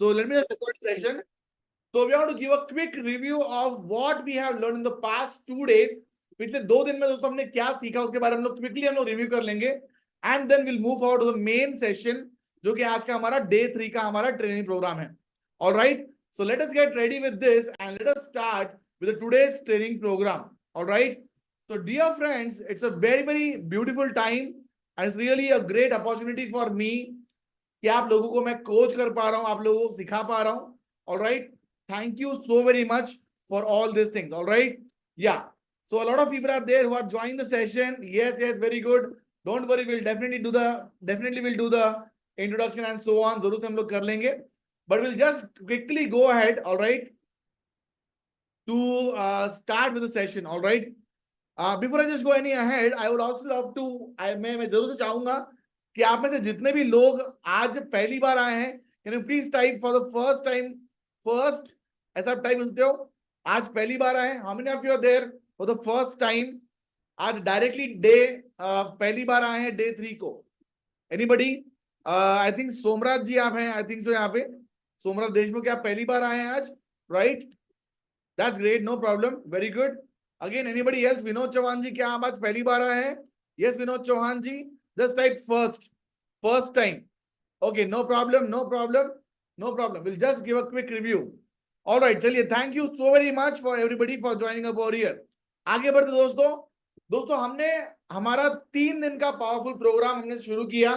So let me just record session. So we want to give a quick review of what we have learned in the past 2 days. पिछले 2 दिन में दोस्तों हमने क्या सीखा उसके बारे में हम लोग क्विकली हम लोग रिव्यू कर लेंगे and then will move forward to the main session जो कि आज का हमारा डे 3 का हमारा ट्रेनिंग प्रोग्राम है. All right, so let us get ready with this and let us start with the today's training program. All right, so dear friends, it's a very beautiful time and it's really a great opportunity for me कि आप लोगों को मैं coach कर पा रहा हूं, आप लोगों को सिखा पा रहा हूं. All right, thank you so very much for all these things. All right, yeah, so a lot of people are there who have joined the session. Yes, very good. Don't worry, we'll definitely do the introduction and so on. जरूर से हम लोग कर लेंगे, but we'll just quickly go ahead. All right, to start with the session. All right, before I just go any ahead, I would also love to मैं जरूर से चाहूंगा कि आप में से जितने भी लोग आज पहली बार आए हैं, can you please type for the first time. First ऐसा टाइप सुनते हो, आज पहली बार आए. How many of you are there for the first time? आज डायरेक्टली डे पहली बार आए हैं डे 3 को. Anybody? I think Somraj ji आप हैं, आई थिंक सो. यहाँ पे सोमराज देशमुख आप पहली बार आए हैं आज, right? That's great, no problem, very good. Again anybody else? Vinod Chauhan ji, क्या आप आज पहली बार आए हैं? Yes Vinod Chauhan ji, just type first time. Okay, no problem. We'll just give a quick review. All right, चलिए, thank you so very much for everybody for joining up over here. आगे बढ़ते दोस्तों हमने हमारा 3 दिन का पावरफुल प्रोग्राम हमने शुरू किया.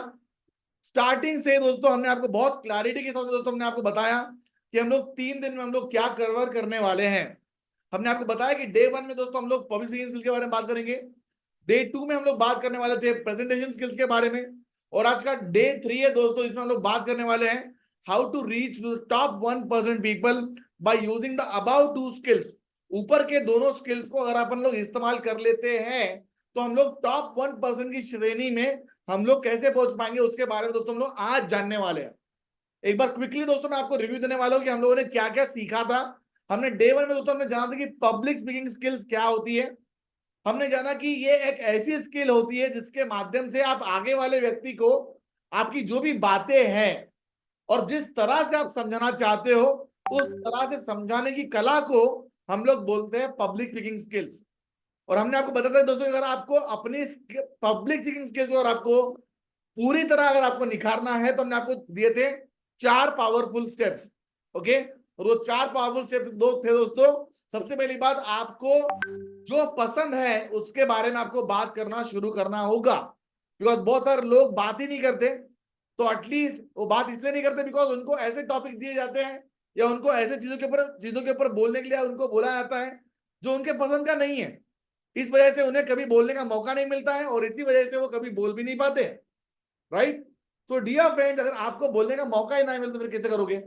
स्टार्टिंग से दोस्तों हमने आपको बहुत क्लैरिटी के साथ दोस्तों हमने आपको बताया कि हम लोग 3 दिन में हम लोग क्या कवर करने वाले हैं. हमने आपको बताया कि डे 1 में दोस्तों हम लोग पब्लिक स्पीकिंग स्किल्स के बारे में बात करेंगे. डे 2 में हम लोग बात करने वाले थे प्रेजेंटेशन स्किल्स के बारे में, और आज का डे 3 है दोस्तों, इसमें हम लोग बात करने वाले हैं how to reach the top 1% people by using the above 2 skills. ऊपर के दोनों स्किल्स को अगर अपन लोग इस्तेमाल कर लेते हैं तो हम लोग टॉप 1% की श्रेणी में हम लोग कैसे पहुंच पाएंगे उसके बारे में दोस्तों हम लोग आज जानने वाले हैं. एक बार क्विकली दोस्तों मैं आपको रिव्यू देने वाला हूं कि हम लोगों ने क्या क्या सीखा था. हमने डे 1 में दोस्तों हमने जाना था कि पब्लिक स्पीकिंग स्किल्स क्या होती है. हमने जाना कि ये एक ऐसी स्किल होती है जिसके माध्यम से आप आगे वाले व्यक्ति को आपकी जो भी बातें हैं और जिस तरह से आप समझाना चाहते हो उस तरह से समझाने की कला को हम लोग बोलते हैं पब्लिक स्पीकिंग स्किल्स. और हमने आपको बताया था दोस्तों, अगर आपको अपनी पब्लिक स्पीकिंग स्किल्स और आपको पूरी तरह अगर आपको निखारना है तो हमने आपको दिए थे 4 पावरफुल स्टेप्स. ओके, और वो 4 पावरफुल स्टेप्स थे दोस्तों. सबसे पहली बात, आपको जो पसंद है उसके बारे में आपको बात करना शुरू करना होगा. बिकॉज बहुत सारे लोग बात ही नहीं करते, तो एटलीस्ट वो बात इसलिए नहीं करते बिकॉज उनको ऐसे टॉपिक दिए जाते हैं या उनको ऐसे चीजों के ऊपर बोलने के लिए उनको बोला जाता है जो उनके पसंद का नहीं है. इस वजह से उन्हें कभी बोलने का मौका नहीं मिलता है और इसी वजह से वो कभी बोल भी नहीं पाते. राइट? सो डियर फ्रेंड्स, अगर आपको बोलने का मौका ही नहीं मिलता तो फिर कैसे करोगे?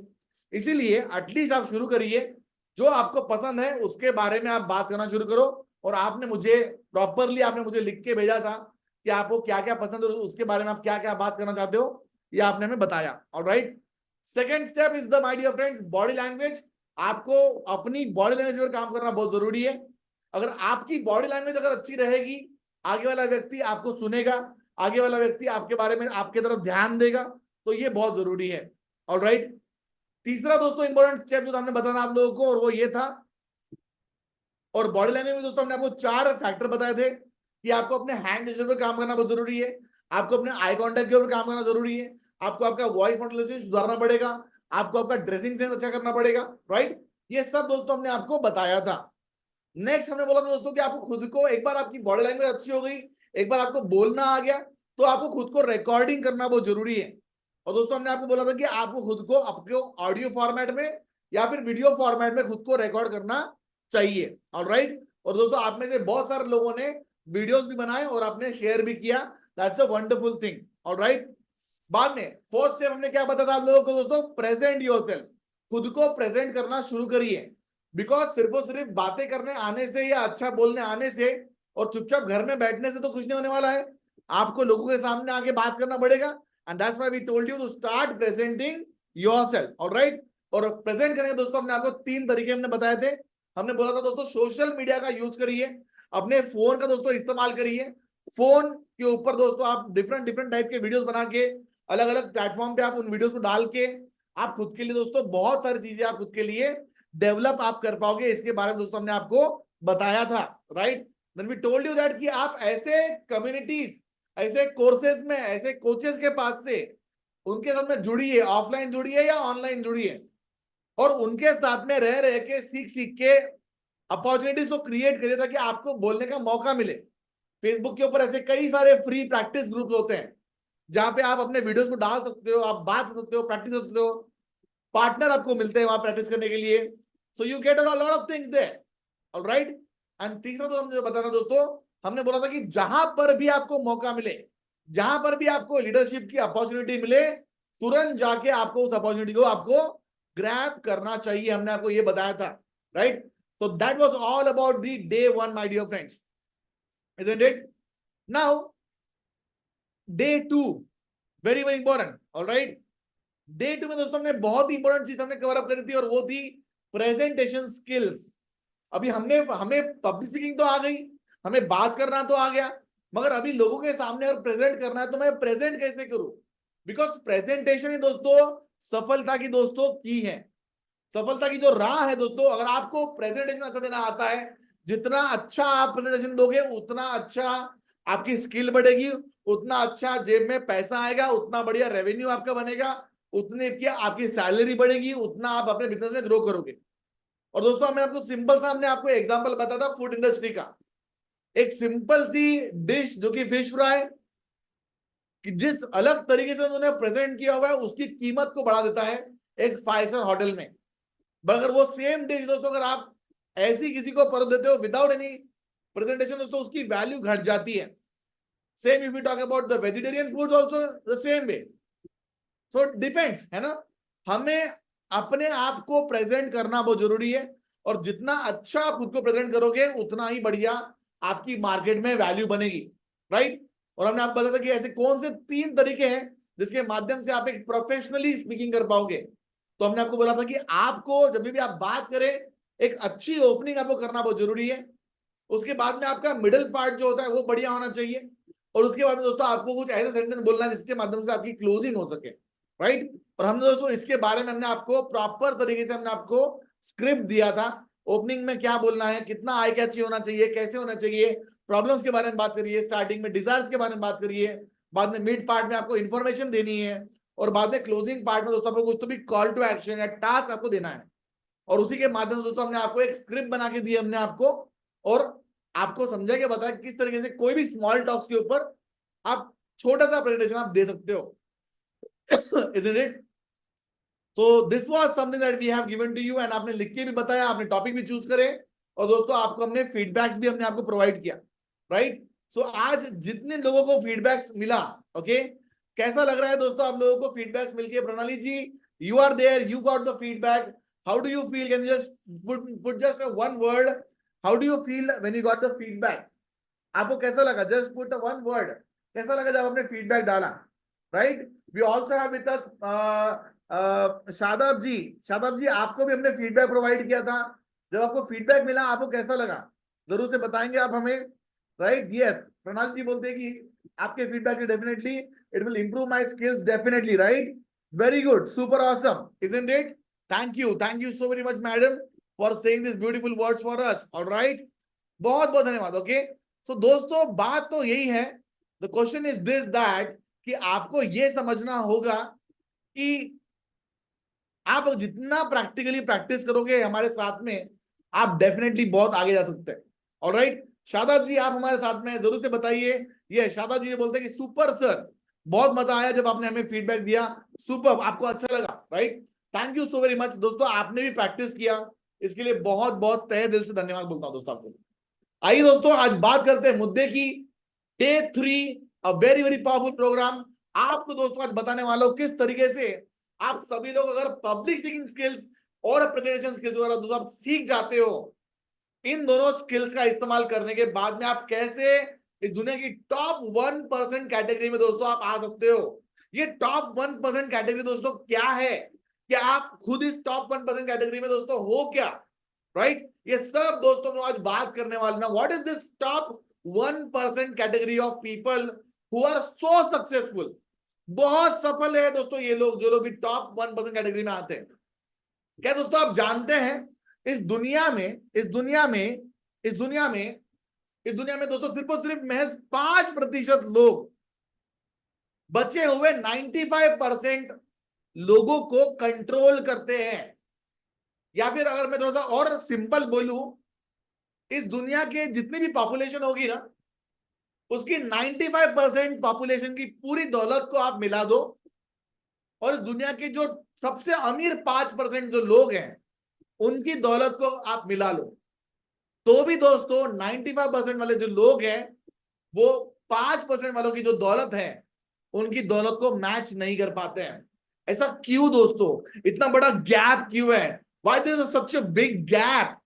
इसीलिए एटलीस्ट आप शुरू करिए, जो आपको पसंद है उसके बारे में आप बात करना शुरू करो. और आपने मुझे लिख के भेजा था कि आपको क्या क्या पसंद है, उसके बारे में आप क्या क्या बात करना चाहते हो, ये आपने हमें बताया. All right, second step is the my dear friends body language. आपको अपनी बॉडी लैंग्वेज पर काम करना बहुत जरूरी है. अगर आपकी बॉडी लैंग्वेज अगर अच्छी रहेगी, आगे वाला व्यक्ति आपको सुनेगा, आगे वाला व्यक्ति आपके बारे में आपके तरफ ध्यान देगा, तो ये बहुत जरूरी है. ऑलराइट, तीसरा दोस्तों इंपॉर्टेंट स्टेप जो हमने बताया आप लोगों को, और वो ये था, और बॉडी लैंग्वेज में दोस्तों हमने आपको 4 फैक्टर बताए थे कि आपको अपने हैंड जेस्चर पे काम करना बहुत जरूरी है, आपको अपने आई कांटेक्ट के ऊपर काम करना जरूरी है, आपको आपका वॉइस मॉड्यूलेशन सुधारना पड़ेगा, आपको आपका ड्रेसिंग सेंस अच्छा करना पड़ेगा. राइट, ये सब दोस्तों हमने आपको बताया था. नेक्स्ट हमने बोला था दोस्तों कि आपको खुद को, एक बार आपकी बॉडी लैंग्वेज अच्छी हो गई, एक बार आपको बोलना आ गया, तो आपको खुद को रिकॉर्डिंग करना बहुत जरूरी है. और दोस्तों हमने आपको बोला था कि आपको खुद को आपको ऑडियो फॉर्मेट में या फिर वीडियो फॉर्मेट में खुद को रिकॉर्ड करना चाहिए. ऑलराइट, और दोस्तों आप में से बहुत सारे लोगों ने वीडियोस भी बनाए और आपने शेयर भी किया. That's a wonderful thing. Alright, बाद में फोर्थ स्टेप हमने क्या बताया था आप लोगों को दोस्तों? Present yourself. खुद को प्रेजेंट करना शुरू करिए. बिकॉज सिर्फ और सिर्फ बातें करने आने से या अच्छा बोलने आने से और चुपचाप घर में बैठने से तो कुछ नहीं होने वाला है. आपको लोगों के सामने आके बात करना पड़ेगा. And that's why we told you to start presenting yourself. All right? और प्रेजेंट करेंगे दोस्तों, हमने आपको 3 तरीके हमने बताए थे. हमने बोला था दोस्तों सोशल मीडिया का यूज करिए, अपने फोन का दोस्तों इस्तेमाल करिए. फोन के ऊपर दोस्तों आप डिफरेंट टाइप के वीडियोस बना के अलग अलग प्लेटफॉर्म पे आप उन वीडियोस को डाल के आप खुद के लिए दोस्तों बहुत सारी चीजें आप खुद के लिए डेवलप आप कर पाओगे। इसके बारे में दोस्तों हमने आपको बताया था, right. Then we told you that कि आप ऐसे कम्युनिटीज, ऐसे कोर्सेज में, ऐसे कोचेस के पास से उनके साथ में जुड़िए, ऑफलाइन जुड़िए या ऑनलाइन जुड़िए, और उनके साथ में रह रह के सीख सीख के अपॉर्चुनिटीज को क्रिएट करिए ताकि आपको बोलने का मौका मिले। फेसबुक के ऊपर ऐसे कई सारे फ्री प्रैक्टिस ग्रुप्स होते हैं जहां पे आप अपने वीडियोस को डाल सकते हो, आप बात कर सकते हो, प्रैक्टिस कर सकते हो, पार्टनर आपको मिलते हैं वहां प्रैक्टिस करने के लिए। So you get a lot of things there, all right. And तीसरा तो हमने बताना दोस्तों, हमने बोला था कि जहां पर भी आपको मौका मिले, जहां पर भी आपको लीडरशिप की अपॉर्चुनिटी मिले, तुरंत जाके आपको उस अपॉर्चुनिटी को आपको ग्रैब करना चाहिए। हमने आपको ये बताया था, right. So that was all about the day one, my dear friends, isn't it? Now, day two, very very important, all right. Day two में दोस्तों हमने बहुत ही इंपॉर्टेंट चीज हमने कवर अप करी थी और वो थी प्रेजेंटेशन स्किल्स। अभी हमें पब्लिक स्पीकिंग तो आ गई, हमें बात करना तो आ गया, मगर अभी लोगों के सामने अगर प्रेजेंट करना है तो मैं प्रेजेंट कैसे करूं? बिकॉज प्रेजेंटेशन ही दोस्तों सफलता की दोस्तों की है, सफलता की जो राह है दोस्तों। अगर आपको प्रेजेंटेशन अच्छा देना आता है, जितना अच्छा आप प्रेजेंटेशन दोगे उतना अच्छा आपकी स्किल बढ़ेगी, उतना अच्छा जेब में पैसा आएगा, उतना बढ़िया रेवेन्यू आपका बनेगा, उतने की आपकी सैलरी बढ़ेगी, उतना आप अपने बिजनेस में ग्रो करोगे। और दोस्तों हमने आपको सिंपल सा हमने आपको एग्जांपल बताया था फूड इंडस्ट्री का, एक सिंपल सी डिश जो कि फिश फ्राई, कि जिस अलग तरीके से उन्होंने प्रेजेंट किया हुआ है उसकी कीमत को बढ़ा देता है एक 5 स्टार होटल में। अगर वो सेम डिश दोस्तों अगर आप ऐसी किसी को परोस देते हो विदाउट एनी प्रेजेंटेशन दोस्तों, उसकी वैल्यू घट जाती है। Same if you talk about the vegetarian food also the same way. So depends, है ना। हमें अपने आप को प्रेजेंट करना बहुत जरूरी है, और जितना अच्छा आप खुद को प्रेजेंट करोगे उतना ही बढ़िया आपकी मार्केट में वैल्यू बनेगी, राइट। और हमने आपको बताया था कि ऐसे कौन से 3 तरीके हैं जिसके माध्यम से आप एक प्रोफेशनली स्पीकिंग कर पाओगे। तो हमने आपको बोला था कि आपको जब भी आप बात करें, एक अच्छी ओपनिंग आपको करना बहुत जरूरी है। उसके बाद में आपका मिडिल पार्ट जो होता है वो बढ़िया होना चाहिए, और उसके बाद में दोस्तों आपको कुछ ऐसा सेंटेंस बोलना है जिसके माध्यम से आपकी क्लोजिंग हो सके, राइट। और हमने दोस्तों इसके बारे में हमने आपको प्रॉपर तरीके से हमने आपको स्क्रिप्ट दिया था। ओपनिंग में क्या बोलना है, कितना आई कैची होना चाहिए, कैसे होना चाहिए, प्रॉब्लम्स के बारे में बात करिए, स्टार्टिंग में डिजायर्स के बारे में बात करिए, बाद में मिड पार्ट में आपको इंफॉर्मेशन देनी है, और बाद में क्लोजिंग पार्ट में दोस्तों आपको कुछ तो भी कॉल टू एक्शन या टास्क आपको देना है। और उसी के माध्यम से दोस्तों हमने आपको एक स्क्रिप्ट बना के दी हमने आपको, और आपको समझा के बताया किस तरीके से कोई भी स्मॉल टॉक्स के ऊपर आप छोटा सा प्रेजेंटेशन आप दे सकते हो। Isn't it? So this was something that we have given to you, and आपने लिख के भी बताया, आपने टॉपिक भी चूज करे, और दोस्तों आपको हमने फीडबैक्स भी हमने आपको प्रोवाइड किया, राइट। सो आज जितने लोगों को फीडबैक्स मिला, ओके, कैसा लग रहा है दोस्तों आप लोगों को फीडबैक्स मिलके? Pranali ji, you are there, you got the feedback, how do you feel? Can you just put just one word, how do you feel when you got the feedback? आपको कैसा लगा? जस्ट पुट वन वर्ड, कैसा लगा जब आपने feedback डाला, right. We also have with us Shadab ji. Shadab ji, आपको भी हमने फीडबैक प्रोवाइड किया था, जब आपको फीडबैक मिला आपको कैसा लगा जरूर से बताएंगे आप हमें, राइट। यस, प्रणाल जी बोलते हैं कि आपके फीडबैक से definitely it will improve my skills, definitely, right. Very good, super awesome, isn't it? Thank you so very much madam for saying this beautiful words for us, alright. बहुत बहुत धन्यवाद, okay. सो दोस्तों बात तो यही है, the question is this that कि आपको ये समझना होगा कि आप जितना प्रैक्टिकली प्रैक्टिस करोगे हमारे साथ में, आप डेफिनेटली बहुत आगे जा सकते हैं, ऑलराइट। शादाब जी आप हमारे साथ में जरूर से बताइए। ये शादाब जी बोलते हैं कि सुपर सर, बहुत मजा आया जब आपने हमें फीडबैक दिया, सुपर, आपको अच्छा लगा, right. Thank you so very much दोस्तों, आपने भी प्रैक्टिस किया, इसके लिए बहुत बहुत तहे दिल से धन्यवाद बोलता हूं दोस्तों आपको। आइए दोस्तों आज बात करते हैं मुद्दे की, day 3, a very very powerful program. आपको दोस्तों आज बताने वाला हूं किस तरीके से आप सभी लोग अगर पब्लिक स्पीकिंग स्किल्स और प्रेजेंटेशन स्किल्स वगैरह दोस्तों आप सीख जाते हो, इन दोनों स्किल्स का इस्तेमाल करने के बाद में आप कैसे इस दुनिया की टॉप 1% कैटेगरी में दोस्तों आप आ सकते हो। ये टॉप 1% कैटेगरी दोस्तों क्या है, क्या आप खुद इस टॉप 1% कैटेगरी में दोस्तों हो क्या, राइट। ये सब दोस्तों में आज बात करने वाले ना, what is this top 1% category of people who are so successful, बहुत सफल है दोस्तों ये लोग, जो लोग भी टॉप 1% कैटेगरी में आते हैं। क्या दोस्तों आप जानते हैं इस दुनिया में, इस दुनिया में, इस दुनिया में, इस दुनिया में दोस्तों सिर्फ और सिर्फ महज 5% लोग बचे हुए 95% लोगों को कंट्रोल करते हैं। या फिर अगर मैं थोड़ा सा और सिंपल बोलूं, इस दुनिया के जितनी भी पॉपुलेशन होगी ना, उसकी 95% पॉपुलेशन की पूरी दौलत को आप मिला दो, और इस दुनिया के जो सबसे अमीर 5% जो लोग हैं उनकी दौलत को आप मिला लो, तो भी दोस्तों 95% वाले जो लोग हैं वो 5% वालों की जो दौलत है उनकी दौलत को मैच नहीं कर पाते हैं। ऐसा क्यों दोस्तों? इतना बड़ा गैप क्यों है? Why there is such a big gap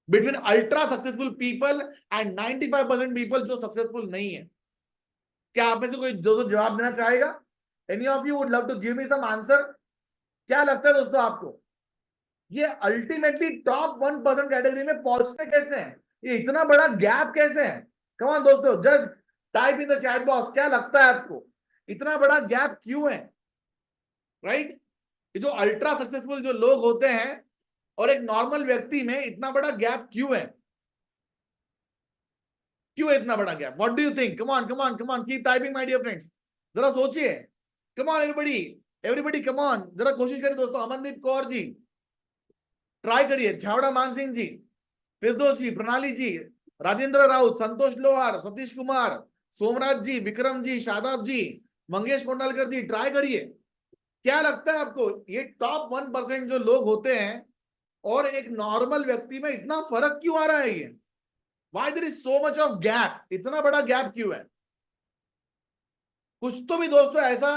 between ultra successful people and 95% people जो सक्सेसफुल नहीं है? क्या आप में से कोई दोस्तों जवाब देना चाहेगा? Any of you would love to give me some answer? क्या लगता है दोस्तों आपको ये अल्टीमेटली टॉप 1% कैटेगरी में पहुंचते कैसे हैं? ये इतना बड़ा गैप कैसे है? कम ऑन दोस्तों, just type in the chat box, क्या लगता है आपको इतना बड़ा गैप क्यों है? राइट? ये जो अल्ट्रा सक्सेसफुल जो लोग होते हैं और एक नॉर्मल व्यक्ति में इतना बड़ा गैप क्यों है? क्यों है इतना बड़ा gap? What do you think? Come on, come on, come on, keep typing my dear friends, जरा सोचिए। Come on everybody, everybody come on, जरा कोशिश करिए दोस्तों। अमनदीप कौर जी ट्राई करिए, छावड़ा मान सिंह जी, फिरदौस जी, प्रणाली जी, राजेंद्र राउत, संतोष लोहार, सतीश कुमार, सोमराज जी, विक्रम जी, शादाब जी, मंगेश कोंडालकर जी, ट्राई करिए। क्या लगता है आपको ये टॉप 1% जो लोग होते हैं और एक नॉर्मल व्यक्ति में इतना फर्क क्यों आ रहा है? ये why there is so much of gap, इतना बड़ा गैप क्यों है? कुछ तो भी दोस्तों ऐसा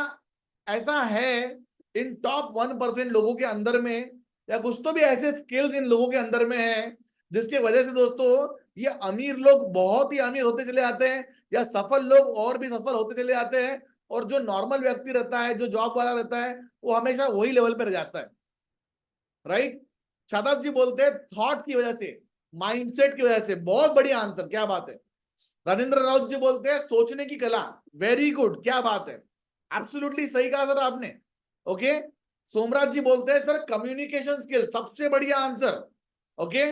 ऐसा है इन टॉप 1% लोगों के अंदर में, या कुछ तो भी ऐसे स्किल्स इन लोगों के अंदर में है जिसके वजह से दोस्तों ये अमीर लोग बहुत ही अमीर होते चले आते हैं, या सफल लोग और भी सफल होते चले आते हैं, और जो नॉर्मल व्यक्ति रहता है, जो जॉब वाला रहता है, वो हमेशा वही लेवल पर रह जाता है। राइट? शादाब जी बोलते हैं थॉट की वजह से, माइंडसेट की वजह से। बहुत बढ़िया आंसर, क्या बात है। राजेंद्र राउत जी बोलते हैं सोचने की कला। वेरी गुड, क्या बात है, एब्सोल्युटली सही कहा सर आपने। ओके, सोमराज जी बोलते हैं सर कम्युनिकेशन स्किल, सबसे बढ़िया आंसर। ओके,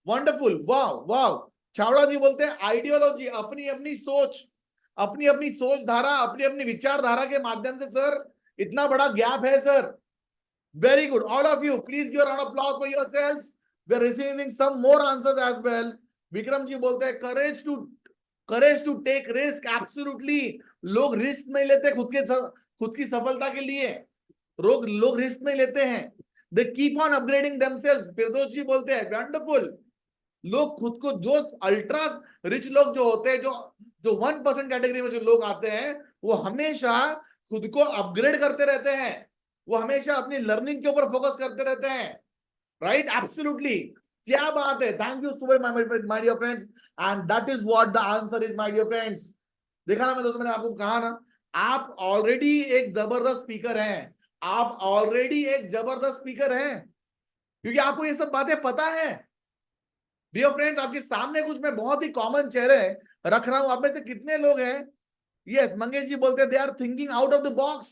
वंडरफुल, वाह वाह। छावड़ा जी बोलते हैं आइडियोलॉजी, अपनी अपनी सोच, अपनी अपनी सोच धारा, अपनी अपनी विचारधारा के माध्यम से सर इतना बड़ा गैप है sir. Very good, all of you please give a round of applause for yourselves. We are receiving some more answers as well. Vikram ji बोलते हैं courage to take risk, absolutely. लोग रिस्क नहीं लेते खुद की सफलता के लिए। लोग रिस्क नहीं लेते हैं, they keep on upgrading themselves. Firdaus ji बोलते हैं वंडरफुल। लोग खुद को, जो अल्ट्रा रिच लोग जो होते हैं, जो जो 1% कैटेगरी में जो लोग आते हैं, वो हमेशा खुद को अपग्रेड करते रहते हैं, वो हमेशा अपनी लर्निंग के ऊपर फोकस करते रहते हैं। राइट? एब्सोल्युटली, क्या बात है। Thank you so much my dear friends, and that is what the answer is my dear friends. देखा ना मैं दोस्तों, मैंने आपको कहा ना, आप ऑलरेडी एक जबरदस्त स्पीकर हैं, आप ऑलरेडी एक जबरदस्त स्पीकर हैं, क्योंकि आपको ये सब बातें पता है। डियर फ्रेंड्स, आपके सामने कुछ मैं बहुत ही कॉमन चेहरे रख रहा हूं। आप में से कितने लोग हैं, यस मंगेश जी बोलते हैं they are thinking out of the box,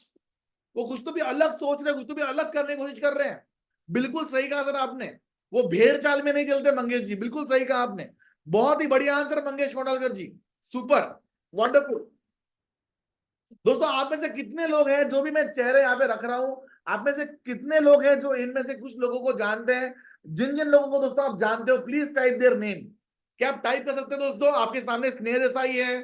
वो कुछ तो भी अलग सोच रहे हैं, कुछ तो भी अलग करने की कोशिश कर रहे हैं। बिल्कुल सही कहा सर आपने, वो भेड़ चाल में नहीं चलते मंगेश जी, बिल्कुल सही कहा आपने। बहुत ही बढ़िया आंसर मंगेश कोंडालकर जी, सुपर, वंडरफुल। दोस्तों आप में से कितने लोग हैं, जो भी मैं चेहरे यहाँ पे रख रहा हूं, आप में से कितने लोग हैं जो इनमें से कुछ लोगों को जानते हैं? जिन जिन लोगों को दोस्तों आप जानते हो, प्लीज टाइप देयर नेम। क्या आप टाइप कर सकते हैं दोस्तों? आपके सामने स्नेह देसाई है,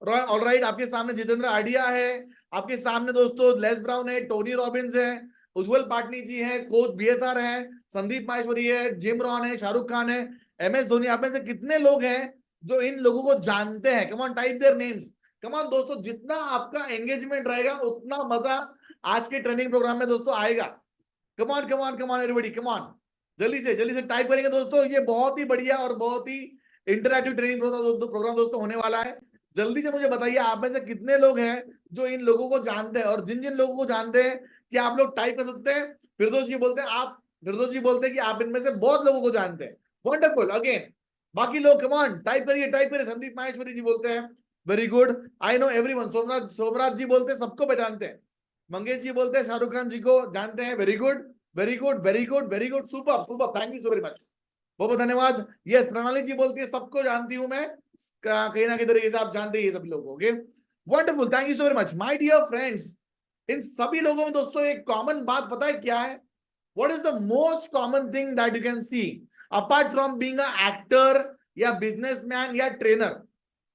ऑलराइट, आपके सामने जितेंद्र आडिया है, आपके सामने दोस्तों लेस ब्राउन है, टोनी रॉबिन्स है, उज्जवल पाटनी जी है, कोच बीएसआर है, संदीप माहेश्वरी है, जिम रॉन है, शाहरुख खान है, एमएस धोनी। आप में से कितने लोग हैं जो इन लोगों को जानते हैं? Come on, type their names. Come on दोस्तों, जितना आपका एंगेजमेंट रहेगा उतना मजा आज के ट्रेनिंग प्रोग्राम में दोस्तों आएगा। कम on, come on, come on everybody, come on, जल्दी से टाइप करेंगे दोस्तों। ये बहुत ही बढ़िया और बहुत ही इंटरैक्टिव ट्रेनिंग प्रोग्राम दोस्तों होने वाला है। जल्दी से मुझे बताइए आप में से कितने लोग हैं जो इन लोगों को जानते हैं, और जिन जिन लोगों को जानते हैं, क्या आप लोग टाइप कर सकते हैं? फिरदौस जी बोलते हैं कि आप इनमें से बहुत लोगों को जानते हैं। वंडरफुल, अगेन बाकी लोग कम ऑन टाइप करिए, टाइप करिए। संदीप माहेश्वरी जी बोलते हैं very good, I know everyone. Somraj ji बोलते हैं सबको पहचानते हैं, मंगेश जी बोलते हैं शाहरुख खान जी को जानते हैं, very good very good very good very good, super super, thank you so very much, बहुत बहुत धन्यवाद। यस, प्रणाली जी बोलती है सबको जानती हूं मैं, कहीं ना कहीं तरीके से आप जानते ही सब लोग, okay, wonderful, thank you so very much my dear friends. इन सभी लोगों में दोस्तों एक कॉमन बात पता है क्या है? What is the most common thing that you can see apart from being a actor या बिजनेसमैन या ट्रेनर?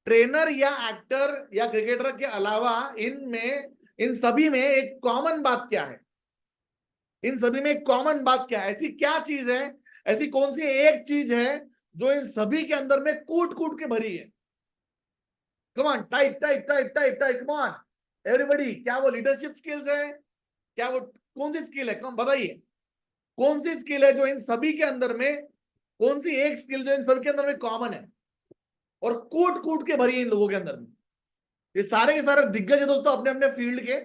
ट्रेनर या एक्टर या क्रिकेटर के अलावा इनमें, इन सभी में एक कॉमन बात क्या है? इन सभी में एक कॉमन बात क्या है? ऐसी क्या चीज है, ऐसी कौन सी एक चीज है जो इन सभी के अंदर में कूट कूट के भरी है? Come on, type type type type type, come on everybody. क्या वो लीडरशिप स्किल्स है? क्या वो कौन सी स्किल है? कम बताइए, कौन सी स्किल है जो इन सभी के अंदर में, कौन सी एक स्किल जो इन सभी के अंदर में कॉमन है और कूट कूट के भरी है इन लोगों के अंदर में? ये सारे के सारे दिग्गज है दोस्तों अपने अपने फील्ड के,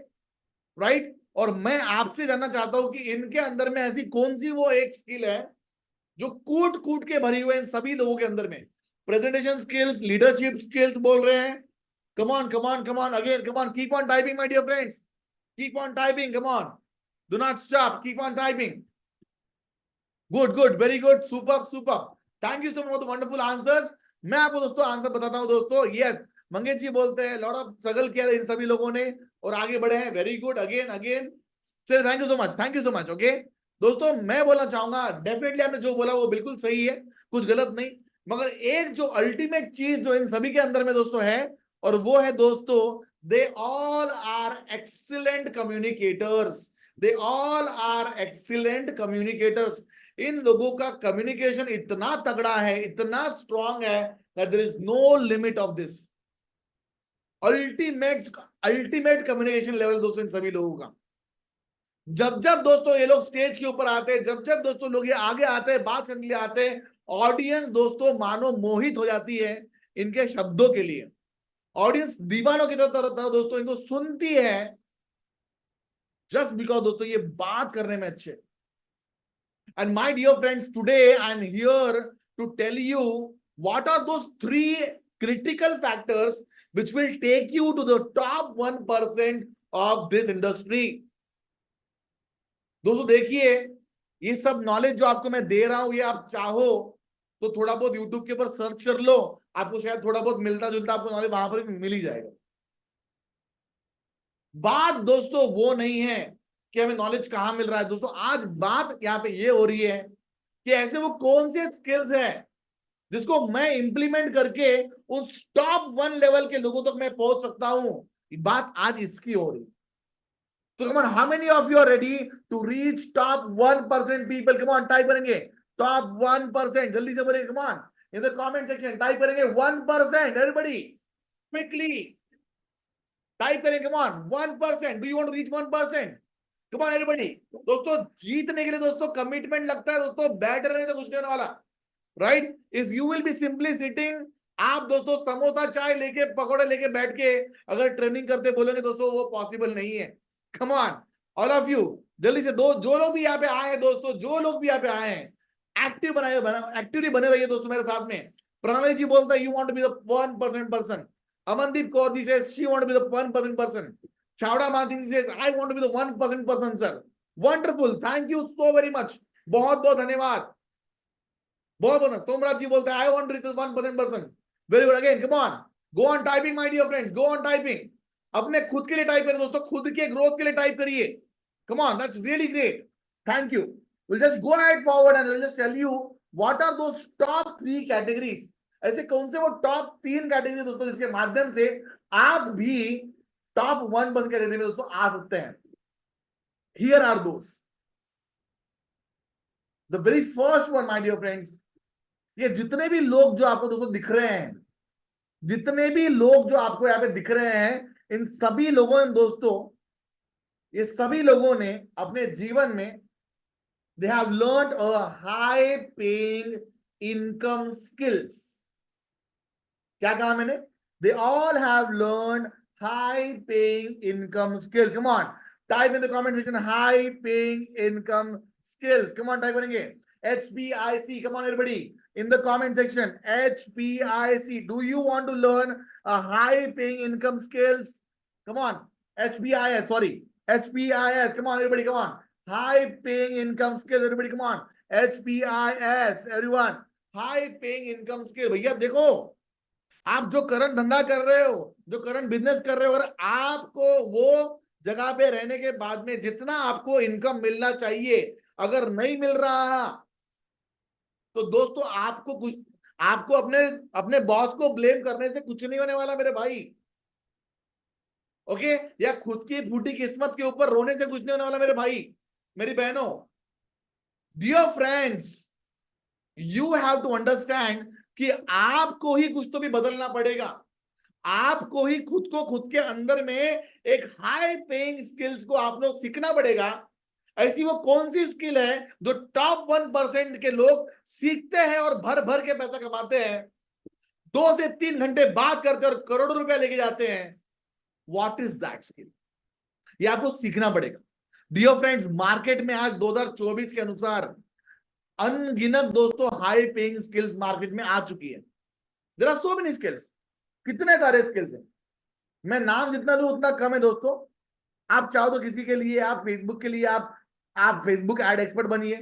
राइट? और मैं आपसे जानना चाहता हूं कि इनके अंदर में ऐसी कौन सी वो एक स्किल है जो कूट कूट के भरी हुई है इन सभी लोगों के अंदर में? प्रेजेंटेशन स्किल्स, लीडरशिप स्किल्स बोल रहे हैं, come on come on come on again, come on, keep on typing my dear friends, keep on typing, come on, do not stop, keep on typing, good good very good, super super, thank you so much for the wonderful answers. मैं आपको दोस्तों answer बताता हूं दोस्तों। Yes, Mangesh ji बोलते हैं lot of struggle किया इन सभी लोगों ने और आगे बढ़े हैं, very good, again again, sir thank you so much, thank you so much, okay. दोस्तों मैं बोलना चाहूंगा, डेफिनेटली आपने जो बोला वो बिल्कुल सही है, कुछ गलत नहीं, मगर एक जो अल्टीमेट चीज जो इन सभी के अंदर में दोस्तों है, और वो है दोस्तों, they all are excellent communicators, they all are excellent communicators. इन लोगों का कम्युनिकेशन इतना तगड़ा है, इतना स्ट्रांग है, that there is no limit of this ultimate ultimate communication level दोस्तों इन सभी लोगों का। जब जब दोस्तों ये लोग स्टेज के ऊपर आते हैं, जब जब दोस्तों लोग ये आगे आते हैं, बात करने के लिए आते हैं, ऑडियंस दोस्तों मानो मोहित हो जाती है इनके शब्दों के लिए। ऑडियंस दीवानों की तरह दोस्तों इनको सुनती है, जस्ट बिकॉज दोस्तों ये बात करने में अच्छे। And my dear friends, today I'm here to tell you what are those three critical factors which will take you to the top 1% of this industry. दोस्तों देखिए, ये सब नॉलेज जो आपको मैं दे रहा हूं, ये आप चाहो तो थोड़ा बहुत यूट्यूब के ऊपर सर्च कर लो, आपको शायद थोड़ा बहुत मिलता जुलता आपको नॉलेज वहां पर भी मिल ही जाएगा। बात दोस्तों वो नहीं है कि हमें नॉलेज कहां मिल रहा है, दोस्तों आज बात यहाँ पे ये हो रही है कि ऐसे वो कौन से स्किल्स हैं जिसको मैं इंप्लीमेंट करके उस टॉप 1 लेवल के लोगों तक मैं पहुंच सकता हूं। बात आज इसकी हो रही। तो come on, how many of you are ready to reach top 1% people? Come on, type करेंगे टॉप 1%, जल्दी से बोलिए, come on in the comment section, type करेंगे 1%, एवरीबॉडी क्विकली टाइप करेंगे, come on 1%, do you want to reach 1%? Come on everybody. दोस्तों जीतने के लिए दोस्तों कमिटमेंट लगता है दोस्तों, बैठ रहने से कुछ नहीं होने वाला, right? If you will be simply sitting, आप दोस्तों समोसा चाय लेके पकौड़े लेके बैठ के अगर ट्रेनिंग करते बोलेंगे दोस्तों, वो पॉसिबल नहीं है। Come on all of you, जल्दी से दो, जो लोग भी यहाँ पे आए हैं दोस्तों, जो लोग भी यहाँ पे आए हैं, एक्टिवली बने रहिए दोस्तों मेरे साथ में। प्रणाली जी बोलता है you want to be the 1% person. Amandeep Kaur ji says she want to be the 1% person. Chhawra Mansingh ji says I want to be the 1% person sir. Wonderful, thank you so very much, बहुत बहुत धन्यवाद, बहुत बहुत। सोमराज जी बोलते हैं I want to reach 1% person, very good, again come on, go on typing my dear friends, go on typing, अपने खुद के लिए टाइप करिए दोस्तों, खुद के ग्रोथ के लिए टाइप करिए, come on, that's really great, thank you. Will just go ahead forward and will just tell you what are those top 3 categories. ऐसे कौन से वो टॉप 3 कैटेगरी दोस्तों जिसके माध्यम से आप भी टॉप 1% कैटेगरी में दोस्तों आ सकते हैं। Here are those, the very first one my dear friends, ये जितने भी लोग जो आपको दोस्तों दिख रहे हैं, जितने भी लोग जो आपको यहाँ पे दिख रहे हैं, इन सभी लोगों ने दोस्तों, ये सभी लोगों ने अपने जीवन में they have learned a high paying income skills। क्या कहा मैंने? they all have learned high paying income skills। come on, type in the comment section high paying income skills. Come on, type करेंगे HPIC. Come on, everybody in the comment section. HPIC. Do you want to learn a high-paying income skills? Come on, HPIS. Sorry, HPIS. Come on, everybody. Come on. High-paying income skills. Everybody, come on. HPIS. Everyone. High-paying income skill. भैया देखो, आप जो current धंधा कर रहे हो, जो current business कर रहे हो, अगर आपको वो जगह पे रहने के बाद में जितना आपको इनकम मिलना चाहिए अगर नहीं मिल रहा, तो दोस्तों आपको अपने अपने बॉस को ब्लेम करने से कुछ नहीं होने वाला मेरे भाई. ओके, या खुद की फूटी किस्मत के ऊपर रोने से कुछ नहीं होने वाला मेरे भाई, मेरी बहनों. Dear friends, you have to understand कि आपको ही कुछ तो भी बदलना पड़ेगा. आपको ही खुद के अंदर में एक हाई पेइंग स्किल्स को आप लोग सीखना पड़ेगा. ऐसी वो कौन सी स्किल है जो टॉप 1% के लोग सीखते हैं और भर भर के पैसा कमाते हैं, 2 से 3 घंटे बात करते हैं और करोड़ों रुपया लेके जाते हैं. What is that skill? ये आपको सीखना पड़ेगा. डियर फ्रेंड्स, मार्केट में आज 2024 के अनुसार अनगिनत दोस्तों हाई पेइंग स्किल्स मार्केट में आ चुकी है. There are so many skills. कितने सारे स्किल्स हैं, मैं नाम जितना लूं उतना कम है दोस्तों. आप चाहो तो किसी के लिए, आप फेसबुक के लिए आप फेसबुक एड एक्सपर्ट बनिए.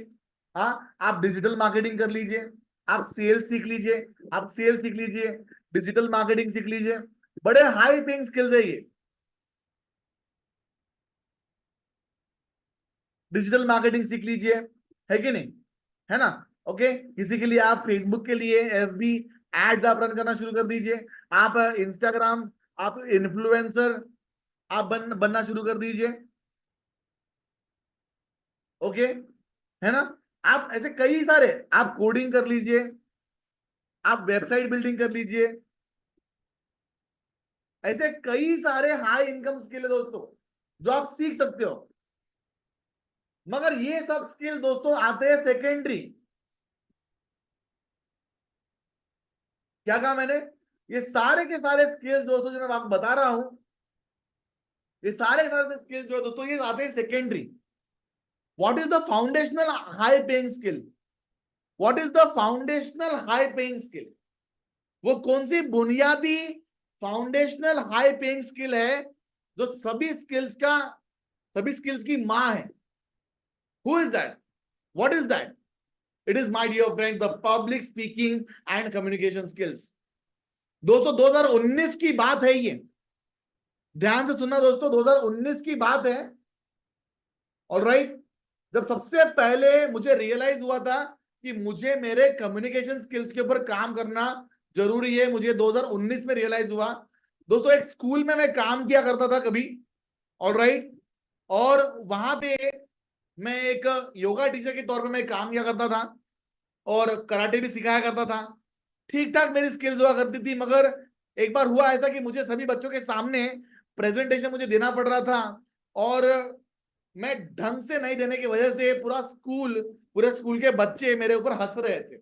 हाँ, आप डिजिटल मार्केटिंग कर लीजिए, आप सेल्स सीख लीजिए, डिजिटल मार्केटिंग सीख लीजिए. बड़े हाई पेइंग स्किल्स है ये. डिजिटल मार्केटिंग सीख लीजिए, है कि नहीं, है ना. ओके, किसी के लिए आप फेसबुक के लिए एफबी एड्स आप रन करना शुरू कर दीजिए. आप इंस्टाग्राम, आप इन्फ्लुएंसर आप बनना शुरू कर दीजिए. ओके, है ना. आप ऐसे कई सारे, आप कोडिंग कर लीजिए, आप वेबसाइट बिल्डिंग कर लीजिए. ऐसे कई सारे हाई इनकम स्किल है दोस्तों जो आप सीख सकते हो. मगर ये सब स्किल दोस्तों आते हैं सेकेंडरी. क्या कहा मैंने? ये सारे के सारे स्किल्स दोस्तों जो मैं आपको बता रहा हूं, ये सारे के सारे स्किल्स जो दोस्तों ये आते हैं secondary. What is the foundational high paying skill? What is the foundational high paying skill? वो कौन सी बुनियादी फाउंडेशनल हाई पेइंग स्किल है जो सभी स्किल्स की मां है? Who is that? What is that? It is, my dear friend, the public speaking and communication skills. दोस्तों 2019 की बात है ये. ध्यान से सुनना दोस्तों, 2019 की बात है. ऑलराइट, जब सबसे पहले मुझे रियलाइज हुआ था कि मुझे मेरे कम्युनिकेशन स्किल्स के ऊपर काम करना जरूरी है, मुझे 2019 में रियलाइज हुआ. दोस्तों एक स्कूल में मैं काम किया करता था कभी. ऑलराइट, और वहां पे मैं एक योगा टीचर के तौर पे मैं काम किया करता था और कराटे भी सिखाया करता था. ठीक ठाक मेरी स्किल्स हुआ करती थी. मगर एक बार हुआ ऐसा कि मुझे सभी बच्चों के सामने प्रेजेंटेशन मुझे देना पड़ रहा था और मैं ढंग से नहीं देने की वजह से पूरे स्कूल के बच्चे मेरे ऊपर हंस रहे थे.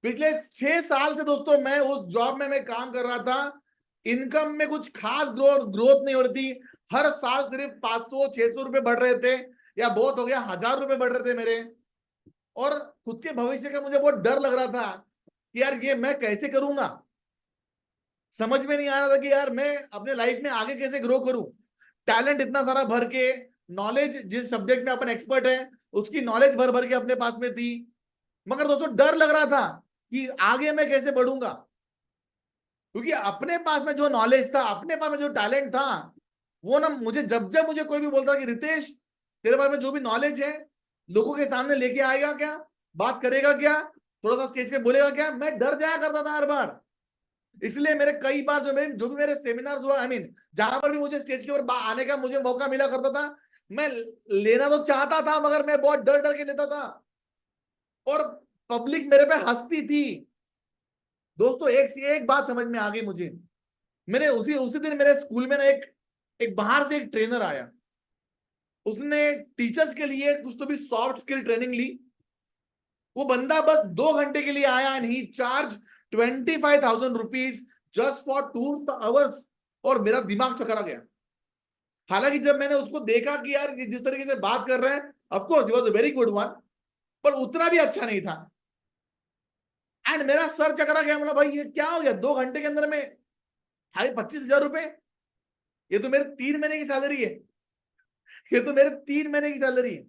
पिछले 6 साल से दोस्तों मैं उस जॉब में मैं काम कर रहा था. इनकम में कुछ खास ग्रोथ नहीं हो रही थी. हर साल सिर्फ 500-600 रुपए बढ़ रहे थे, या बहुत हो गया 1000 रुपए बढ़ रहे थे मेरे. और खुद के भविष्य का मुझे बहुत डर लग रहा था कि यार ये मैं कैसे करूंगा. समझ में नहीं आ रहा था कि यार मैं अपने लाइफ में आगे कैसे ग्रो करूं. टैलेंट इतना सारा भर के, नॉलेज जिस सब्जेक्ट में अपन एक्सपर्ट है उसकी नॉलेज भर भर के अपने पास में थी, मगर दोस्तों डर लग रहा था कि आगे मैं कैसे बढ़ूंगा. क्योंकि अपने पास में जो नॉलेज था, अपने पास में जो टैलेंट था, वो ना मुझे जब मुझे कोई भी बोलता कि रितेश तेरे पास में जो भी नॉलेज है लोगों के सामने लेके आएगा क्या, बात करेगा क्या, थोड़ा सा स्टेज पे बोलेगा क्या, मैं डर जाया करता था हर बार. इसलिए मेरे कई बार जो भी मेरे सेमिनार्स हुआ, जहां पर भी मुझे स्टेज के ऊपर आने का मुझे मौका मिला करता था, मैं लेना तो चाहता था मगर मैं बहुत डर के लेता था और पब्लिक मेरे पे हंसती थी. दोस्तों एक बात समझ में आ गई मुझे. मैंने उसी दिन मेरे स्कूल में ना एक बाहर से एक ट्रेनर आया. उसने टीचर्स के लिए कुछ तो भी सॉफ्ट स्किल ट्रेनिंग ली. वो बंदा बस 2 घंटे के लिए आया and he charge 25,000 rupees just for 2 hours. और मेरा दिमाग चकरा गया. हालांकि जब मैंने उसको देखा कि यार ये जिस तरीके से बात कर रहा है, of course he was a very good one, पर उतना भी अच्छा नहीं था। एंड मेरा सर चकरा गया, मतलब भाई ये क्या हो गया, 2 घंटे के अंदर में 25,000 रुपए, ये तो मेरे 3 महीने की सैलरी है, ये तो मेरे 3 महीने की सैलरी है।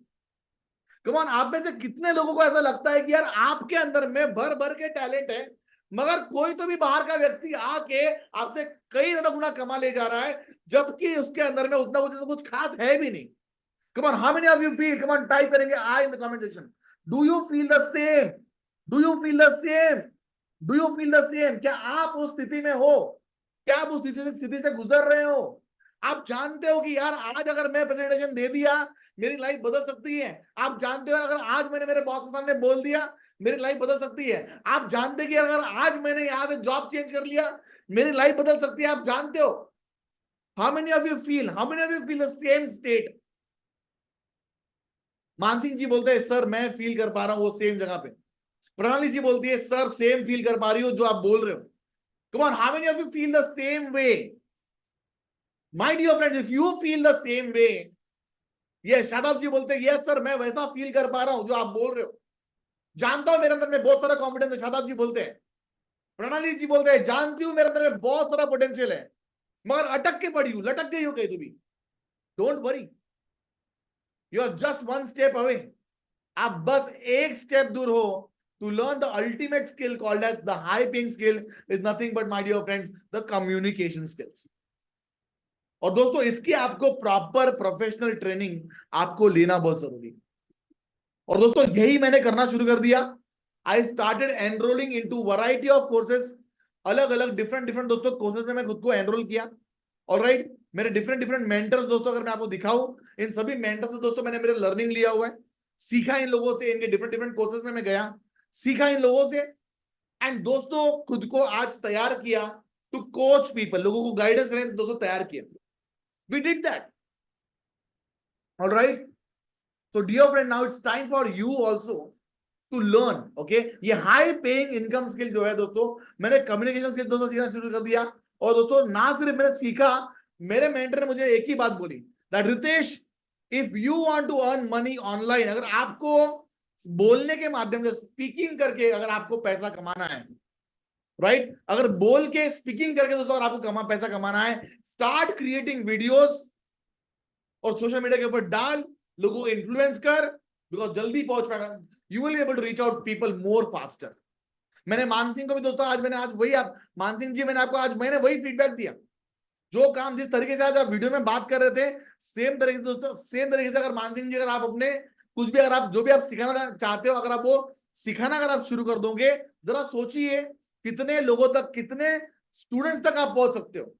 कमान, आप में से कितने लोगों को ऐसा लगता है कि यार आपके अंदर में भर भर के टैलेंट है, मगर कोई तो भी बाहर का व्यक्ति आके आपसे कई ज्यादा गुना कमा ले जा रहा है, जबकि उसके अंदर में उतना कुछ खास है भी नहीं। Come on, how many of you feel? Come on, type करेंगे I in the comment section. Do you feel the same? Do you feel the same? Do you feel the same? क्या आप उस स्थिति में हो? क्या आप उस स्थिति से गुजर रहे हो? आप जानते हो कि यार आज अगर मैं प्रेजेंटेशन दे दिया, मेरी लाइफ बदल सकती है। आप जानते हो अगर आज मैंने मेरे बॉस के सामने बोल दिया, मेरी लाइफ बदल सकती है। आप जानते कि अगर आज मैंने यहां से जॉब चेंज कर लिया, मेरी लाइफ बदल सकती है। आप जानते हो? How many of you feel? How many of you feel the same state? Mansingh जी बोलते हैं सर मैं फील कर पा रहा हूं वो सेम जगह पे। प्रणाली जी बोलती है सर सेम फील कर पा रही हो जो आप बोल रहे हो। Come on, how many of you feel the same way? My dear friends, if you feel the same way, ये शादाब जी बोलते हैं यस सर मैं वैसा फील कर पा रहा हूं जो आप बोल रहे हो। जानता हूं मेरे अंदर में बहुत सारा कॉन्फिडेंस है, शादाब जी बोलते हैं। प्रणाली जी बोलते हैं जानती हूं मेरे अंदर में बहुत सारा पोटेंशियल है, मगर अटक के पड़ी हूं, लटक गई हो कहीं तो भी। Don't worry, you are just one step away. आप बस एक स्टेप दूर हो to learn the ultimate skill called as the high paying skill is nothing but, my dear friends, the communication skills. और दोस्तों इसकी आपको प्रॉपर प्रोफेशनल ट्रेनिंग आपको लेना बहुत जरूरी है। और दोस्तों यही मैंने करना शुरू कर दिया। I started enrolling into variety of courses, अलग अलग डिफरेंट दोस्तों कोर्सेज में मैं खुद को एनरोल किया। ऑलराइट, मेरे डिफरेंट मेंटर्स दोस्तों अगर मैं आपको दिखाऊं, इन सभी मेंटर्स से दोस्तों मैंने मेरे लर्निंग लिया हुआ है, सीखा इन लोगों से, इनके डिफरेंट कोर्सेज में मैं गया, सीखा इन लोगों से, एंड दोस्तों खुद को आज तैयार किया टू कोच पीपल, लोगों को गाइडेंस करें दोस्तों तैयार किया। We did that. All right, so dear friend now it's time for you also to learn. Okay, ये हाई पेइंग इनकम स्किल जो है दोस्तों, मैंने कम्युनिकेशन स्किल दोस्तों सीखना शुरू कर दिया। और दोस्तों ना सिर्फ मैंने सीखा, मेरे मेंटर ने मुझे एक ही बात बोली, that Ritesh if you want to earn money online, अगर आपको बोलने के माध्यम से स्पीकिंग करके अगर आपको पैसा कमाना है, राइट, अगर बोल के स्पीकिंग करके दोस्तों अगर आपको पैसा कमाना है, स्टार्ट क्रिएटिंग वीडियोस और सोशल मीडिया के ऊपर डाल, लोगों को इन्फ्लुएंस कर, बिकॉज जल्दी पहुंच पाएगा, you will be able to reach out people more faster. मैंने मानसिंह को भी दोस्तों आज वही, आप मानसिंह जी मैंने आपको आज मैंने वही फीडबैक दिया, जो काम जिस तरीके से आज आप वीडियो में बात कर रहे थे, सेम तरीके से दोस्तों, सेम तरीके से अगर मानसिंह जी अगर आप अपने कुछ भी अगर आप जो भी आप सिखाना चाहते हो, अगर आप वो सिखाना अगर आप शुरू कर दोगे, जरा सोचिए कितने लोगों तक, कितने स्टूडेंट्स तक आप पहुंच सकते हो।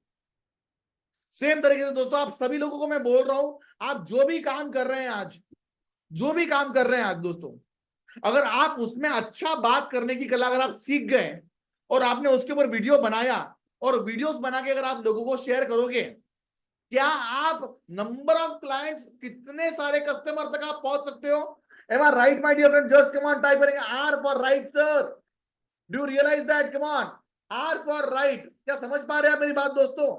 सेम तरीके से दोस्तों आप सभी लोगों को मैं बोल रहा हूं, आप जो भी काम कर रहे हैं आज, जो भी काम कर रहे हैं आज दोस्तों, अगर आप उसमें अच्छा बात करने की कला अगर आप सीख गए और आपने उसके ऊपर वीडियो बनाया और वीडियोस बना के अगर आप लोगों को शेयर करोगे, क्या आप नंबर ऑफ क्लाइंट्स, कितने सारे कस्टमर तक आप पहुंच सकते हो? Am I right my dear friend? Just come on, type करेंगे R for right sir. Do you realize that? Come on, R for right. क्या समझ पा रहे हैं आप मेरी बात दोस्तों?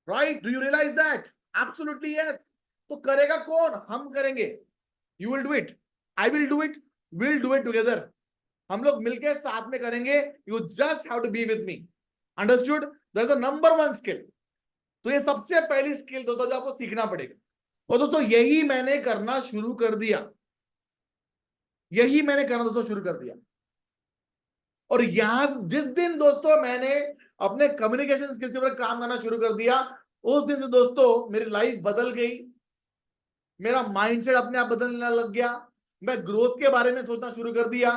Right, do you realize that? Absolutely yes. तो करेगा कौन? हम करेंगे। You will do it, I will do it, will do it together. हम लोग मिलकर साथ में करेंगे। You just have to be with me, understood? That's the number one skill. तो ये सबसे पहली स्किल दोस्तों जो आपको सीखना पड़ेगा। और दोस्तों यही मैंने करना शुरू कर दिया, यही मैंने करना दोस्तों शुरू कर दिया। और यहां जिस दिन दोस्तों मैंने अपने कम्युनिकेशन स्किल्स के ऊपर काम करना शुरू कर दिया, उस दिन से दोस्तों मेरी लाइफ बदल गई, मेरा माइंडसेट अपने आप बदलने लग गया, मैं ग्रोथ के बारे में सोचना शुरू कर दिया।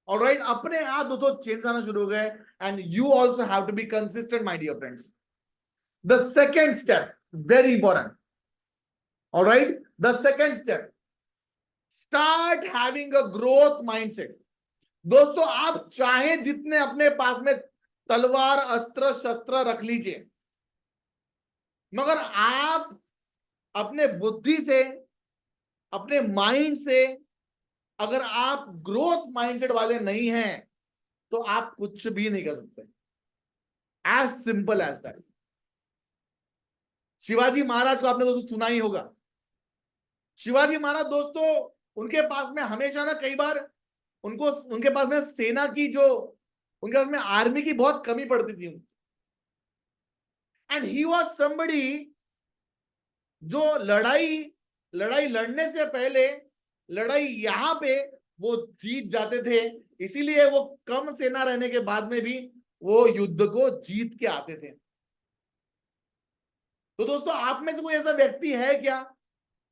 ऑलराइट, अपने आप दोस्तों चेंज आना शुरू हो गए। And you also have to be consistent my dear friends. The second step, very important. All right, the second step, start having a growth mindset. दोस्तों आप चाहे जितने अपने पास में तलवार अस्त्र शस्त्र रख लीजिए, मगर आप अपने बुद्धि से, अपने माइंड से अगर आप ग्रोथ माइंडसेट वाले नहीं हैं, तो आप कुछ भी नहीं कर सकते। As simple as that. Shivaji Maharaj को आपने दोस्तों सुना ही होगा, शिवाजी महाराज दोस्तों, उनके पास में हमेशा ना कई बार उनको उनके पास में सेना की जो उनके पास में आर्मी की बहुत कमी पड़ती थी। एंड ही वॉज समबडी जो लड़ाई लड़ाई लड़ने से पहले लड़ाई यहां पे वो जीत जाते थे, इसीलिए वो कम सेना रहने के बाद में भी वो युद्ध को जीत के आते थे। तो दोस्तों, आप में से कोई ऐसा व्यक्ति है क्या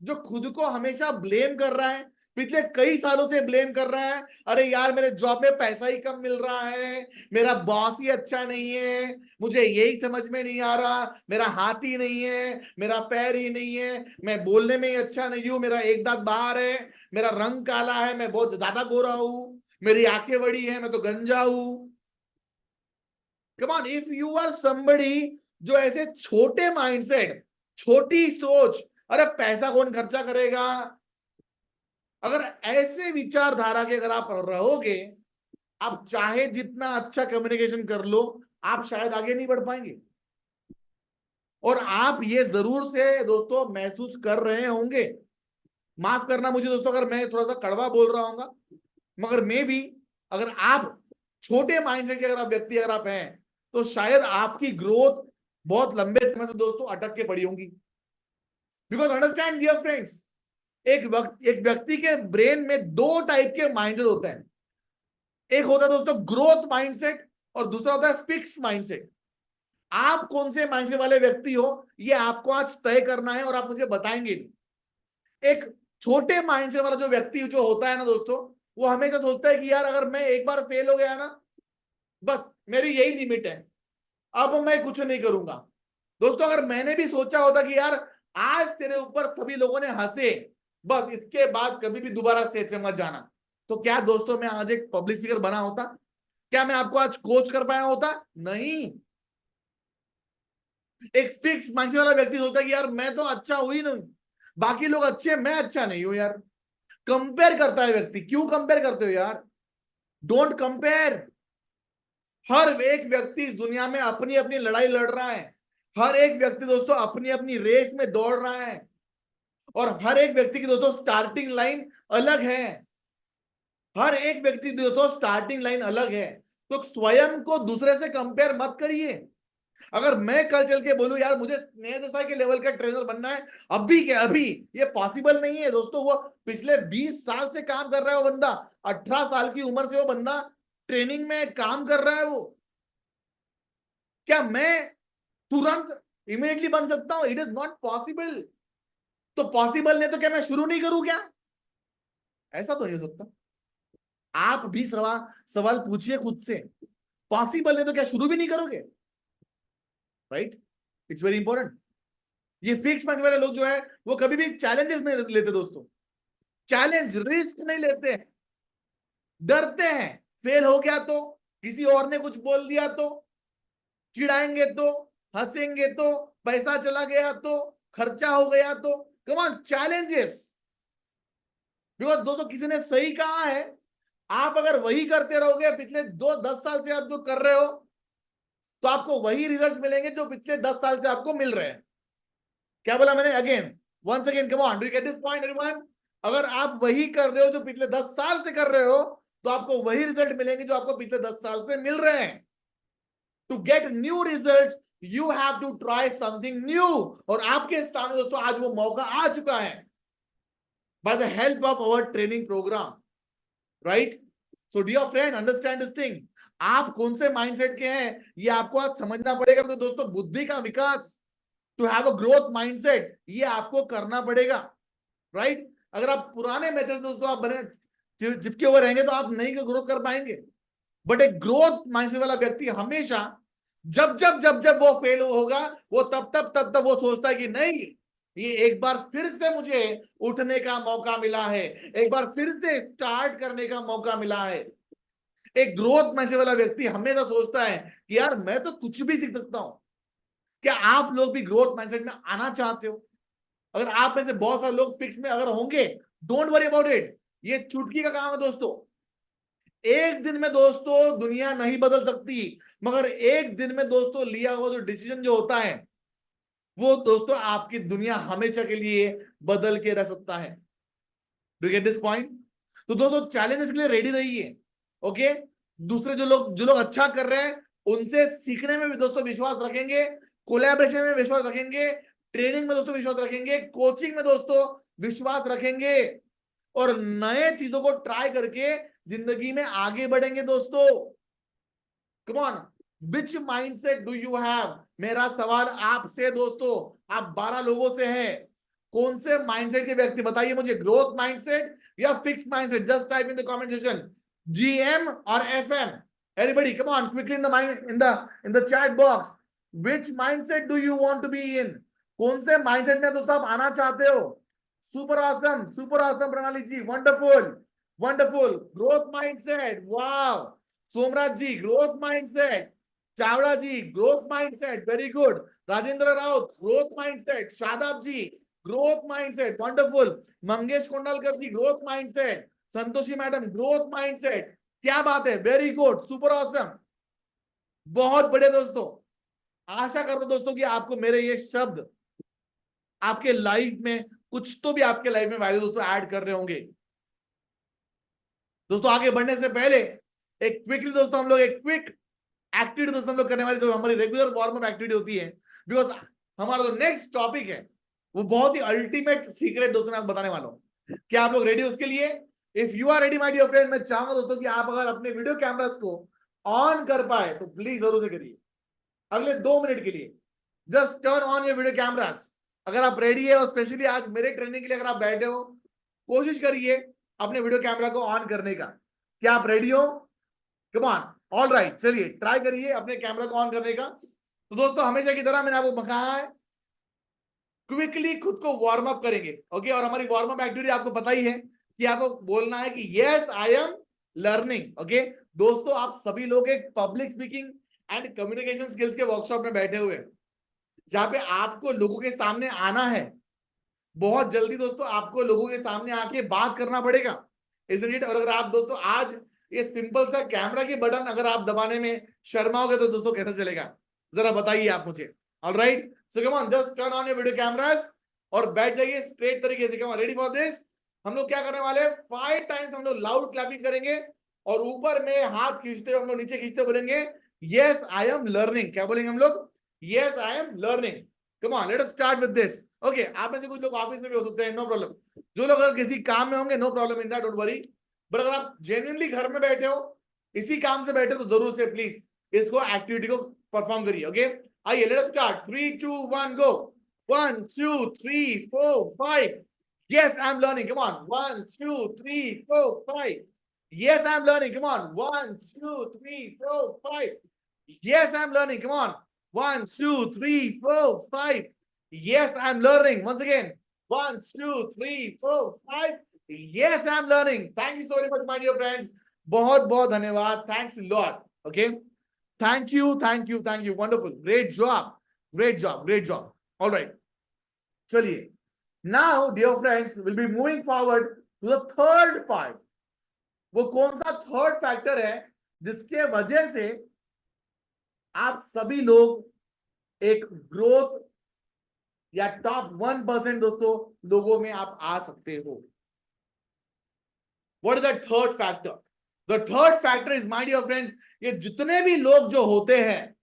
जो खुद को हमेशा ब्लेम कर रहा है, पिछले कई सालों से ब्लेम कर रहा है, अरे यार मेरे जॉब में पैसा ही कम मिल रहा है, मेरा बॉस ही अच्छा नहीं है, मुझे यही समझ में नहीं आ रहा, मेरा हाथ ही नहीं है, मेरा पैर ही नहीं है, मैं बोलने में ही अच्छा नहीं हूं, मेरा एक दांत बाहर है, मेरा रंग काला है, मैं बहुत ज्यादा गोरा हूं, मेरी आंखें बड़ी है, मैं तो गंजा हूं। Come on, if you are somebody जो ऐसे छोटे माइंडसेट, छोटी सोच, अरे पैसा कौन खर्चा करेगा, अगर ऐसे विचारधारा के अगर आप रहोगे, आप चाहे जितना अच्छा कम्युनिकेशन कर लो, आप शायद आगे नहीं बढ़ पाएंगे। और आप ये जरूर से दोस्तों महसूस कर रहे होंगे, माफ करना मुझे दोस्तों अगर मैं थोड़ा सा कड़वा बोल रहा हूँ, मगर मैं भी, अगर आप छोटे माइंडसेट के अगर आप व्यक्ति अगर आप हैं, तो शायद आपकी ग्रोथ बहुत लंबे समय से दोस्तों अटक के पड़ी होंगी। बिकॉज अंडरस्टैंड डियर फ्रेंड्स, एक व्यक्ति के ब्रेन में दो टाइप के माइंडसेट होते हैं। एक होता है दोस्तों ग्रोथ माइंडसेट और दूसरा होता है फिक्स माइंडसेट। आप कौन से माइंडसेट वाले व्यक्ति हो, ये आपको आज तय करना है और आप मुझे बताएंगे। एक छोटे माइंडसेट वाला जो व्यक्ति जो होता है ना दोस्तों, वो हमेशा सोचता है कि यार अगर मैं एक बार फेल हो गया ना, बस मेरी यही लिमिट है, अब मैं कुछ नहीं करूंगा। दोस्तों, अगर मैंने भी सोचा होता कि यार आज तेरे ऊपर सभी लोगों ने हंसे, बस इसके बाद कभी भी दोबारा स्टेज पे मत जाना, तो क्या दोस्तों मैं आज एक पब्लिक स्पीकर बना होता? क्या मैं आपको आज कोच कर पाया होता? नहीं। एक फिक्स माइंडसेट वाला व्यक्ति सोचता है कि यार मैं तो अच्छा हुई नहीं, बाकी लोग अच्छे हैं, मैं अच्छा नहीं हूं यार। कंपेयर करता है व्यक्ति। क्यों कंपेयर करते हो यार? Don't compare. हर एक व्यक्ति इस दुनिया में अपनी अपनी लड़ाई लड़ रहा है। हर एक व्यक्ति दोस्तों अपनी अपनी रेस में दौड़ रहा है, और हर एक व्यक्ति की दोस्तों स्टार्टिंग लाइन अलग है। हर एक व्यक्ति दोस्तों स्टार्टिंग लाइन अलग है। तो स्वयं को दूसरे से कंपेयर मत करिए। अगर मैं कल चल के बोलूं यार मुझे स्नेह देसाई के लेवल का ट्रेनर बनना है, अभी क्या अभी, ये पॉसिबल नहीं है दोस्तों। वो पिछले 20 साल से काम कर रहा है, वो बंदा 18 साल की उम्र से वो बंदा ट्रेनिंग में काम कर रहा है। वो क्या मैं तुरंत इमीडिएटली बन सकता हूं? It is not possible. तो पॉसिबल नहीं तो क्या मैं शुरू नहीं करूं क्या? ऐसा तो नहीं हो सकता। आप भी सवाल सवाल पूछिए खुद से, पॉसिबल नहीं तो क्या शुरू भी नहीं करोगे? राइट? It's very important. ये फिक्स माइंड वाले लोग जो है वो कभी भी चैलेंजेस नहीं लेते दोस्तों। चैलेंज रिस्क नहीं लेते हैं, डरते हैं फेल हो गया तो, किसी और ने कुछ बोल दिया तो, चिढ़ाएंगे तो, हंसेंगे तो, पैसा चला गया तो, खर्चा हो गया तो। Come on, challenges. बिकॉज दोस्तों किसी ने सही कहा है, आप अगर वही करते रहोगे पिछले 10 साल से आप जो कर रहे हो, तो आपको वही रिजल्ट मिलेंगे जो पिछले 10 साल से आपको मिल रहे हैं। क्या बोला मैंने? Again, once again, come on, do you get this point everyone? अगर आप वही कर रहे हो जो पिछले 10 साल से कर रहे हो, तो आपको वही रिजल्ट मिलेंगे जो आपको पिछले 10 साल से मिल रहे हैं। To get new result you have to try something new. और आपके सामने दोस्तों आज वो मौका आ चुका है, by the help of our training program. Right? So dear friend, understand this thing. आप कौन से माइंडसेट के हैं ये आपको आज समझना पड़ेगा। तो दोस्तों बुद्धि का विकास, to have a growth mindset, ये आपको करना पड़ेगा। राइट? अगर आप पुराने मेथड दोस्तों आप बने चिपके हुए रहेंगे तो आप नहीं ग्रोथ कर पाएंगे। बट एक ग्रोथ माइंडसेट वाला व्यक्ति हमेशा जब वो फेल होगा, वो तब वो सोचता है कि नहीं, ये एक बार फिर से मुझे उठने का मौका मिला है, एक बार फिर से स्टार्ट करने का मौका मिला है। एक ग्रोथ माइंडसेट वाला व्यक्ति हमेशा सोचता है कि यार मैं तो कुछ भी सीख सकता हूं। क्या आप लोग भी ग्रोथ माइंडसेट में आना चाहते हो? अगर आप में से बहुत सारे लोग फिक्स में अगर होंगे, डोंट वरी अबाउट इट, ये चुटकी का काम है दोस्तों। एक दिन में दोस्तों दुनिया नहीं बदल सकती, मगर एक दिन में दोस्तों लिया हुआ जो डिसीजन जो होता है, वो दोस्तों आपकी दुनिया हमेशा के लिए बदल के रह सकता है। Do get this point? तो दोस्तों चैलेंजेस के लिए रेडी रहिए। ओके, दूसरे जो लोग अच्छा कर रहे हैं उनसे सीखने में भी दोस्तों विश्वास रखेंगे, कोलैबोरेशन में विश्वास रखेंगे, ट्रेनिंग में दोस्तों विश्वास रखेंगे, कोचिंग में दोस्तों विश्वास रखेंगे और नए चीजों को ट्राई करके जिंदगी में आगे बढ़ेंगे दोस्तों। Come on, which mindset do you have? मेरा सवाल आपसे दोस्तों, आप 12 लोगों से हैं, कौन से माइंडसेट के व्यक्ति बताइए मुझे, ग्रोथ माइंडसेट या fix mindset? Just type in the comment section GM और FM. Everybody come on quickly in the chat box, which mindset do you want to be in? कौन से माइंडसेट में दोस्तों आप आना चाहते हो? Super awesome Pranali ji, wonderful wonderful. Growth mindset, wow. Somraj ji growth mindset, Chavda ji growth mindset, very good. Rajendra Raut growth mindset, Shadab ji growth mindset, wonderful. Mangesh Kondalkar ji growth mindset, Santoshi madam growth mindset, क्या बात है, वेरी गुड, सुपर ऑसम, बहुत बढ़िया दोस्तों। आशा करता हूं दोस्तों कि आपको मेरे ये शब्द आपके लाइफ में कुछ तो भी आपके लाइफ में वैल्यू दोस्तों ऐड कर रहे होंगे। दोस्तों आगे बढ़ने से पहले एक क्विकली दोस्तों हम लोग एक क्विक एक्टिविटी दोस्तों हम लोग करने वाले, जो हमारी रेगुलर वार्म अप एक्टिविटी होती है, बिकॉज हमारा जो नेक्स्ट टॉपिक है वो बहुत ही अल्टीमेट सीक्रेट दोस्तों मैं बताने वाला हूं। क्या आप लोग रेडी उसके लिए? If you are ready my dear friend, मैं चाहूंगा दोस्तों कि आप अगर अपने वीडियो कैमरास को ऑन कर पाए तो प्लीज जरूर से करिए अगले 2 मिनट के लिए। Just turn on your video cameras. अगर आप रेडी है और स्पेशली आज मेरे ट्रेनिंग के लिए अगर आप बैठे हो, कोशिश करिए अपने वीडियो कैमरा को ऑन करने का। क्या आप रेडी हो? कम ऑन, ऑल राइट, चलिए ट्राई करिए अपने कैमरा को ऑन करने का। तो दोस्तों हमेशा की तरह मैंने आपको कहा है, क्विकली खुद को वार्म अप करेंगे। ओके, और हमारी वार्म अप एक्टिविटी आपको पता ही है कि आपको बोलना है कि yes I am learning. Okay दोस्तों, आप सभी लोग एक public speaking and communication skills के वर्कशॉप में बैठे हुए हैं, जहां पे आपको लोगों के सामने आना है। बहुत जल्दी दोस्तों आपको लोगों के सामने आके बात करना पड़ेगा, isn't it? और अगर आप दोस्तों आज ये सिंपल सा कैमरा की बटन अगर आप दबाने में शर्माओगे तो दोस्तों कैसे चलेगा, जरा बताइए आप मुझे। Alright, so come on, just turn on your video cameras और बैठ जाइए स्ट्रेट तरीके से। कम ऑन, रेडी फॉर दिस? हम लोग क्या करने वाले हैं, 5 टाइम्स हम लोग लाउड क्लैपिंग करेंगे और ऊपर में हाथ खींचते हुए हम लोग नीचे खींचते बोलेंगे यस आई एम लर्निंग। क्या बोलेंगे हम लोग? Yes I am learning. Come on, late us start with this. Okay, आप में से कुछ लोग ऑफिस में भी हो सकते हैं, नो प्रॉब्लम। जो लोग अगर किसी काम में होंगे, no problem in that, don't worry. But अगर आप जेन्युइनली घर में बैठे हो, इसी काम से बैठे हो, तो जरूर से प्लीज इसको एक्टिविटी को परफॉर्म करिए। ओके, आइए late us start, 3 2 1 go. 1 2 3 4 5, yes I'm learning, come on, 1 2 3 4 5, yes I'm learning, come on, 1 2 3 4 5, yes I'm learning, come on, 1 2 3 4 5, yes I'm learning, once again, 1 2 3 4 5, yes I'm learning. Thank you so very much my dear friends, बहुत बहुत धन्यवाद, thanks a lot. Okay, thank you, thank you, thank you, wonderful, great job, great job, great job. All right, चलिए, now dear friends we'll be moving forward to the third part. वो कौन सा third factor है जिसके वजह से आप सभी लोग एक ग्रोथ या टॉप 1% दोस्तों लोगों में आप आ सकते हो? What is that third factor? The third factor is, my dear friends, ये जितने भी लोग जो होते हैं,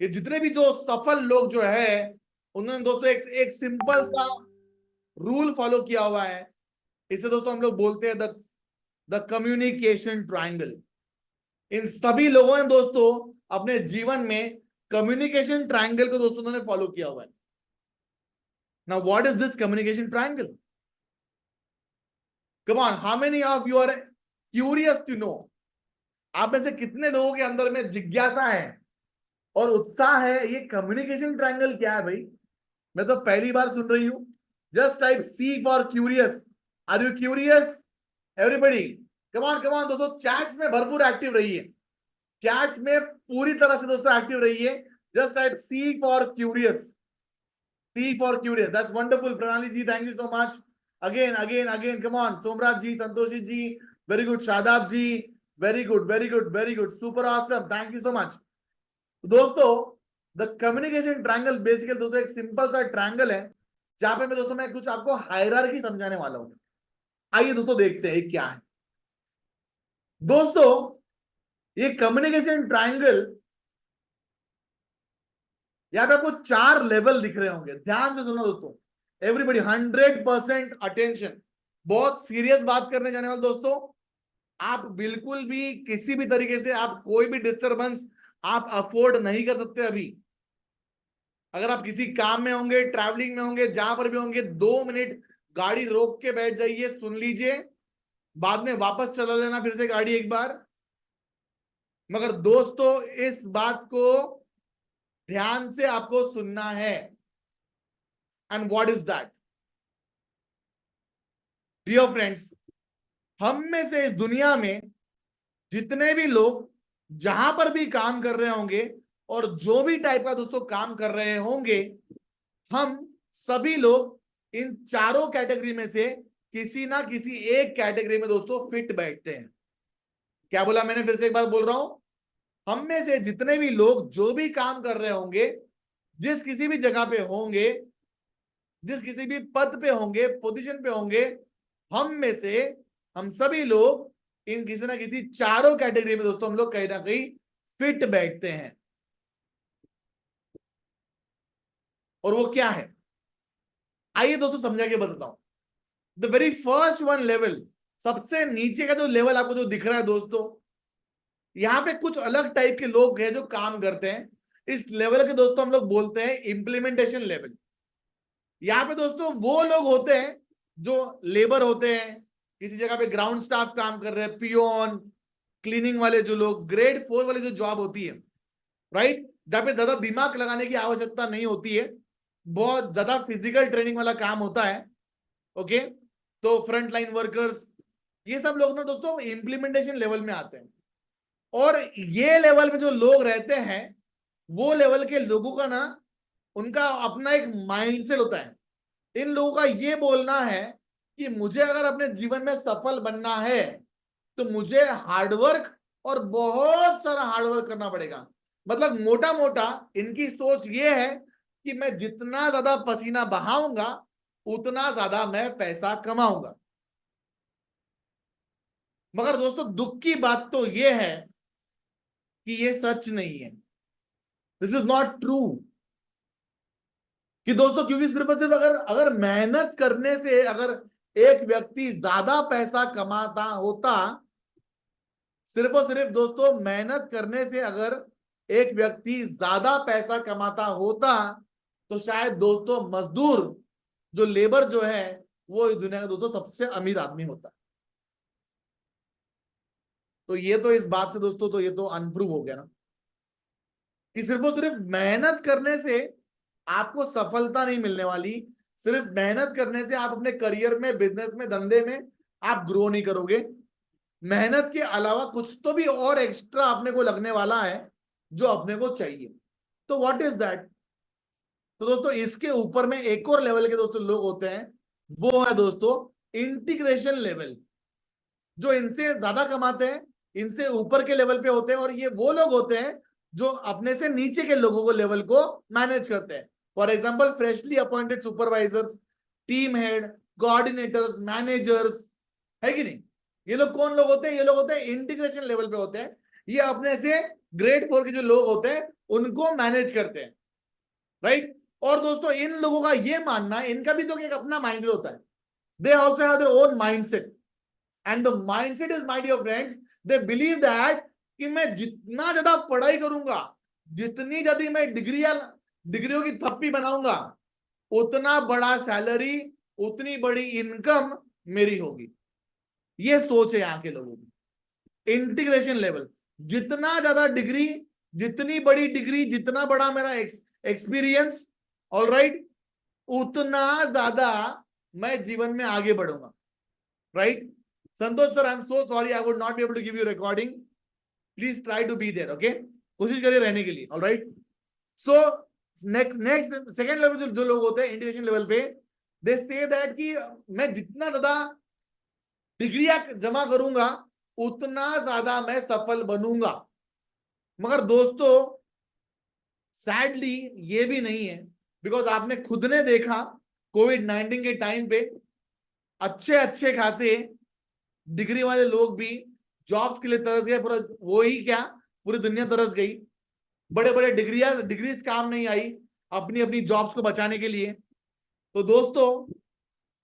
ये जितने भी जो सफल लोग जो है, उन्होंने दोस्तों एक सिंपल सा रूल फॉलो किया हुआ है। इसे दोस्तों हम लोग बोलते हैं द कम्युनिकेशन ट्रायंगल। इन सभी लोगों ने दोस्तों अपने जीवन में कम्युनिकेशन ट्रायंगल को दोस्तों उन्होंने फॉलो किया हुआ है। Now what is this communication triangle? Come on, how many of you are curious to know? आप में से कितने लोगों के अंदर में जिज्ञासा है और उत्साह है, ये कम्युनिकेशन ट्रायंगल क्या है भाई? मैं तो पहली बार सुन रही हूं। Just type C for curious. Are you curious everybody? Come on दोस्तों, चैट्स में भरपूर एक्टिव रहिए, चैट्स में पूरी तरह से दोस्तों एक्टिव रहिए। Just type C for curious, C for curious, that's wonderful. Pranali ji thank you so much, again come on. Somraj ji, Santoshi ji, very good. Shadab ji, very good, super awesome, thank you so much. दोस्तों द कम्युनिकेशन ट्रायंगल बेसिकली दोस्तों एक simple सा triangle है जहां पे मैं कुछ आपको हायरार्की समझाने वाला हूं। आइए दोस्तों देखते हैं क्या है। दोस्तों ये कम्युनिकेशन ट्रायंगल, यहाँ पे आपको 4 लेवल दिख रहे होंगे, ध्यान से सुनो दोस्तों। एवरीबडी 100% अटेंशन, बहुत सीरियस बात करने जाने वाले दोस्तों। आप बिल्कुल भी किसी भी तरीके से आप कोई भी डिस्टरबेंस आप अफोर्ड नहीं कर सकते अभी। अगर आप किसी काम में होंगे, ट्रैवलिंग में होंगे, जहां पर भी होंगे, 2 मिनट गाड़ी रोक के बैठ जाइए, सुन लीजिए, बाद में वापस चला लेना फिर से गाड़ी एक बार। मगर दोस्तों इस बात को ध्यान से आपको सुनना है। And what is that? Dear friends, हम में से इस दुनिया में जितने भी लोग जहां पर भी काम कर रहे होंगे और जो भी टाइप का दोस्तों काम कर रहे होंगे, हम सभी लोग इन चारों कैटेगरी में से किसी ना किसी एक कैटेगरी में दोस्तों फिट बैठते हैं। क्या बोला मैंने? फिर से एक बार बोल रहा हूं, हम में से जितने भी लोग जो भी काम कर रहे होंगे, जिस किसी भी जगह पे होंगे, जिस किसी भी पद पे होंगे, पोजीशन पे होंगे, हम में से हम सभी लोग इन किसी ना किसी चारों कैटेगरी में दोस्तों हम लोग कहीं ना कहीं फिट बैठते हैं। और वो क्या है, आइए दोस्तों समझा के बताता हूं। The very first one level, सबसे नीचे का जो लेवल आपको जो दिख रहा है दोस्तों, यहां पे कुछ अलग टाइप के लोग हैं जो काम करते हैं। इस लेवल के दोस्तों हम लोग बोलते हैं इंप्लीमेंटेशन लेवल। यहाँ पे दोस्तों वो लोग होते हैं जो लेबर होते हैं, किसी जगह पे ग्राउंड स्टाफ काम कर रहे हैं, पियोन, क्लीनिंग वाले जो लोग, ग्रेड 4 वाली जो जॉब होती है, राइट, जहां पे ज्यादा दिमाग लगाने की आवश्यकता नहीं होती है, बहुत ज्यादा फिजिकल ट्रेनिंग वाला काम होता है। ओके, तो फ्रंट लाइन वर्कर्स, ये सब लोग ना दोस्तों इंप्लीमेंटेशन लेवल में आते हैं। और ये लेवल में जो लोग रहते हैं, वो लेवल के लोगों का ना उनका अपना एक माइंडसेट होता है। इन लोगों का ये बोलना है कि मुझे अगर अपने जीवन में सफल बनना है तो मुझे हार्डवर्क और बहुत सारा हार्डवर्क करना पड़ेगा। मतलब मोटा मोटा इनकी सोच ये है कि मैं जितना ज्यादा पसीना बहाऊंगा उतना ज्यादा मैं पैसा कमाऊंगा। मगर दोस्तों दुख की बात तो ये है कि ये सच नहीं है। This is not true. कि दोस्तों क्योंकि सिर्फ और सिर्फ अगर अगर मेहनत करने से अगर एक व्यक्ति ज्यादा पैसा कमाता होता, सिर्फ और सिर्फ दोस्तों मेहनत करने से अगर एक व्यक्ति ज्यादा पैसा कमाता होता, तो शायद दोस्तों मजदूर जो लेबर जो है वो इस दुनिया का दोस्तों सबसे अमीर आदमी होता। तो ये तो इस बात से दोस्तों तो ये तो अनप्रूव हो गया ना कि सिर्फ और सिर्फ मेहनत करने से आपको सफलता नहीं मिलने वाली। सिर्फ मेहनत करने से आप अपने करियर में, बिजनेस में, धंधे में आप ग्रो नहीं करोगे। मेहनत के अलावा कुछ तो भी और एक्स्ट्रा अपने को लगने वाला है जो अपने को चाहिए। तो व्हाट इज दैट? तो दोस्तों इसके ऊपर में एक और लेवल के दोस्तों लोग होते हैं, वो है दोस्तों इंटीग्रेशन लेवल। जो इनसे ज्यादा कमाते हैं, इनसे ऊपर के लेवल पे होते हैं, और ये वो लोग होते हैं जो अपने से नीचे के लोगों को लेवल को मैनेज करते हैं। For example freshly appointed supervisors, team head, coordinators, managers, है कि नहीं? ये लोग कौन लोग होते हैं? ये लोग होते हैं इंटीग्रेशन लेवल पे होते हैं। ये अपने से ग्रेड 4 के जो लोग होते हैं उनको मैनेज करते हैं, राइट। और दोस्तों इन लोगों का ये मानना है, इनका भी तो एक अपना माइंडसेट होता है। They also have their own mindset, and the mindset is, my dear friends, they believe that कि मैं जितना ज्यादा पढ़ाई करूंगा, जितनी ज्यादा मैं डिग्रियों की थप्पी बनाऊंगा, उतना बड़ा सैलरी, उतनी बड़ी इनकम मेरी होगी। ये सोच है यहाँ के लोगों की। इंटीग्रेशन लेवल, जितना ज्यादा डिग्री, जितनी बड़ी डिग्री, जितना बड़ा मेरा एक्सपीरियंस, ऑलराइट, उतना ज्यादा मैं जीवन में आगे बढ़ूंगा, right. Santosh sir, I am so sorry, I would not be able to give you recording, please try to be there, okay, कोशिश करिए रहने के लिए, alright. So next second level जो लोग होते हैं इंटीग्रेशन लेवल पे, दे से दैट कि मैं जितना ज्यादा डिग्रियां जमा करूंगा उतना ज्यादा मैं सफल बनूंगा। मगर दोस्तों सैडली ये भी नहीं है, बिकॉज आपने खुद ने देखा कोविड-19 के टाइम पे अच्छे अच्छे खासे डिग्री वाले लोग भी जॉब्स के लिए तरस गए। पूरा वो ही क्या, पूरी दुनिया तरस गई। बड़े बड़े डिग्रीज काम नहीं आई अपनी अपनी जॉब्स को बचाने के लिए। तो दोस्तों,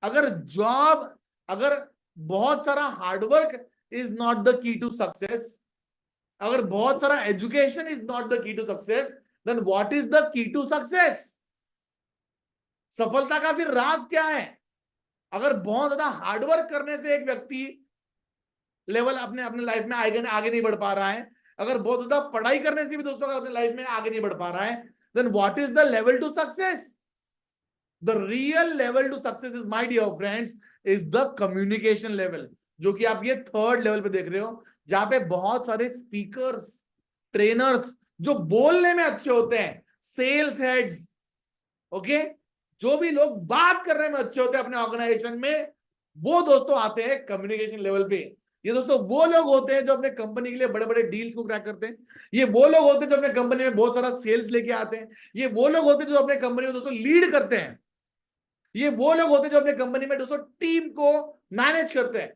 अगर जॉब, अगर बहुत सारा hard work is not the key to success, अगर बहुत सारा education is not the key to success, then what is the key to success? सफलता का फिर राज क्या है? अगर बहुत ज्यादा हार्डवर्क करने से एक व्यक्ति लेवल अपने अपने लाइफ में आगे नहीं बढ़ पा रहा है, अगर बहुत ज्यादा पढ़ाई करने से भी दोस्तों अगर अपने लाइफ में आगे नहीं बढ़ पा रहा है, then what is the level to success? The real level to success is, my dear friends, is the communication level, जो कि आप ये थर्ड लेवल पे देख रहे हो, जहां पे बहुत सारे स्पीकर्स, ट्रेनर्स जो बोलने में अच्छे होते हैं, सेल्स हेड्स, ओके, जो भी लोग बात करने में अच्छे होते हैं अपने ऑर्गेनाइजेशन में, वो दोस्तों आते हैं कम्युनिकेशन लेवल पे। ये दोस्तों वो लोग होते हैं जो अपने कंपनी के लिए बड़े बड़े डील्स को क्रैक करते हैं। ये वो लोग होते हैं जो अपने कंपनी में बहुत सारा सेल्स लेके आते हैं। ये वो लोग होते हैं जो अपने कंपनी में दोस्तों लीड करते हैं। ये वो लोग होते हैं जो अपने कंपनी में दोस्तों टीम को मैनेज करते हैं,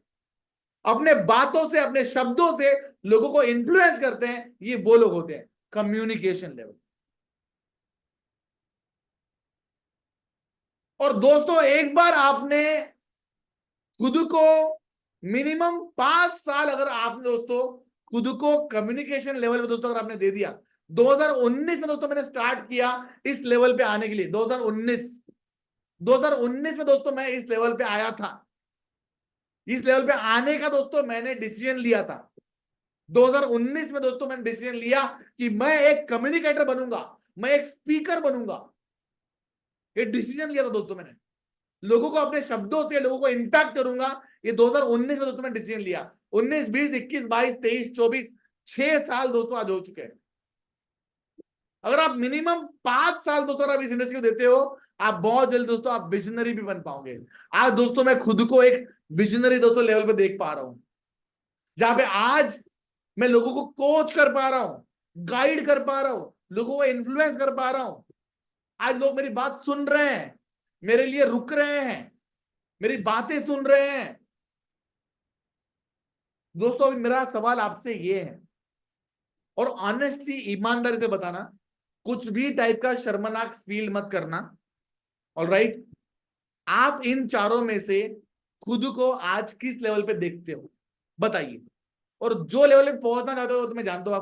अपने बातों से, अपने शब्दों से लोगों को इन्फ्लुएंस करते हैं। ये वो लोग होते हैं कम्युनिकेशन लेवल। और दोस्तों, एक बार आपने खुद को मिनिमम 5 साल अगर आपने दोस्तों खुद को कम्युनिकेशन लेवल पे दोस्तों अगर आपने दे दिया, 2019 में दोस्तों मैंने स्टार्ट किया इस लेवल पे आने के लिए। 2019 में दोस्तों मैं इस लेवल पे आया था। इस लेवल पे आने का दोस्तों मैंने डिसीजन लिया था। 2019 में दोस्तों मैंने डिसीजन लिया कि मैं एक कम्युनिकेटर बनूंगा, मैं एक स्पीकर बनूंगा। ये डिसीजन लिया था दोस्तों मैंने, लोगों को अपने शब्दों से लोगों को इंपैक्ट करूंगा। ये 2019 में दोस्तों मैंने डिसीजन लिया। 19, 20, 21, 22, 23, 24, 6 साल दोस्तों आज हो चुके हैं। अगर आप मिनिमम 5 साल दोस्तों आप इस इंडस्ट्री को देते हो, आप बहुत जल्द दोस्तों आप विजनरी भी बन पाओगे। आज दोस्तों मैं खुद को एक विजनरी दोस्तों लेवल पे देख पा रहा हूं, जहां पे आज मैं लोगों को कोच कर पा रहा हूं, गाइड कर पा रहा हूं, लोगों को इन्फ्लुएंस कर पा रहा हूं। आज लोग मेरी बात सुन रहे हैं, मेरे लिए रुक रहे हैं, मेरी बातें सुन रहे हैं। दोस्तों, अभी मेरा सवाल आपसे ये है, और ऑनेस्टली ईमानदारी से बताना, कुछ भी टाइप का शर्मनाक फील मत करना, ऑलराइट? आप इन चारों में से खुद को आज किस लेवल पे देखते हो, बताइए। और जो लेवल पे पहुंचना चाहते हो तो मैं जानता हूं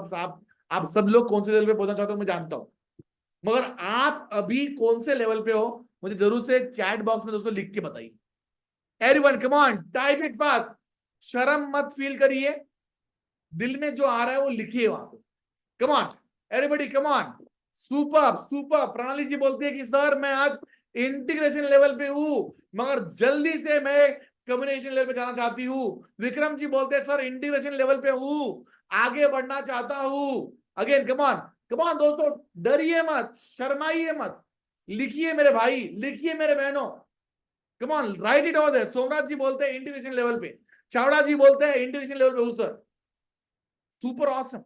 आप सब लोग कौन से लेवल पे पहुंचना चाहते हो मैं जानता हूं, मगर आप अभी कौन से लेवल पे हो मुझे जरूर से चैट बॉक्स में दोस्तों लिख के बताइए। Everyone come on, type it fast. शर्म मत फील करिए, दिल में जो आ रहा है वो लिखिए वहां पे। कम on everybody, come on. Super super. प्रणाली जी बोलती है कि सर मैं आज इंटीग्रेशन लेवल पे हूं, मगर जल्दी से मैं कम्युनिकेशन लेवल पे जाना चाहती हूँ। विक्रम जी बोलते हैं सर इंटीग्रेशन लेवल पे हूं, आगे बढ़ना चाहता हूं। Again come on, come on दोस्तों, डरिए मत, शर्माइए मत, लिखिए मेरे भाई, लिखिए मेरे बहनों। Come on, write it over there. Somnath ji बोलते हैं इंटीग्रेशन लेवल पे, चावड़ा जी बोलते हैं इंटीग्रेशन लेवल पे हूं सर। Super awesome.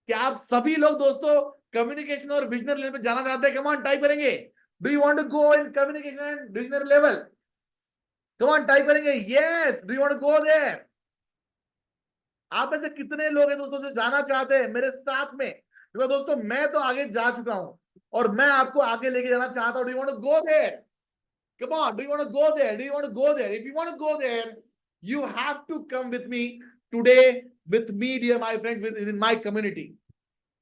क्या आप सभी लोग दोस्तों कम्युनिकेशन और विजनरी लेवल पे जाना चाहते हैं? कम ऑन, टाइप करेंगे। Do you want to go in communication and visionary level? Come on, type करेंगे yes, do you want to go there? आप में से कितने लोग हैं दोस्तों जो जाना चाहते हैं मेरे साथ में? तो दोस्तों मैं तो आगे जा चुका हूं और मैं आपको आगे लेके जाना चाहता हूं। Do you want to go there? Come on, do you want to go there? Do you want to go there? If you want to go there, you have to come with me today, with me, dear my friends, within my community.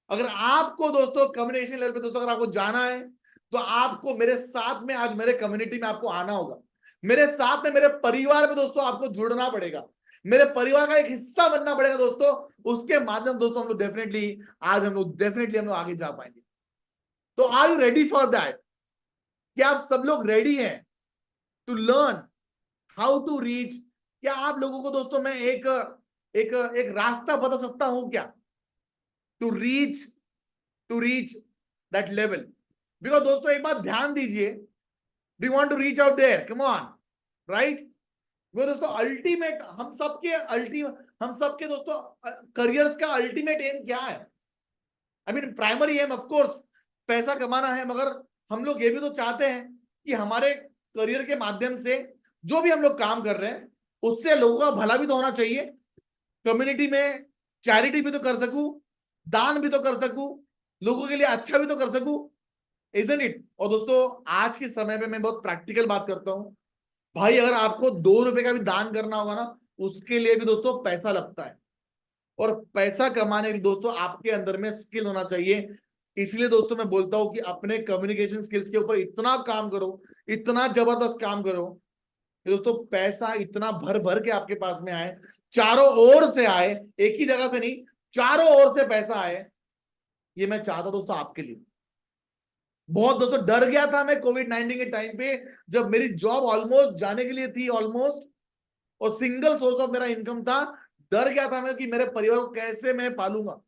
अगर आपको दोस्तों communication level पे दोस्तों अगर आपको जाना है, तो आपको मेरे साथ में आज मेरे कम्युनिटी में आपको आना होगा। मेरे साथ में, मेरे परिवार में दोस्तों आपको जुड़ना पड़ेगा, मेरे परिवार का एक हिस्सा बनना पड़ेगा दोस्तों। उसके माध्यम दोस्तों हम लोग डेफिनेटली हम लोग आगे जा पाएंगे। तो are you ready for that? क्या आप सब लोग रेडी हैं to learn how to reach? क्या आप लोगों को दोस्तों मैं एक एक एक रास्ता बता सकता हूं क्या to reach that level? Because दोस्तों एक बात ध्यान दीजिए, do want to reach out there? Come on, right? वो दोस्तों अल्टीमेट, हम सबके दोस्तों करियर्स का अल्टीमेट एम क्या है? I mean primary aim of course पैसा कमाना है, मगर हम लोग ये भी तो चाहते हैं कि हमारे करियर के माध्यम से जो भी हम लोग काम कर रहे हैं उससे लोगों का भला भी तो होना चाहिए, कम्युनिटी में चैरिटी भी तो कर सकूं, दान भी तो कर सकूं, लोगों के लिए अच्छा भी तो कर सकूं, इजंट इट। और दोस्तों आज के समय पे मैं बहुत प्रैक्टिकल बात करता हूं भाई, अगर आपको 2 रुपए का भी दान करना होगा ना, उसके लिए भी दोस्तों पैसा लगता है, और पैसा कमाने के लिए दोस्तों आपके अंदर में स्किल होना चाहिए। इसलिए दोस्तों मैं बोलता हूं कि अपने कम्युनिकेशन स्किल्स के ऊपर इतना काम करो, इतना जबरदस्त काम करो कि दोस्तों पैसा इतना भर भर के आपके पास में आए, चारों ओर से आए, एक ही जगह से नहीं, चारों ओर से पैसा आए। ये मैं चाहता दोस्तों आपके लिए। बहुत दोस्तों डर गया था मैं कोविड-19 के टाइम पे, जब मेरी जॉब ऑलमोस्ट जाने के लिए थी ऑलमोस्ट, और सिंगल सोर्स ऑफ मेरा इनकम था। डर गया था मैं कि मेरे परिवार को कैसे मैं पालूंगा।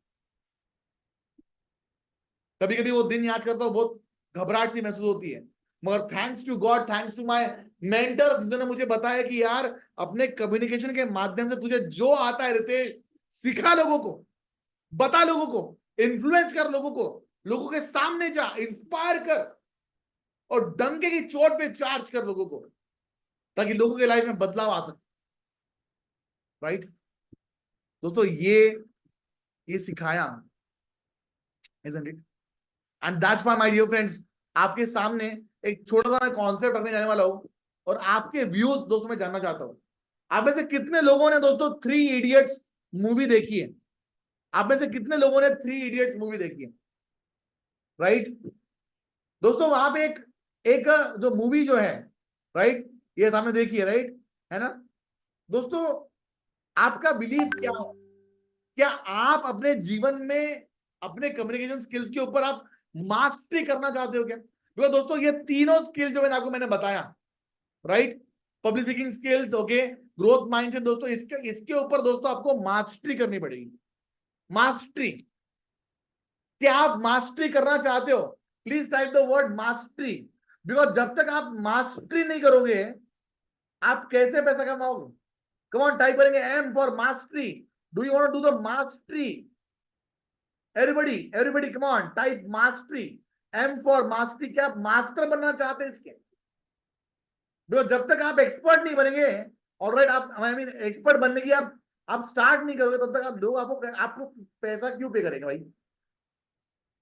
कभी कभी वो दिन याद करता हूँ, बहुत घबराहट सी महसूस होती है, मगर thanks to God, thanks to my mentors, जिन्होंने मुझे बताया कि यार अपने कम्युनिकेशन के माध्यम से तुझे जो आता है रितेश, सिखा लोगों को, बता लोगों को, इन्फ्लुएंस कर लोगों को, लोगों के सामने जा, इंस्पायर कर, और डंके की चोट पे चार्ज कर लोगों को, ताकि लोगों के लाइफ में बदलाव आ सके। राइट दोस्तों, ये सिखाया, isn't it? And that's why my dear friends, आपके सामने एक छोटा सा मैं कॉन्सेप्ट रखने जाने वाला हूं, और आपके व्यूज दोस्तों मैं जानना चाहता हूं। आप में से कितने लोगों ने दोस्तों 3 इडियट्स मूवी देखी है? आप में से कितने लोगों ने 3 इडियट्स मूवी देखी है? राइट दोस्तों, वहां पे एक जो मूवी जो है, राइट, ये सामने देखिए, राइट, है ना दोस्तों? आपका बिलीफ क्या हो? क्या आप अपने जीवन में अपने कम्युनिकेशन स्किल्स के ऊपर आप मास्टरी करना चाहते हो क्या? बिकॉज दोस्तों ये तीनों स्किल जो मैंने बताया, right, public speaking skills, okay, growth mindset, दोस्तों इसके ऊपर दोस्तों आपको मास्टरी करनी पड़ेगी। मास्टरी, क्या आप मास्टरी करना चाहते हो? Please type the word mastery, because जब तक आप मास्टरी नहीं करोगे आप कैसे पैसा कमाओगे? कम ऑन, टाइप करेंगे M for mastery. Do you want to do the mastery? Everybody come on, type mastery, M for mastery. क्या आप मास्टर बनना चाहते हैं इसके? बिकॉज जब तक आप एक्सपर्ट नहीं बनेंगे, ऑलराइट, आप आई मीन एक्सपर्ट बनने की आप स्टार्ट नहीं करोगे, तब तक आप लोग आपको पैसा क्यों पे करेंगे भाई?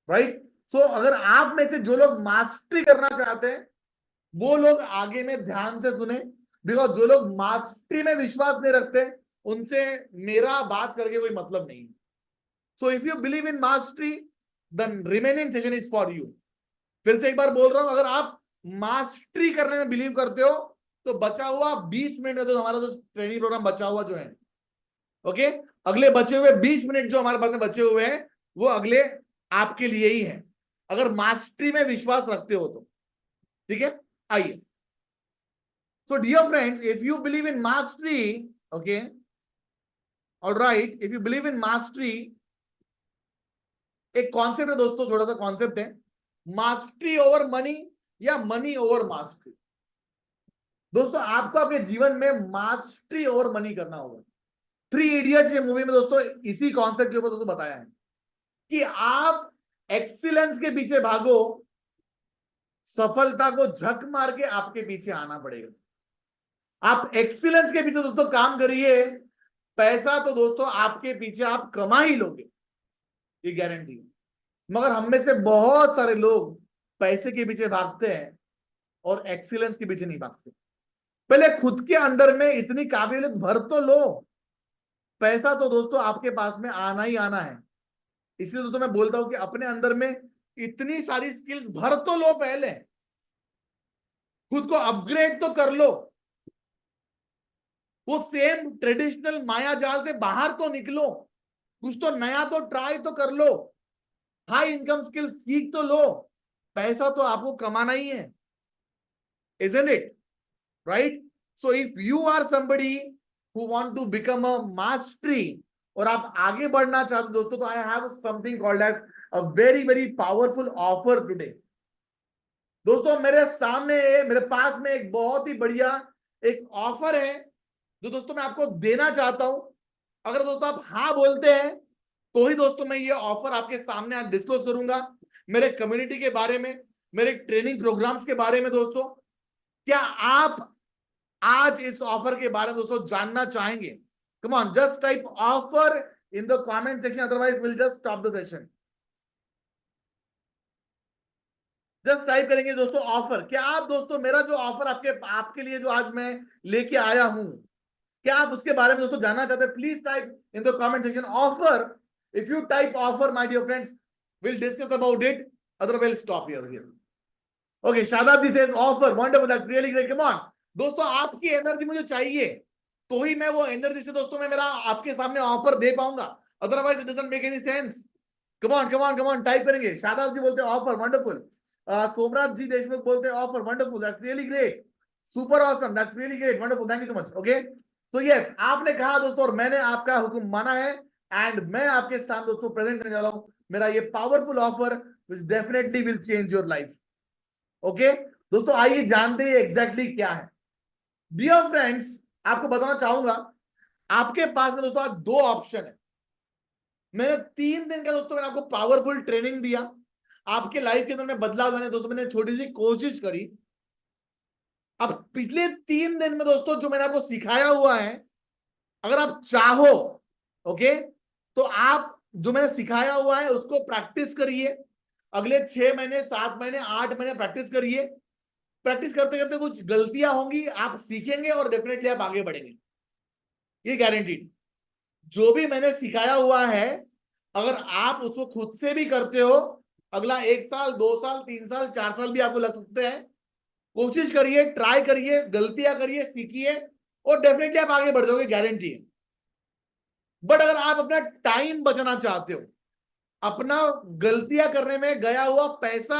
राइट सो अगर आप में से जो लोग मास्टरी करना चाहते हैं वो लोग आगे में ध्यान से सुने, बिकॉज जो लोग मास्टरी में विश्वास नहीं रखते उनसे मेरा बात करके कोई मतलब नहीं। So if you believe in mastery, the remaining session is for you. फिर से एक बार बोल रहा हूं, अगर आप मास्टरी करने में बिलीव करते हो तो बचा हुआ 20 मिनट का जो हमारा जो ट्रेनिंग प्रोग्राम बचा हुआ जो है, ओके, अगले बचे हुए 20 मिनट जो हमारे पास में बचे हुए हैं वो अगले आपके लिए ही है, अगर मास्टरी में विश्वास रखते हो तो। ठीक है, आइए। So dear friends, if you believe in mastery, okay, all right, if you believe in mastery, एक कॉन्सेप्ट है दोस्तों, छोटा सा कॉन्सेप्ट है, मास्टरी ओवर मनी या मनी ओवर मास्टरी। दोस्तों आपको अपने जीवन में मास्टरी ओवर मनी करना होगा। 3 इडियट्स ये मूवी में दोस्तों इसी कॉन्सेप्ट के ऊपर दोस्तों बताया है कि आप एक्सीलेंस के पीछे भागो, सफलता को झक मार के आपके पीछे आना पड़ेगा। आप एक्सीलेंस के पीछे दोस्तों काम करिए, पैसा तो दोस्तों आपके पीछे आप कमा ही लोगे, ये गारंटी है। मगर हम में से बहुत सारे लोग पैसे के पीछे भागते हैं और एक्सीलेंस के पीछे नहीं भागते। पहले खुद के अंदर में इतनी काबिलियत भर तो लो, पैसा तो दोस्तों आपके पास में आना ही आना है। इसलिए दोस्तों मैं बोलता हूं कि अपने अंदर में इतनी सारी स्किल्स भर तो लो, पहले खुद को अपग्रेड तो कर लो, वो सेम ट्रेडिशनल माया जाल से बाहर तो निकलो, कुछ तो नया तो ट्राई तो कर लो, हाई इनकम स्किल सीख तो लो, पैसा तो आपको कमाना ही है, isn't it? Right? So if you are somebody who want to become a mastery और आप आगे बढ़ना चाहते दोस्तों, तो I have something called as a very powerful offer today. दोस्तों मेरे पास में एक बहुत ही बढ़िया एक ऑफर है जो दोस्तों मैं आपको देना चाहता हूं। अगर दोस्तों आप हाँ बोलते हैं तो ही दोस्तों मैं ये ऑफर आपके सामने आज डिस्क्लोज करूंगा, मेरे कम्युनिटी के बारे में, मेरे ट्रेनिंग प्रोग्राम्स के बारे में। दोस्तों क्या आप आज इस ऑफर के बारे में दोस्तों जानना चाहेंगे? Come on, just type offer in the comment section, otherwise will just stop the session. Just type करेंगे दोस्तों ऑफर। क्या आप दोस्तों मेरा जो ऑफर आपके लिए जो आज मैं लेके आया हूं, क्या आप उसके बारे में दोस्तों जानना चाहते हैं? Please type in the comment section offer. If you type offer my dear friends, we'll discuss about it, otherwise we'll stop here. Okay, Shadab ji says offer, wonderful, that's really great. Come on दोस्तों, आपकी energy मुझे चाहिए, तो ही मैं वो energy से दोस्तों मैं मेरा आपके सामने ऑफर दे पाऊंगा, otherwise it doesn't make any sense. Come on come on come on, type करेंगे। शादाब जी बोलते हैं ऑफर, वंडरफुल। सोमराज जी देशमुख बोलते हैं offer, wonderful, that's really great, super awesome, that's really great, wonderful, thank you so much. Okay, तो yes, आपने कहा दोस्तों और मैंने आपका हुक्म माना है, एंड मैं आपके सामने दोस्तों प्रेजेंट करने वाला हूं मेरा ये powerful offer which definitely will change your life. Okay दोस्तों, आइए जानते हैं एग्जैक्टली क्या है। डियर फ्रेंड्स, आपको बताना चाहूंगा, आपके पास में दोस्तों आज दो ऑप्शन है। मैंने 3 दिन का दोस्तों मैंने आपको पावरफुल ट्रेनिंग दिया, आपके लाइफ के अंदर में बदलाव लाने दोस्तों मैंने छोटी सी कोशिश करी। अब पिछले 3 दिन में दोस्तों जो मैंने आपको सिखाया हुआ है, अगर आप चाहो, ओके, तो आप जो मैंने सिखाया हुआ है उसको प्रैक्टिस करिए। अगले 6 महीने, 7 महीने, 8 महीने प्रैक्टिस करिए। प्रैक्टिस करते करते कुछ गलतियां होंगी, आप सीखेंगे और डेफिनेटली आप आगे बढ़ेंगे, ये गारंटीड। जो भी मैंने सिखाया हुआ है, अगर आप उसको खुद से भी करते हो, अगला 1 साल, 2 साल, 3 साल, 4 साल भी आपको लग सकते हैं। कोशिश करिए, ट्राई करिए, गलतियां करिए, सीखिए, और डेफिनेटली आप आगे बढ़ जाओगे, गारंटी है। बट अगर आप अपना टाइम बचाना चाहते हो, अपना गलतियां करने में गया हुआ पैसा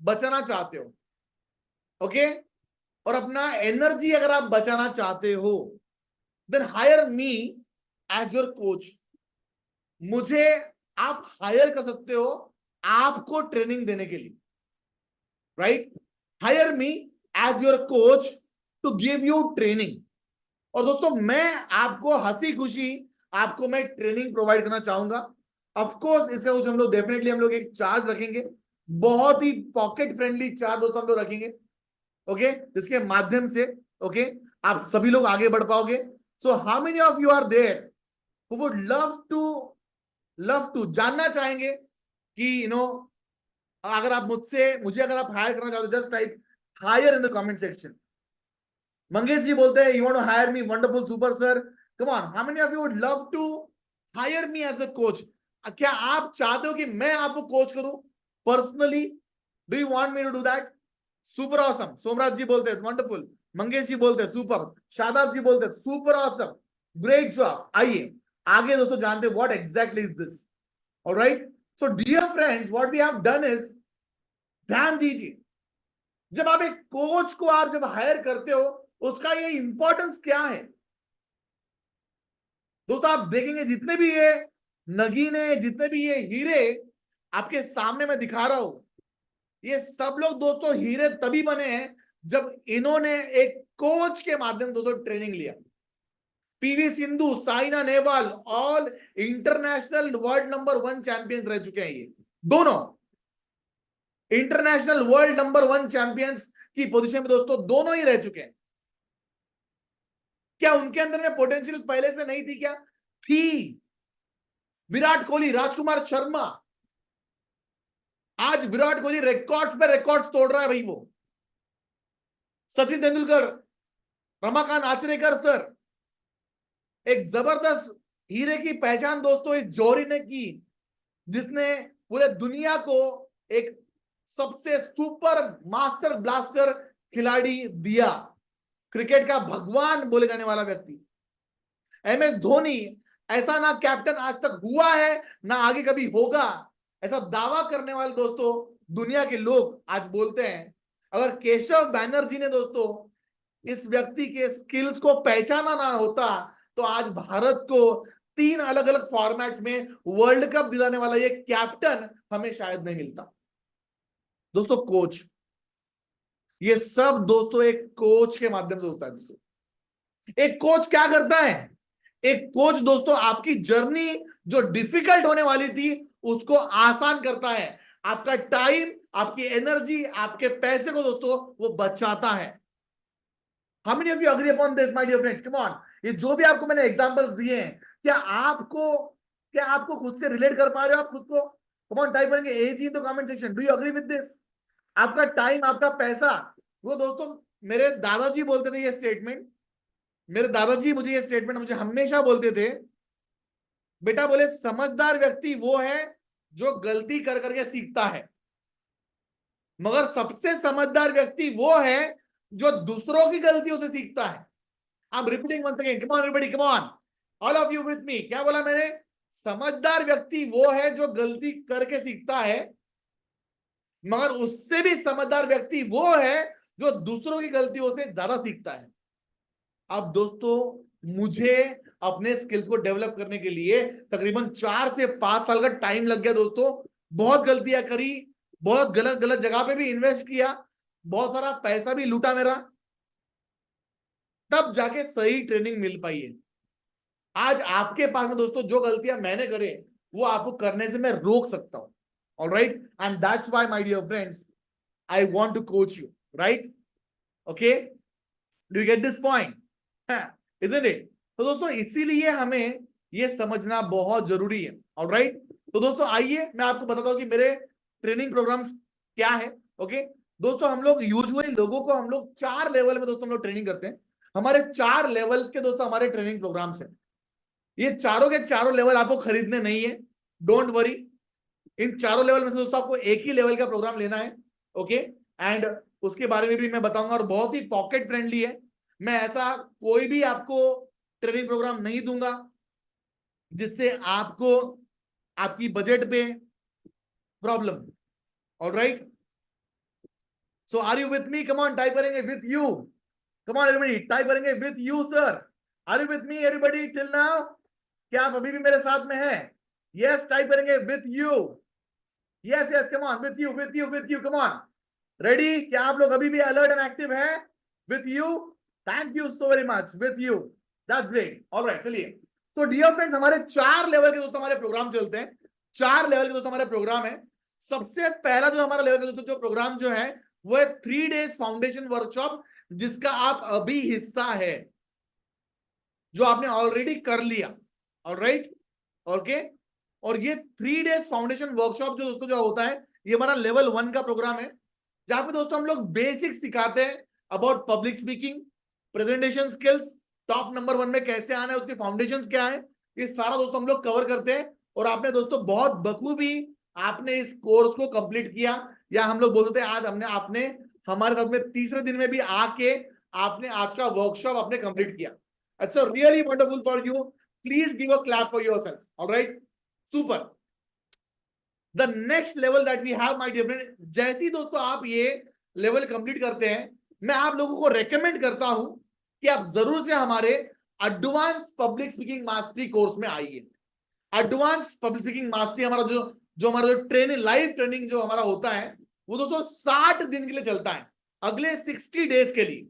बचाना चाहते हो, ओके, और अपना एनर्जी अगर आप बचाना चाहते हो, then hire me as your coach. मुझे आप हायर कर सकते हो आपको ट्रेनिंग देने के लिए, right? Hire me as your coach to give you training. और दोस्तों मैं आपको हंसी खुशी आपको मैं ट्रेनिंग प्रोवाइड करना चाहूंगा। ऑफ कोर्स इसका कुछ हम लोग डेफिनेटली हम लोग एक चार्ज रखेंगे, बहुत ही पॉकेट फ्रेंडली चार्ज दोस्तों हम लोग रखेंगे, ओके, जिसके माध्यम से ओके आप सभी लोग आगे बढ़ पाओगे। So how many of you are there who would love to जानना चाहेंगे कि अगर आप मुझे अगर आप हायर करना चाहते हो, just type hire in the comment section. Mangesh ji बोलते हैं you want to hire me, wonderful, super sir. Come on, how many of you would love to hire me as a coach? क्या आप चाहते हो कि मैं आपको कोच करूं personally? Do you want me to do that? Super awesome, Somraj ji बोलते हैं वंडरफुल, मंगेश जी बोलते हैं सुपर, शादाब जी बोलते हैं सुपर ऑसम, ग्रेट जॉब। आइए आगे दोस्तों जानते हैं what exactly is this. Alright, so dear friends, what we have done is, ध्यान दीजिए, जब आप एक कोच को आप जब हायर करते हो, उसका ये इंपॉर्टेंस क्या है दोस्तों? आप देखेंगे जितने भी ये नगीने, जितने भी ये हीरे आपके सामने मैं दिखा रहा हूं, ये सब लोग दोस्तों हीरे तभी बने हैं जब इन्होंने एक कोच के माध्यम दोस्तों ट्रेनिंग लिया। PV Sindhu, Saina Nehwal, all international world number 1 champions रह चुके हैं, ये दोनों इंटरनेशनल वर्ल्ड नंबर 1 चैंपियंस की पोजीशन में दोस्तों दोनों ही रह चुके हैं। क्या उनके अंदर में पोटेंशियल पहले से नहीं थी? क्या थी। विराट कोहली, राजकुमार शर्मा, आज विराट कोहली रिकॉर्ड्स पे रिकॉर्ड्स तोड़ रहा है भाई। वो सचिन तेंदुलकर, रमाकांत आचरेकर सर, एक जबरदस्त हीरे की पहचान दोस्तों इस जौहरी ने की, जिसने पूरे दुनिया को एक सबसे सुपर मास्टर ब्लास्टर खिलाड़ी दिया, क्रिकेट का भगवान बोले जाने वाला व्यक्ति। MS धोनी, ऐसा ना कैप्टन आज तक हुआ है ना आगे कभी होगा, ऐसा दावा करने वाले दोस्तों दुनिया के लोग आज बोलते हैं। अगर केशव बैनर्जी ने दोस्तों इस व्यक्ति के स्किल्स को पहचाना ना होता, तो आज भारत को 3 अलग अलग फॉर्मेट्स में वर्ल्ड कप दिलाने वाला ये कैप्टन हमें शायद नहीं मिलता। दोस्तों कोच, ये सब दोस्तों एक कोच के माध्यम से होता है। दोस्तों एक कोच क्या करता है? एक कोच दोस्तों आपकी जर्नी जो डिफिकल्ट होने वाली थी उसको आसान करता है, आपका टाइम, आपकी एनर्जी, आपके पैसे को दोस्तों वो बचाता है। How many of you agree upon this, my dear friends? Come on. ये जो भी आपको मैंने एग्जांपल्स दिए हैं, क्या आपको खुद से रिलेट कर पा रहे हो आप खुद को? Come on, टाइप करेंगे AG in the comment section. Do you agree with this? आपका टाइम, आपका पैसा, वो दोस्तों मेरे दादाजी बोलते थे ये स्टेटमेंट, मेरे दादाजी मुझे ये स्टेटमेंट मुझे हमेशा बोलते थे, बेटा बोले समझदार व्यक्ति वो है जो गलती कर करके सीखता है, मगर सबसे समझदार व्यक्ति वो है जो दूसरों की गलतियों से सीखता है। I'm repeating once again. Come on, everybody, come on. All of you with me. क्या बोला मैंने? समझदार व्यक्ति वो है जो गलती करके सीखता है, मगर उससे भी समझदार व्यक्ति वो है जो दूसरों की गलतियों से ज्यादा सीखता है। अब दोस्तों मुझे अपने स्किल्स को डेवलप करने के लिए तकरीबन 4 से 5 साल का टाइम लग गया दोस्तों। बहुत गलतियां करी, बहुत गलत गलत जगह पे भी इन्वेस्ट किया, बहुत सारा पैसा भी लूटा मेरा, तब जाके सही ट्रेनिंग मिल पाई है। आज आपके पास में दोस्तों जो गलतियां मैंने करे वो आपको करने से मैं रोक सकता हूं। Alright, and that's why my dear friends I want to coach you, right? Okay, do you get this point? Isn't it? तो दोस्तों इसीलिए हमें ये समझना बहुत जरूरी है। ऑलराइट, तो दोस्तों आइए मैं आपको बताता हूं कि मेरे ट्रेनिंग प्रोग्राम्स क्या है। ओके दोस्तों, हम लोग यूजुअली लोगों को हम लोग 4 लेवल में दोस्तों हम लोग ट्रेनिंग करते हैं। हमारे 4 लेवल्स के दोस्तों हमारे ट्रेनिंग प्रोग्राम्स हैं। ये चारों के चारों लेवल आपको खरीदने नहीं है, डोंट वरी। इन चारों लेवल में से दोस्तों आपको एक ही लेवल का प्रोग्राम लेना है। ओके, एंड उसके बारे में भी मैं बताऊंगा, और बहुत ही पॉकेट फ्रेंडली है। मैं ऐसा कोई भी आपको ट्रेनिंग प्रोग्राम नहीं दूंगा जिससे आपको आपकी बजट पे problem. Alright, so are you with me? Come on, type करेंगे with you. Come on everybody, type करेंगे with you sir. Are you with me everybody till now? क्या आप अभी भी मेरे साथ में हैं? यस, टाइप करेंगे with you. Yes yes, come on, with you with you with you, come on. Ready? क्या आप लोग अभी भी अलर्ट एंड एक्टिव हैं? With you, thank you so very much, with you, that's great. Alright, चलिए। तो dear friends, हमारे 4 level के दोस्तों हमारे प्रोग्राम चलते हैं। 4 लेवल के दोस्तों हमारे प्रोग्राम है। सबसे पहला जो हमारा लेवल का दोस्तों जो प्रोग्राम जो है वो है 3 डेज फाउंडेशन वर्कशॉप, जिसका आप अभी हिस्सा है, जो आपने ऑलरेडी कर लिया। Alright, okay. और ये 3 डेज फाउंडेशन वर्कशॉप जो दोस्तों जो होता है, ये हमारा लेवल 1 का प्रोग्राम है, जहां पे दोस्तों हम लोग बेसिक सिखाते हैं about public speaking, presentation skills, top number 1 में कैसे आना है, उसके फाउंडेशंस क्या है, ये सारा दोस्तों हम लोग कवर करते हैं। और आपने दोस्तों बहुत बखूबी आपने इस कोर्स को कंप्लीट किया, या हम लोग बोलते हैं आज हमने आपने हमारे साथ में तीसरे दिन में भी आके आपने आज का वर्कशॉप आपने कंप्लीट किया। अच्छा, really wonderful for you. Please give a clap for yourself. Alright, super. The next level that we have my dear friend, जैसे ही दोस्तों आप ये लेवल कंप्लीट करते हैं, मैं आप लोगों को रेकमेंड करता हूं कि आप जरूर से हमारे advance public speaking mastery course में आइए। एडवांस पब्लिक स्पीकिंग मास्टरी हमारा जो हमारा जो ट्रेनिंग, लाइव ट्रेनिंग जो हमारा होता है, वो दोस्तों 60 दिन के लिए चलता है, अगले 60 डेज के लिए।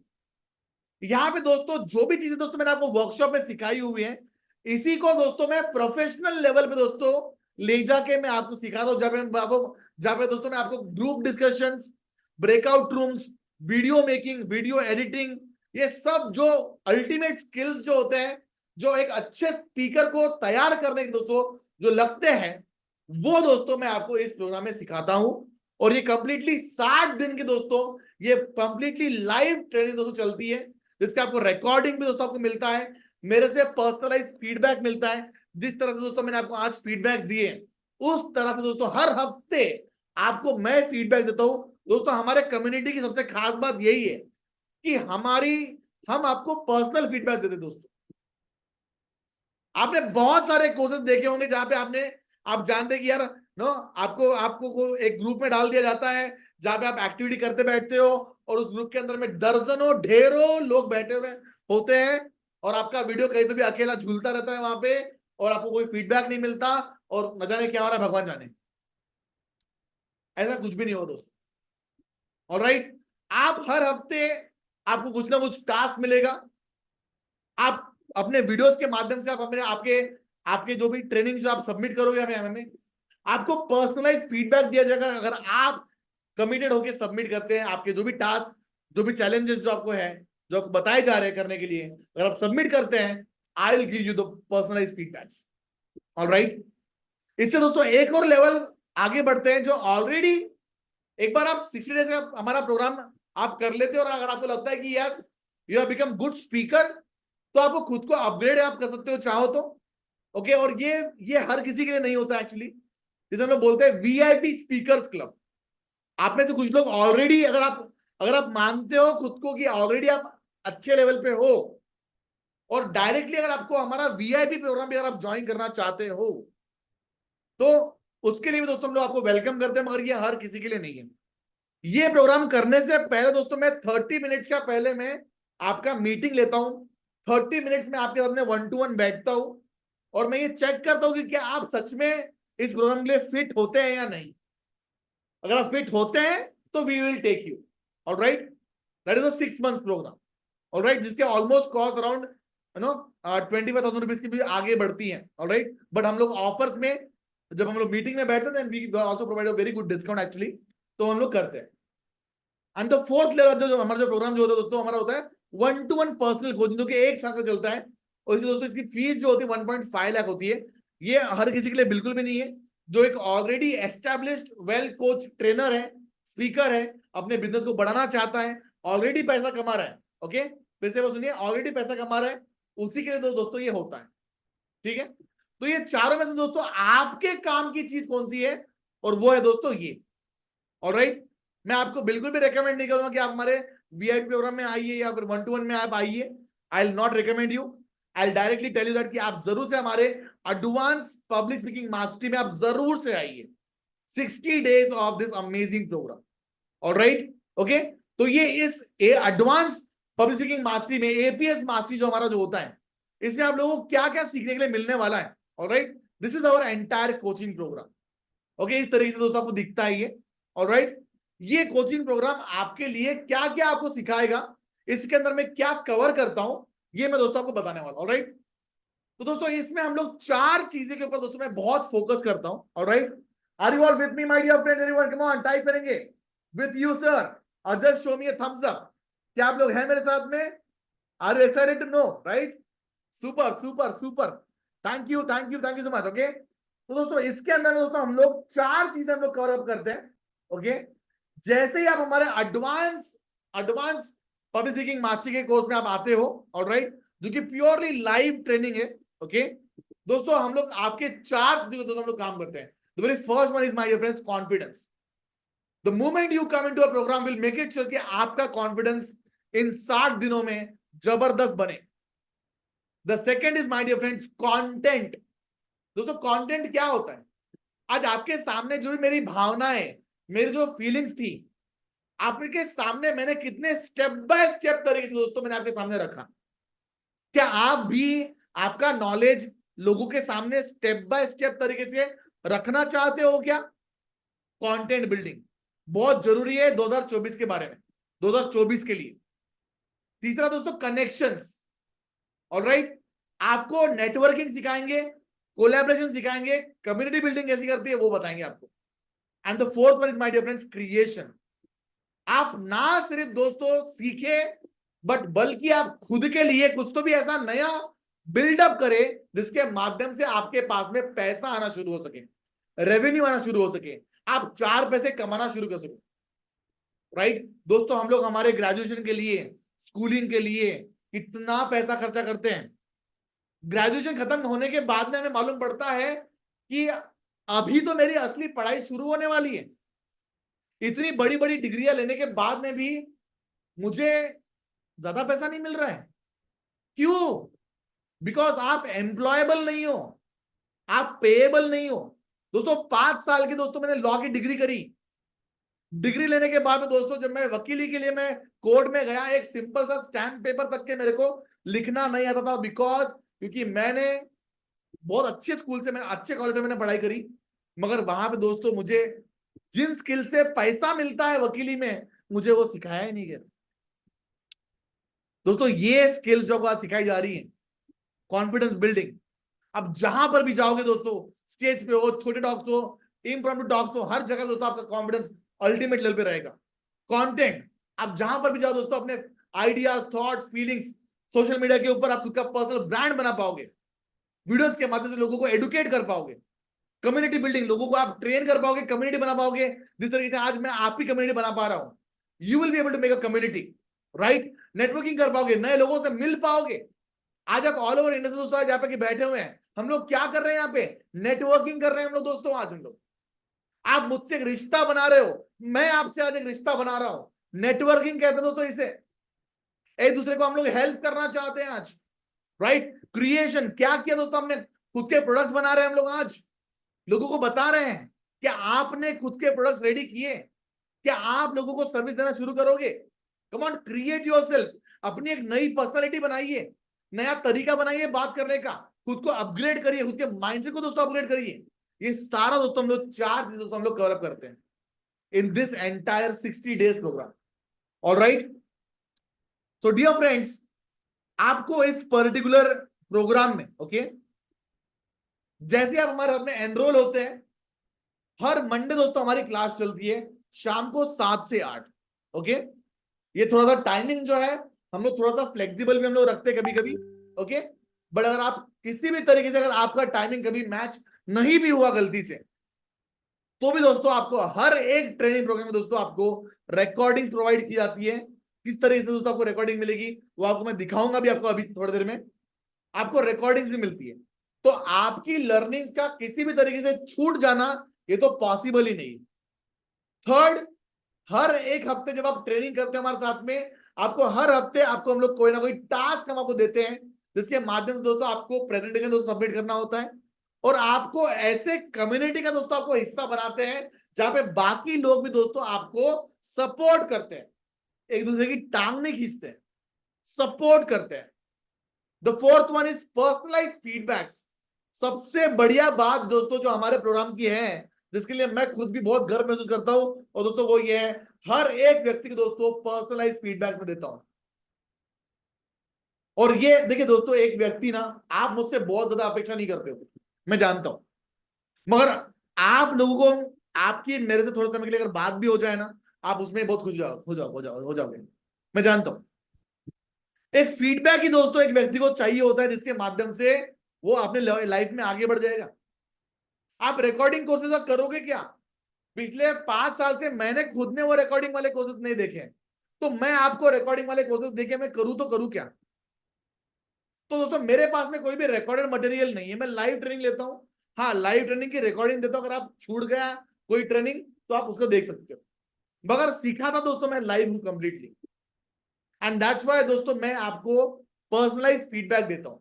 यहां पे दोस्तों जो भी चीजें दोस्तों मैंने आपको वर्कशॉप में सिखाई हुई है, इसी को दोस्तों मैं प्रोफेशनल लेवल पे दोस्तों ले जाके मैं आपको सिखाता हूं। जहां पे दोस्तों मैं आपको group discussions, breakout rooms, video making, video editing, ये सब जो अल्टीमेट स्किल्स जो होते हैं, जो एक अच्छे स्पीकर को तैयार करने के दोस्तों जो लगते हैं, वो दोस्तों मैं आपको इस प्रोग्राम में सिखाता हूं। और ये कंप्लीटली 60 दिन की दोस्तों ये कंप्लीटली लाइव ट्रेनिंग दोस्तों चलती है, जिसका आपको रिकॉर्डिंग भी दोस्तों आपको मिलता है, मेरे से पर्सनलाइज फीडबैक मिलता है। जिस तरह से दोस्तों मैंने आपको आज फीडबैक दिए, उस तरह से दोस्तों हर हफ्ते आपको मैं फीडबैक देता हूं। दोस्तों हमारे कम्युनिटी की सबसे खास बात यही है कि हम आपको पर्सनल फीडबैक देते। दोस्तों आपने बहुत सारे कोर्सेज देखे होंगे जहां पे आप जानते कि यार नो, आपको आपको को एक ग्रुप में डाल दिया जाता है जहां पे आप एक्टिविटी करते बैठते हो, और उस ग्रुप के अंदर में दर्जनों ढेरों लोग बैठे हुए होते हैं, और आपका वीडियो कहीं तो भी अकेला झूलता रहता है वहां पे, और आपको कोई फीडबैक नहीं मिलता, और न जाने क्या हो रहा है भगवान जाने। ऐसा कुछ भी नहीं हो दोस्तों। ऑलराइट, आप हर हफ्ते आपको कुछ ना कुछ टास्क मिलेगा। आप अपने वीडियोस के माध्यम से आप अपने आपके आपके जो भी ट्रेनिंग जो आप सबमिट करोगे हमें आपको पर्सनलाइज फीडबैक दिया जाएगा। अगर आप कमिटेड होकर सबमिट करते हैं, आपके जो भी टास्क, जो भी चैलेंजेस जो आपको है, जो आपको बताए जा रहे हैं करने के लिए, अगर आप सबमिट करते हैं, I will give you the personalize feedbacks. Alright, इससे दोस्तों एक और लेवल आगे बढ़ते हैं। जो ऑलरेडी एक बार आप 60 डेज का हमारा प्रोग्राम आप कर लेते हो और अगर आपको लगता है कि yes you have become good speaker, तो आपको खुद को अपग्रेड आप कर सकते हो चाहो तो। ओके, और ये हर किसी के लिए नहीं होता एक्चुअली। जैसे हम लोग बोलते हैं वीआईपी स्पीकर्स क्लब। आप में से कुछ लोग ऑलरेडी, अगर आप मानते हो खुद को कि ऑलरेडी आप अच्छे लेवल पे हो और डायरेक्टली अगर आपको हमारा वीआईपी प्रोग्राम भी अगर आप ज्वाइन करना चाहते हो, तो उसके लिए भी दोस्तों हम लोग आपको वेलकम करते हैं, मगर ये हर किसी के लिए नहीं है। ये प्रोग्राम करने से पहले दोस्तों मैं 30 मिनट्स का पहले मैं आपका मीटिंग लेता हूं। 30 मिनट्स में आपके सामने 1-to-1 बैठता हूं और मैं ये चेक करता हूं कि क्या आप सच में इस प्रोग्राम के लिए फिट होते हैं या नहीं। अगर आप फिट होते हैं तो we will take you. Alright, that is a 6 months program. Alright, जिसके ऑलमोस्ट कॉस्ट अराउंड 25,000 रुपीज की भी आगे बढ़ती है। ऑलराइट, बट हम लोग ऑफर्स में जब हम लोग मीटिंग में बैठते हैं we also provide a very good discount actually, तो हम लोग करते हैं। एंड द फोर्थ लेवल जो हमारा जो प्रोग्राम जो होता है दोस्तों, हमारा होता है 1-to-1 पर्सनल कोचिंग, जो कि 1 साल का चलता है। और दोस्तों इसकी फीस जो होती है 1.5 लाख होती है। ये हर किसी के लिए बिल्कुल भी नहीं है। जो एक already established well coach trainer है, स्पीकर है, अपने बिजनेस को बढ़ाना चाहता है, ऑलरेडी पैसा कमा रहा है, ओके, फिर से वो सुनिए, ऑलरेडी पैसा कमा रहा है, उसी के लिए दोस्तों ये होता है। ठीक है, तो ये चारों में से दोस्तों आपके काम की चीज कौन सी है, और वो है दोस्तों ये। ऑलराइट, मैं आपको बिल्कुल भी रेकमेंड नहीं करूंगा कि आप हमारे वीआईपी प्रोग्राम में आइए या फिर 1-to-1 में आप आइए। I will not recommend you. I will directly tell you that कि आप जरूर से हमारे एडवांस पब्लिक स्पीकिंग मास्टरी में आप जरूर से आइए। 60 days of this amazing program. Alright, okay, तो ये इस एडवांस पब्लिक स्पीकिंग मास्टरी में एपीएस मास्टरी जो हमारा जो होता है, इसमें आप लोगों को क्या क्या सीखने के लिए मिलने वाला है। Alright, this is our entire coaching program. Okay, इस तरीके से दोस्तों आपको दिखता है ये। ऑलराइट, ये कोचिंग प्रोग्राम आपके लिए क्या क्या आपको सिखाएगा, इसके अंदर मैं क्या कवर करता हूं, ये मैं दोस्तों आपको बताने वाला हूं। ऑलराइट, तो दोस्तों इसमें हम लोग 4 चीजें के ऊपर दोस्तों मैं बहुत फोकस करता हूं। Alright, are you all with me my dear friends? Everyone come on, type करेंगे विद यू सर और just show me a thumbs up. क्या आप लोग हैं मेरे साथ में? Are you excited to know? Right, super super super, thank you thank you thank you so much. Okay, तो दोस्तों इसके अंदर दोस्तों हम लोग 4 चीजें हम लोग कवर अप करते हैं। ओके, जैसे ही आप हमारे एडवांस पब्लिक स्पीकिंग मास्टरी के कोर्स में आप आते हो, ऑलराइट, जो कि प्योरली लाइव ट्रेनिंग है। ओके, दोस्तों हम लोग आपके 4 चीजों दोस्तों हम लोग काम करते हैं। The very first one is my dear friends confidence. The moment you come into a program will make it sure कि आपका कॉन्फिडेंस इन 60 दिनों में जबरदस्त बने। The second is my dear friends content. दोस्तों कंटेंट क्या होता है? आज आपके सामने जो भी मेरी भावनाएं, मेरी जो फीलिंग्स थी, आपके सामने मैंने कितने स्टेप बाय स्टेप तरीके से दोस्तों मैंने आपके सामने रखा। क्या आप भी आपका नॉलेज लोगों के सामने स्टेप बाय स्टेप तरीके से रखना चाहते हो क्या? कंटेंट बिल्डिंग बहुत जरूरी है 2024 के बारे में, 2024 के लिए। तीसरा दोस्तों कनेक्शंस। ऑलराइट, आपको नेटवर्किंग सिखाएंगे, कोलैबोरेशन सिखाएंगे, कम्युनिटी बिल्डिंग कैसी करती है वो बताएंगे आपको। And the fourth one is my dear friends creation. आप ना सिर्फ दोस्तों सीखे, बट बल्कि आप खुद के लिए कुछ तो भी ऐसा नया बिल्डअप करें जिसके माध्यम से आपके पास में पैसा आना शुरू हो सके, रेवेन्यू आना शुरू हो सके, आप 4 पैसे कमाना शुरू कर सको। राइट दोस्तों, हम लोग हमारे ग्रेजुएशन के लिए, स्कूलिंग के लिए कितना पैसा खर्चा करते हैं। ग्रेजुएशन खत्म होने के बाद में हमें मालूम पड़ता है कि अभी तो मेरी असली पढ़ाई शुरू होने वाली है। इतनी बड़ी बड़ी डिग्रियां लेने के बाद में भी मुझे ज्यादा पैसा नहीं मिल रहा है। क्यों? बिकॉज आप एम्प्लॉयबल नहीं हो, आप पेएबल नहीं हो। दोस्तों 5 साल की दोस्तों मैंने लॉ की डिग्री करी। डिग्री लेने के बाद में दोस्तों जब मैं वकीली के लिए मैं कोर्ट में गया, एक सिंपल सा स्टैम्प पेपर तक के मेरे को लिखना नहीं आता था। बिकॉज क्योंकि मैंने बहुत अच्छे स्कूल से, मैंने अच्छे कॉलेज से मैंने पढ़ाई करी, मगर वहां पे दोस्तों मुझे जिन स्किल से पैसा मिलता है वकीली में, मुझे वो सिखाया ही नहीं गया। दोस्तों ये स्किल्स जो आज सिखाई जा रही है, कॉन्फिडेंस बिल्डिंग। अब जहां पर भी जाओगे दोस्तों, स्टेज पे हो, छोटे टॉक्स हो, इम्प्रॉम्प्टू टॉक्स हो, हर जगह दोस्तों आपका कॉन्फिडेंस अल्टीमेट लेवल पे रहेगा। कंटेंट, आप जहां पर भी जाओ दोस्तों, अपने ideas, thoughts, feelings social media के ऊपर आप खुद का पर्सनल ब्रांड बना पाओगे। वीडियोस के माध्यम से लोगों को एडुकेट कर पाओगे। कम्युनिटी बिल्डिंग, लोगों को आप ट्रेन कर पाओगे, कम्युनिटी बना पाओगे। जिस तरीके से आज मैं आपकी कम्युनिटी बना पा रहा हूं, you will be able to make a community, right. Networking कर पाओगे, नए लोगों से मिल पाओगे। आज आप ऑल ओवर इंडिया से दोस्तों जहाँ पे बैठे हुए हैं, हम लोग क्या कर रहे हैं यहाँ पे, नेटवर्किंग कर रहे हैं हम लोग दोस्तों। आज हम लोग, आप मुझसे एक रिश्ता बना रहे हो, मैं आपसे आज एक रिश्ता बना रहा हूं। नेटवर्किंग कहते हैं दोस्तों इसे। एक दूसरे को हम लोग हेल्प करना चाहते हैं आज, राइट। क्रिएशन क्या किया दोस्तों, हमने खुद के प्रोडक्ट्स बना रहे हैं हम लोग आज, लोगों को बता रहे हैं कि आपने खुद के प्रोडक्ट्स रेडी किए, क्या आप लोगों को सर्विस देना शुरू करोगे। कम ऑन, क्रिएट योरसेल्फ, अपनी एक नई पर्सनालिटी बनाइए, नया तरीका बनाइए बात करने का, खुद को अपग्रेड करिए, खुद के माइंडसेट को दोस्तों अपग्रेड करिए। ये सारा दोस्तों हम लोग 4 चीजें दोस्तों हम लोग कवर अप करते हैं in this entire 60 days program. Alright, so dear friends, आपको इस पर्टिकुलर प्रोग्राम में, ओके, जैसे आप हमारे साथ में एनरोल होते हैं, हर मंडे दोस्तों हमारी क्लास चलती है शाम को 7 से 8, ओके। ये थोड़ा सा टाइमिंग जो है हम लोग थोड़ा सा फ्लेक्सिबल भी हम लोग रखते हैं कभी कभी, ओके। बट अगर आप किसी भी तरीके से, अगर आपका टाइमिंग कभी मैच नहीं भी हुआ गलती से, तो भी दोस्तों आपको हर एक ट्रेनिंग प्रोग्राम में दोस्तों आपको रिकॉर्डिंग्स प्रोवाइड की जाती है। किस तरीके से दोस्तों आपको रिकॉर्डिंग मिलेगी वो आपको मैं दिखाऊंगा भी, आपको अभी थोड़ी देर में आपको रिकॉर्डिंग्स भी मिलती है। तो आपकी लर्निंग्स का किसी भी तरीके से छूट जाना ये तो पॉसिबल ही नहीं। थर्ड, हर एक हफ्ते जब आप ट्रेनिंग करते हैं हमारे साथ में, आपको हर हफ्ते आपको हम लोग कोई ना कोई टास्क हम आपको देते हैं, जिसके माध्यम से दोस्तों आपको प्रेजेंटेशन दोस्तों सबमिट करना होता है। और आपको ऐसे कम्युनिटी का दोस्तों आपको हिस्सा बनाते हैं जहां पे बाकी लोग भी दोस्तों आपको सपोर्ट करते हैं, एक दूसरे की टांग नहीं खींचते हैं, सपोर्ट करते हैं। The fourth one is personalize feedbacks. सबसे बढ़िया बात दोस्तों जो हमारे प्रोग्राम की है, जिसके लिए मैं खुद भी बहुत गर्व महसूस करता हूं, और दोस्तों वो ये है, हर एक व्यक्ति को दोस्तों पर्सनलाइज फीडबैक में देता हूं। और ये देखिए दोस्तों, एक व्यक्ति ना, आप मुझसे बहुत ज्यादा अपेक्षा नहीं करते हो, मैं जानता हूं, मगर आप लोगों को आपकी मेरे से थोड़े समय के लिए अगर बात भी हो जाए ना, आप उसमें बहुत खुश हो जाओगे, मैं जानता हूं। एक फीडबैक ही दोस्तों एक व्यक्ति को चाहिए होता है, जिसके माध्यम से वो अपने लाइफ में आगे बढ़ जाएगा। आप रिकॉर्डिंग कोर्सेज करोगे क्या, पिछले 5 साल से मैंने खुद ने वो रिकॉर्डिंग वाले कोर्सेज नहीं देखे, तो मैं आपको रिकॉर्डिंग वाले कोर्सेज देके मैं करूं तो करूं क्या। तो दोस्तों मेरे पास में कोई भी रिकॉर्डेड मटेरियल नहीं है, मैं लाइव ट्रेनिंग लेता हूं। हाँ, लाइव ट्रेनिंग की रिकॉर्डिंग देता हूं, अगर आप छूट गया कोई ट्रेनिंग तो आप उसको देख सकते हो, मगर सीखा था दोस्तों मैं लाइव हूं कंप्लीटली। एंड दैट्स व्हाई दोस्तों मैं आपको पर्सनलाइज फीडबैक देता हूं,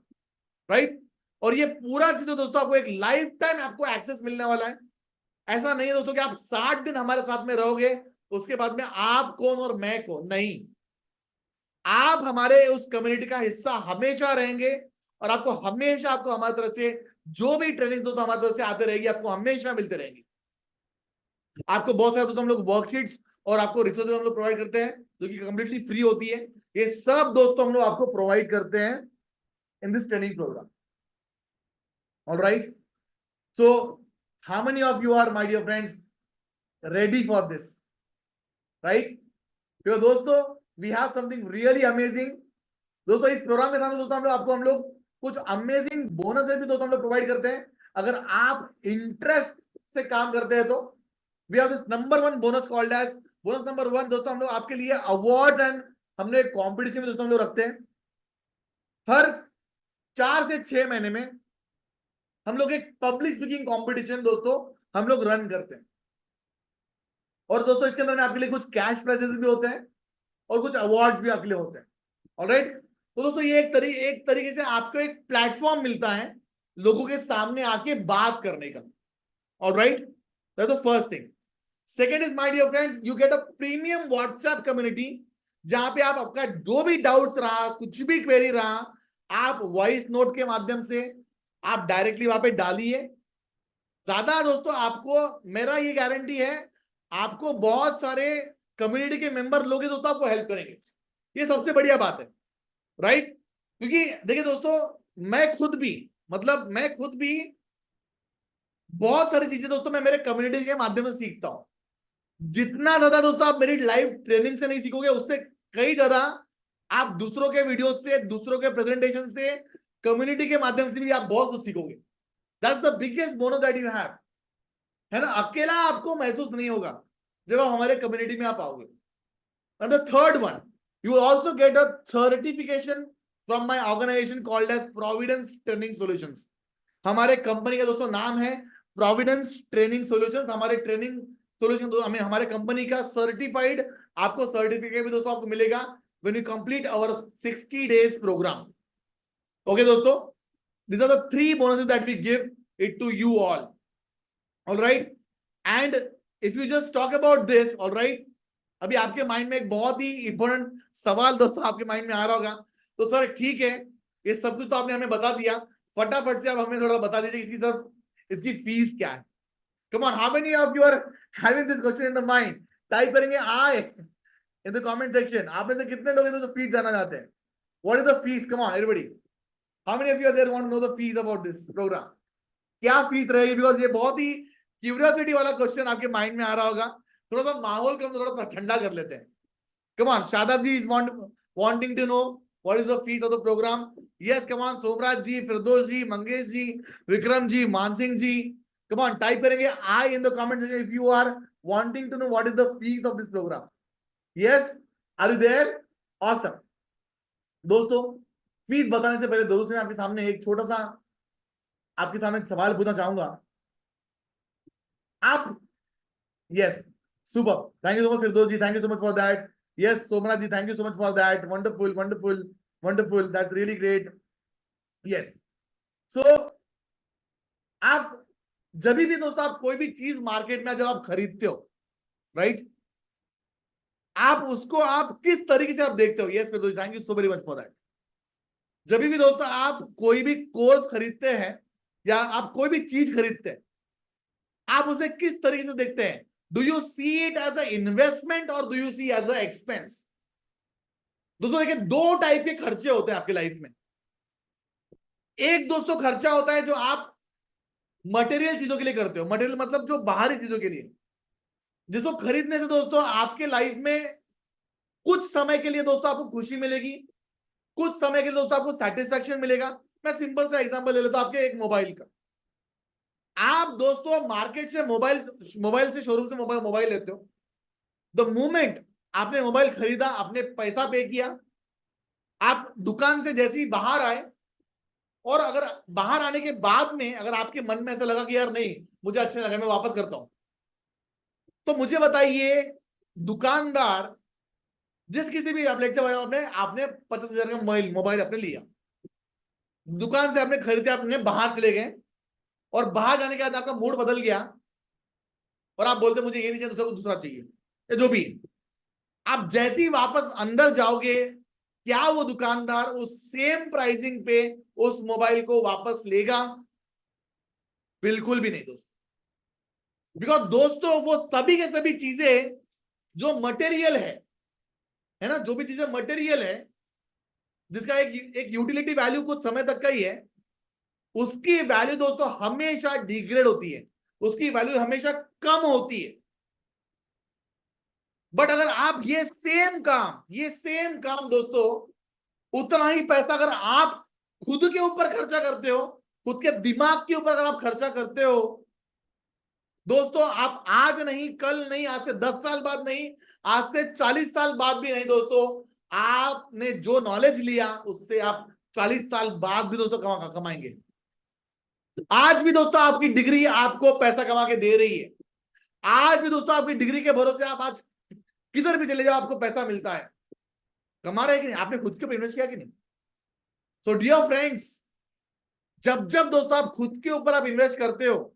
राइट। और ये पूरा चीज दोस्तों आपको एक लाइफ टाइम आपको एक्सेस मिलने वाला है। ऐसा नहीं है दोस्तों कि आप 60 दिन हमारे साथ में रहोगे, उसके बाद में आप कौन और मैं कौन, नहीं। आप हमारे उस कम्युनिटी का हिस्सा हमेशा रहेंगे, और आपको हमेशा आपको हमारी तरफ से जो भी ट्रेनिंग दोस्तों हमारी तरफ से आते रहेगी, आपको हमेशा मिलते रहेंगे। आपको बहुत सारे दोस्तों हम लोग वर्कशीट्स और आपको रिसोर्स हम लोग प्रोवाइड करते हैं, जो कि कंप्लीटली फ्री होती है। ये सब दोस्तों हम लोग आपको प्रोवाइड करते हैं in this training program. Alright, so how many of you are my dear friends ready for this, right. तो दोस्तों we have something really amazing. दोस्तों इस प्रोग्राम के साथ दोस्तों हम लोग कुछ अमेजिंग बोनसेस भी दोस्तों हम लोग प्रोवाइड करते हैं। अगर आप इंटरेस्ट से काम करते हैं तो we have this number 1 bonus called as bonus number 1। दोस्तों हम लोग आपके लिए अवार्ड एंड हमने कॉम्पिटिशन भी दोस्तों हम लोग रखते हैं। हर 4 से 6 महीने में हम लोग एक पब्लिक स्पीकिंग कॉम्पिटिशन दोस्तों हम लोग रन करते हैं, और दोस्तों इसके अंदर में आपके लिए कुछ कैश प्राइजेस भी होते हैं और कुछ अवार्ड्स भी आपके लिए होते हैं। ऑलराइट, तो दोस्तों ये एक तरीके से आपको एक प्लेटफॉर्म मिलता है लोगों के सामने आके बात करने का। Alright, that's the first thing. Second is my dear friends, you get a premium WhatsApp community, जहां पे आप आपका जो भी डाउट्स रहा, कुछ भी क्वेरी रहा, आप वॉइस नोट के माध्यम से आप डायरेक्टली वहां पे डालिए। ज्यादा दोस्तों आपको मेरा ये गारंटी है, आपको बहुत सारे कम्युनिटी के मेंबर लोग दोस्तों आपको हेल्प करेंगे, ये सबसे बढ़िया बात है, राइट। क्योंकि देखिए दोस्तों, मैं खुद भी बहुत सारी चीजें दोस्तों मैं मेरे कम्युनिटी के माध्यम से सीखता हूं। जितना ज्यादा दोस्तों आप मेरी लाइव ट्रेनिंग से नहीं सीखोगे, उससे कई ज्यादा आप दूसरों के वीडियो से, दूसरों के प्रेजेंटेशन से, कम्युनिटी के माध्यम से भी आप बहुत कुछ सीखोगे। That's the biggest bonus that you have, है ना। अकेला आपको महसूस नहीं होगा जब आप हमारे कम्युनिटी में आप आओगे। And the third one, you will also get a certification from my organization called as Providence Training Solutions. हमारे कंपनी का दोस्तों नाम है प्रोविडेंस ट्रेनिंग सॉल्यूशंस। हमारे ट्रेनिंग सॉल्यूशन हमें हमारे कंपनी का सर्टिफाइड आपको सर्टिफिकेट भी दोस्तों आपको मिलेगा when you complete our 60 days program. Okay दोस्तों, these are the three bonuses that we give it to you all right? And if you just talk about this, all right, अभी आपके mind में एक बहुत ही इंपॉर्टेंट सवाल दोस्तों आपके mind में आ रहा होगा, तो सर ठीक है, ये सब कुछ तो आपने हमें बता दिया, फटाफट से आप हमें थोड़ा बता दीजिए इसकी सर इसकी फीस क्या है। Come on, how many of you are having this question in the mind? Type करेंगे I in the comment section. आप में से कितने लोग हैं जो फीस जानना चाहते हैं? What is the fees? Come on everybody, how many of you are there want to know the fees about this program? क्या फीस रहेगी? बिकॉज ये बहुत ही क्यूरियोसिटी वाला क्वेश्चन आपके माइंड में आ रहा होगा। थोड़ा सा माहौल को हम थोड़ा ठंडा कर लेते हैं। Come on, Shadab ji is wanting to know what is the fees of the program. Yes, come on, Somraj ji, Firdosh ji, Mangesh ji, Vikram ji, Mansingh ji. Come on, type करेंगे I in the comment section if you are wanting to know what is the fees of this program. Yes, are you there? Awesome. दोस्तों, fees बताने से पहले दोस्तों मैं आपके सामने एक छोटा सा आपके सामने एक सवाल पूछना चाहूंगा। आप yes super, thank you so much Firdaus ji, thank you so much for that. Yes, Somnath ji, thank you so much for that. Wonderful, wonderful, wonderful. That's really great. Yes. So, आप जब भी दोस्तों आप कोई भी चीज मार्केट में जब आप खरीदते हो, राइट, आप उसको आप किस तरीके से आप देखते हो? Yes Firdaus, thank you so very much for that. जब भी दोस्तों आप कोई भी कोर्स खरीदते हैं या आप कोई भी चीज खरीदते हैं, आप उसे किस तरीके से देखते हैं? Do you see it as a investment और do you see as a expense? दोस्तों देखिए, दो टाइप के खर्चे होते हैं आपकी लाइफ में। एक दोस्तों खर्चा होता है जो आप मटेरियल चीजों के लिए करते हो, मटेरियल मतलब जो बाहरी चीजों के लिए, जिसको खरीदने से दोस्तों आपके लाइफ में कुछ समय के लिए दोस्तों आपको खुशी मिलेगी, कुछ समय के लिए दोस्तों आपको सेटिस्फैक्शन मिलेगा। मैं सिंपल सा एग्जांपल ले लेता हूं आपके एक मोबाइल का। आप दोस्तों मार्केट से मोबाइल से शोरूम से मोबाइल लेते हो। द मोमेंट आपने मोबाइल खरीदा, आपने पैसा पे किया, आप दुकान से जैसे ही बाहर आए, और अगर बाहर आने के बाद में अगर आपके मन में ऐसा लगा कि यार नहीं मुझे अच्छा नहीं लगा, मैं वापस करता हूं, तो मुझे बताइए, दुकानदार जिस किसी भी आप लेक्चर आपने आपने 50,000 का मोबाइल आपने लिया, दुकान से आपने खरीदे, आपने बाहर चले गए, और बाहर जाने के बाद आपका मूड बदल गया और आप बोलते मुझे ये नहीं चाहिए, दूसरा को दूसरा चाहिए, या जो भी, आप जैसे ही वापस अंदर जाओगे, क्या वो दुकानदार उस सेम प्राइसिंग पे उस मोबाइल को वापस लेगा? बिल्कुल भी नहीं दोस्तों। बिकॉज दोस्तों वो सभी के सभी चीजें जो मटेरियल है ना, जो भी चीजें मटेरियल है, जिसका एक यूटिलिटी वैल्यू कुछ समय तक का ही है, उसकी वैल्यू दोस्तों हमेशा डिग्रेड होती है, उसकी वैल्यू हमेशा कम होती है। बट अगर आप ये सेम काम दोस्तों, उतना ही पैसा अगर आप खुद के ऊपर खर्चा करते हो, खुद के दिमाग के ऊपर अगर आप खर्चा करते हो दोस्तों, आप आज नहीं, कल नहीं, आज से 10 साल बाद नहीं, आज से 40 साल बाद भी नहीं दोस्तों, आपने जो नॉलेज लिया उससे आप 40 साल बाद भी दोस्तों कमाएंगे। आज भी दोस्तों आपकी डिग्री आपको पैसा कमा के दे रही है। आज भी दोस्तों आपकी डिग्री के भरोसे आप आज किधर भी चले जाओ आपको पैसा मिलता है। कमा रहे कि नहीं? आपने खुद के ऊपर इन्वेस्ट किया कि नहीं? सो डियर फ्रेंड्स, जब जब दोस्तों आप खुद के ऊपर आप इन्वेस्ट करते हो,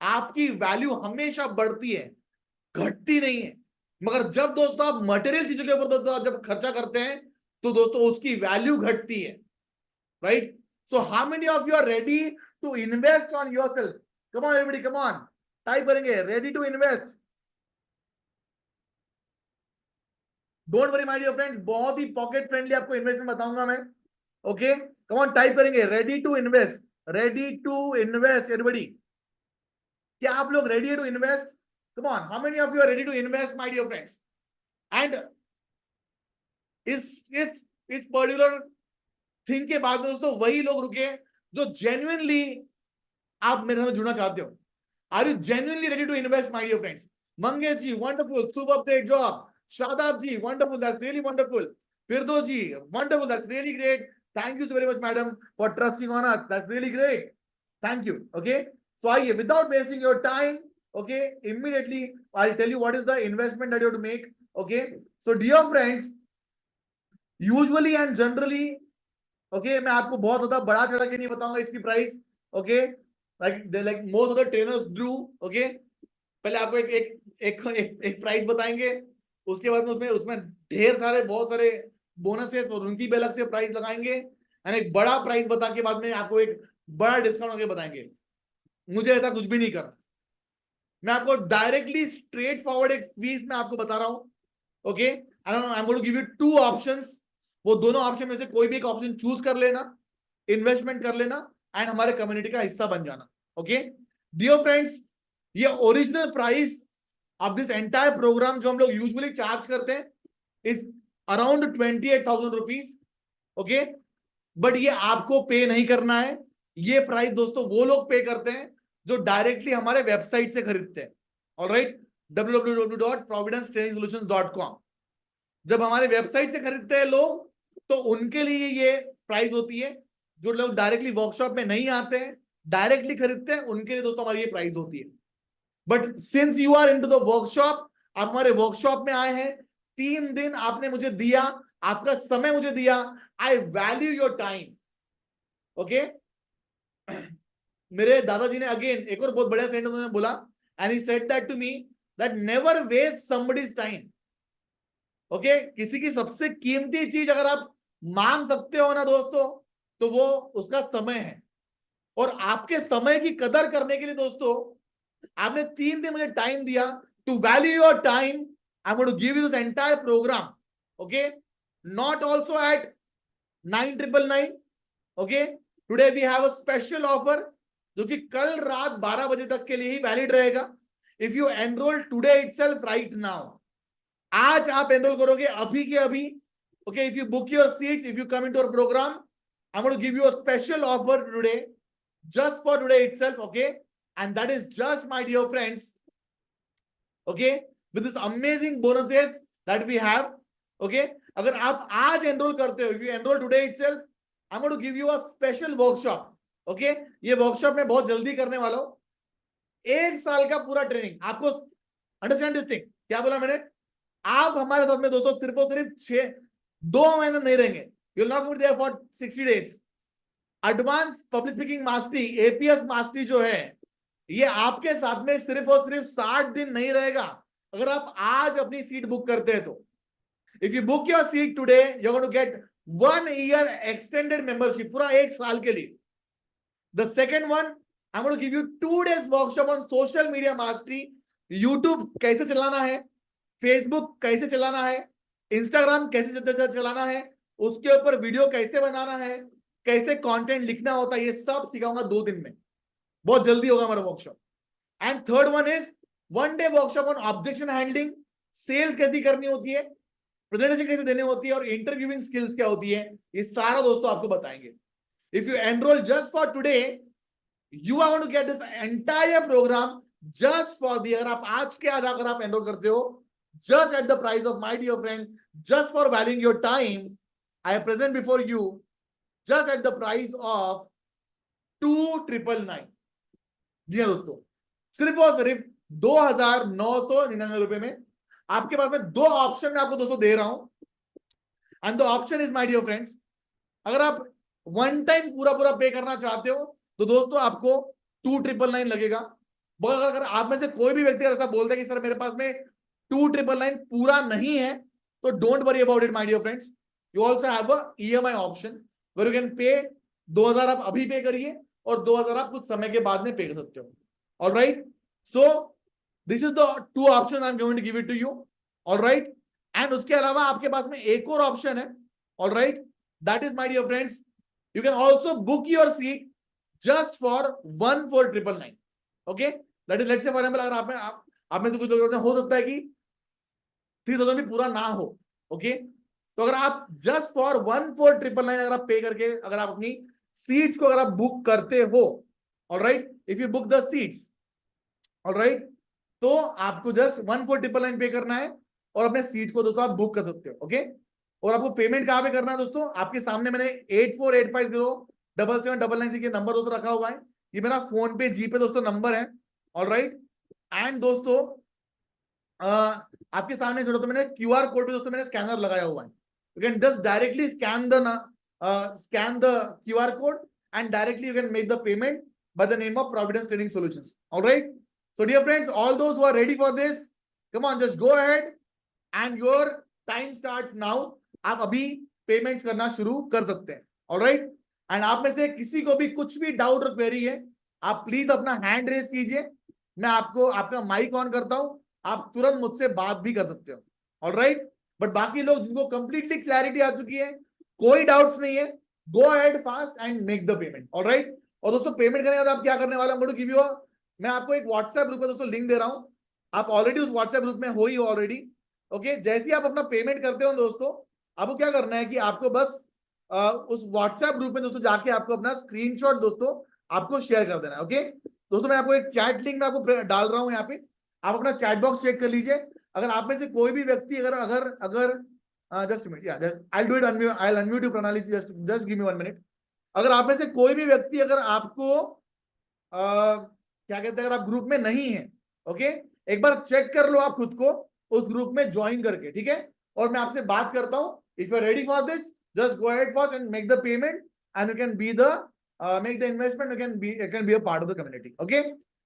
आपकी वैल्यू हमेशा बढ़ती है, घटती नहीं है। मगर जब दोस्तों आप मटेरियल चीजों के ऊपर दोस्तों जब खर्चा करते हैं, तो दोस्तों उसकी वैल्यू घटती है, right? So how many of you are ready to invest on yourself? Come on everybody, come on, type करेंगे ready to invest. Don't worry my dear friends, बहुत ही पॉकेट फ्रेंडली आपको इन्वेस्टमेंट बताऊंगा मैं। ओके, कम ऑन टाइप करेंगे ready to invest, ready to invest everybody. क्या आप लोग ready to invest? Come on, how many of you are ready to invest my dear friends? And इस particular thing के बाद में दोस्तों वही लोग रुके जो जेन्युइनली आप मेरे साथ जुड़ना चाहते हो। Are you genuinely ready to invest my dear friends? Mangesh ji wonderful, सुबह great job. Shadab ji wonderful, that's really wonderful. Firdaus ji wonderful, that's really great. Thank you so very much madam for trusting on us, that's really great, thank you. Okay, so आइए without wasting your time, okay, immediately I'll tell you what is the investment that you have to make. Okay, so dear friends, usually and generally, okay, मैं आपको बहुत ज्यादा बड़ा चढ़ा के नहीं बताऊंगा इसकी price. Okay, like most of the trainers do. Okay, पहले आपको एक प्राइस बताएंगे, उसके बाद में उसमें ढेर सारे बहुत सारे बोनसेस और उनकी भी अलग से प्राइस लगाएंगे, एंड एक बड़ा प्राइस बता के बाद में आपको एक बड़ा डिस्काउंट होकर बताएंगे। मुझे ऐसा कुछ भी नहीं करना, मैं आपको डायरेक्टली स्ट्रेट फॉरवर्ड एक फीस में आपको बता रहा हूं। Okay, I am going to give you two options, वो दोनों ऑप्शन में से कोई भी एक ऑप्शन चूज कर लेना, इन्वेस्टमेंट कर लेना एंड हमारे कम्युनिटी का हिस्सा बन जाना। ओके डियर फ्रेंड्स, ये original price of this entire program जो हम लोग यूजुअली चार्ज करते हैं is around 28,000 rupees. Okay, but ये आपको पे नहीं करना है, ये प्राइस दोस्तों वो लोग पे करते हैं जो डायरेक्टली हमारे वेबसाइट से खरीदते हैं। Alright, www.providencetrainingsolutions.com। जब हमारे वेबसाइट से खरीदते हैं लोग तो उनके लिए ये प्राइस होती है। जो लोग डायरेक्टली वर्कशॉप में नहीं आते हैं, डायरेक्टली खरीदते हैं, उनके लिए दोस्तों हमारी ये प्राइस होती है। But since you are into the workshop, आप हमारे वर्कशॉप में आए हैं, 3 दिन आपने मुझे दिया, आपका समय मुझे दिया, I value your time. Okay, मेरे दादाजी ने अगेन एक और बहुत बढ़िया सेंटेंस उन्होंने बोला, and he said that to me, that never waste somebody's time. Okay, किसी की सबसे कीमती चीज अगर आप मांग सकते हो ना दोस्तों, तो वो उसका समय है। और आपके समय की कदर करने के लिए दोस्तों आपने 3 दिन मुझे टाइम दिया, to value your time I am going to give you this entire program. Okay, not also at 9,999। Okay, today we have a special offer जो कि कल रात 12 बजे तक के लिए ही वैलिड रहेगा। If you enroll today itself right now, आज आप एनरोल करोगे अभी के अभी। Okay, if you book your seats, if you come into our program, I am going to give you a special offer today, just for today itself. Okay, and that is just, my dear friends, okay, with this amazing bonuses that we have. Okay, अगर आप आज enroll करते हो, if you enroll today itself, I'm going to give you a special workshop. Okay, ये workshop में बहुत जल्दी करने वाला हूं, 1 साल का पूरा ट्रेनिंग आपको। अंडरस्टैंड दिस थिंग, क्या बोला मैंने? आप हमारे साथ में दोस्तों सिर्फ और सिर्फ 2 महीने नहीं रहेंगे, you will not be there for 60 days. Advance public speaking mastery, APS mastery जो है, ये आपके साथ में सिर्फ और सिर्फ 60 दिन नहीं रहेगा अगर आप आज अपनी सीट बुक करते हैं तो। If you book your seat today, you are going to get 1 year extended membership, पूरा 1 साल के लिए। The second one, I am going to give you 2 days workshop on social media mastery. YouTube कैसे चलाना है, फेसबुक कैसे चलाना है, इंस्टाग्राम कैसे चलाना है, उसके ऊपर वीडियो कैसे बनाना है, कैसे कंटेंट लिखना होता है, ये सब सिखाऊंगा 2 दिन में। बहुत जल्दी होगा हमारा workshop. And third one is 1 day workshop on objection handling, sales कैसी करनी होती है, प्रेजेंटेशन कैसे देनी होती है, और इंटरव्यूइंग स्किल्स क्या होती है, ये सारा दोस्तों आपको बताएंगे। If you enroll just for today, you are going to get this entire program just for the, अगर आप आज के आज अगर आप एनरोल करते हो, just at the price of, my dear friend, just for valuing your time, I present before you just at the price of 2,999। जी हाँ दोस्तों, सिर्फ और सिर्फ 2,999 रुपए में आपके पास में 2 ऑप्शन में आपको दोस्तों दे रहा हूं। And the option is, my dear friends, अगर आप 1 टाइम पूरा पे करना चाहते हो तो दोस्तों आपको 2,999 लगेगा। अगर आप में से कोई भी व्यक्ति ऐसा बोलता है कि सर मेरे पास में 2,999 पूरा नहीं है, तो don't worry about it, my dear friends. You also have a EMI option where you can pay 2,000 आप अभी पे करिए और 2,000 आप कुछ समय के बाद में पे कर सकते हो। Alright, so this is the 2 option I am going to give it to you. Alright, and उसके अलावा आपके पास में एक और ऑप्शन है। Alright, that is, my dear friends, You can also book your seat just for 14,999. Okay, that is, let's say for example, अगर आप में से कुछ लोग हो सकता है कि 3,000 भी पूरा ना हो. ओके, तो अगर आप जस्ट फॉर 14,999 अगर आप पे करके अगर आप अपनी सीट्स को अगर आप बुक करते हो, alright, if you book the seats, alright, तो आपको जस्ट 14,999 पे करना है और अपने सीट को दोस्तों आप बुक कर सकते हो. ओके, और आपको पेमेंट कहां पे करना है दोस्तों? आपके सामने मैंने 8485077996 के नंबर दोस्तों रखा हुआ है. ये मेरा फोन पे जीपे दोस्तों नंबर है. ऑलराइट, एंड दोस्तों आपके सामने दोस्तों मैंने क्यूआर कोड पे दोस्तों मैंने स्कैनर लगाया हुआ है. You can just directly scan the QR code and directly you can make the payment by the name of Providence Training Solutions. All right, so dear friends, all those who are ready for this, come on, just go ahead and your time starts now. आप अभी payments करना शुरू कर सकते हैं. All right, and आप में से किसी को भी कुछ भी डाउट और क्वेरी है, आप प्लीज अपना हैंड रेज कीजिए. मैं आपको आपका माइक ऑन करता हूं, आप तुरंत मुझसे बात भी कर सकते हो. All right, बट बाकी लोग जिनको कंप्लीटली क्लैरिटी आ चुकी है, कोई डाउट्स नहीं है, go ahead fast and make the payment. All right, और दोस्तों पेमेंट करने के बाद आप क्या करने वाले हैं, गिव यू, मैं आपको एक व्हाट्सएप ग्रुप में दोस्तों लिंक दे रहा हूं. आप ऑलरेडी उस व्हाट्सएप ग्रुप में हो ही ऑलरेडी. ओके, जैसे ही आप अपना पेमेंट करते हो दोस्तों, आपको क्या करना है कि आपको बस उस व्हाट्सएप ग्रुप में दोस्तों जाके आपको अपना स्क्रीनशॉट दोस्तों आपको शेयर कर देना है. ओके दोस्तों, मैं आपको एक चैट लिंक में आपको डाल रहा हूं यहाँ पे, आप अपना चैट बॉक्स चेक कर लीजिए. अगर आप में से कोई भी व्यक्ति अगर अगर अगर जस्ट मिनट, या I do it, I unmute you प्रणाली, जस्ट गिव मी 1 मिनट. अगर आप में से कोई भी व्यक्ति अगर आपको क्या कहते हैं, अगर आप ग्रुप में नहीं है, ओके, एक बार चेक कर लो आप खुद को उस ग्रुप में ज्वाइन करके, ठीक है. और मैं आपसे बात करता हूं, if you are ready for this, just go ahead first and make the payment and you can be the make the investment, you can be a part of the community. Okay,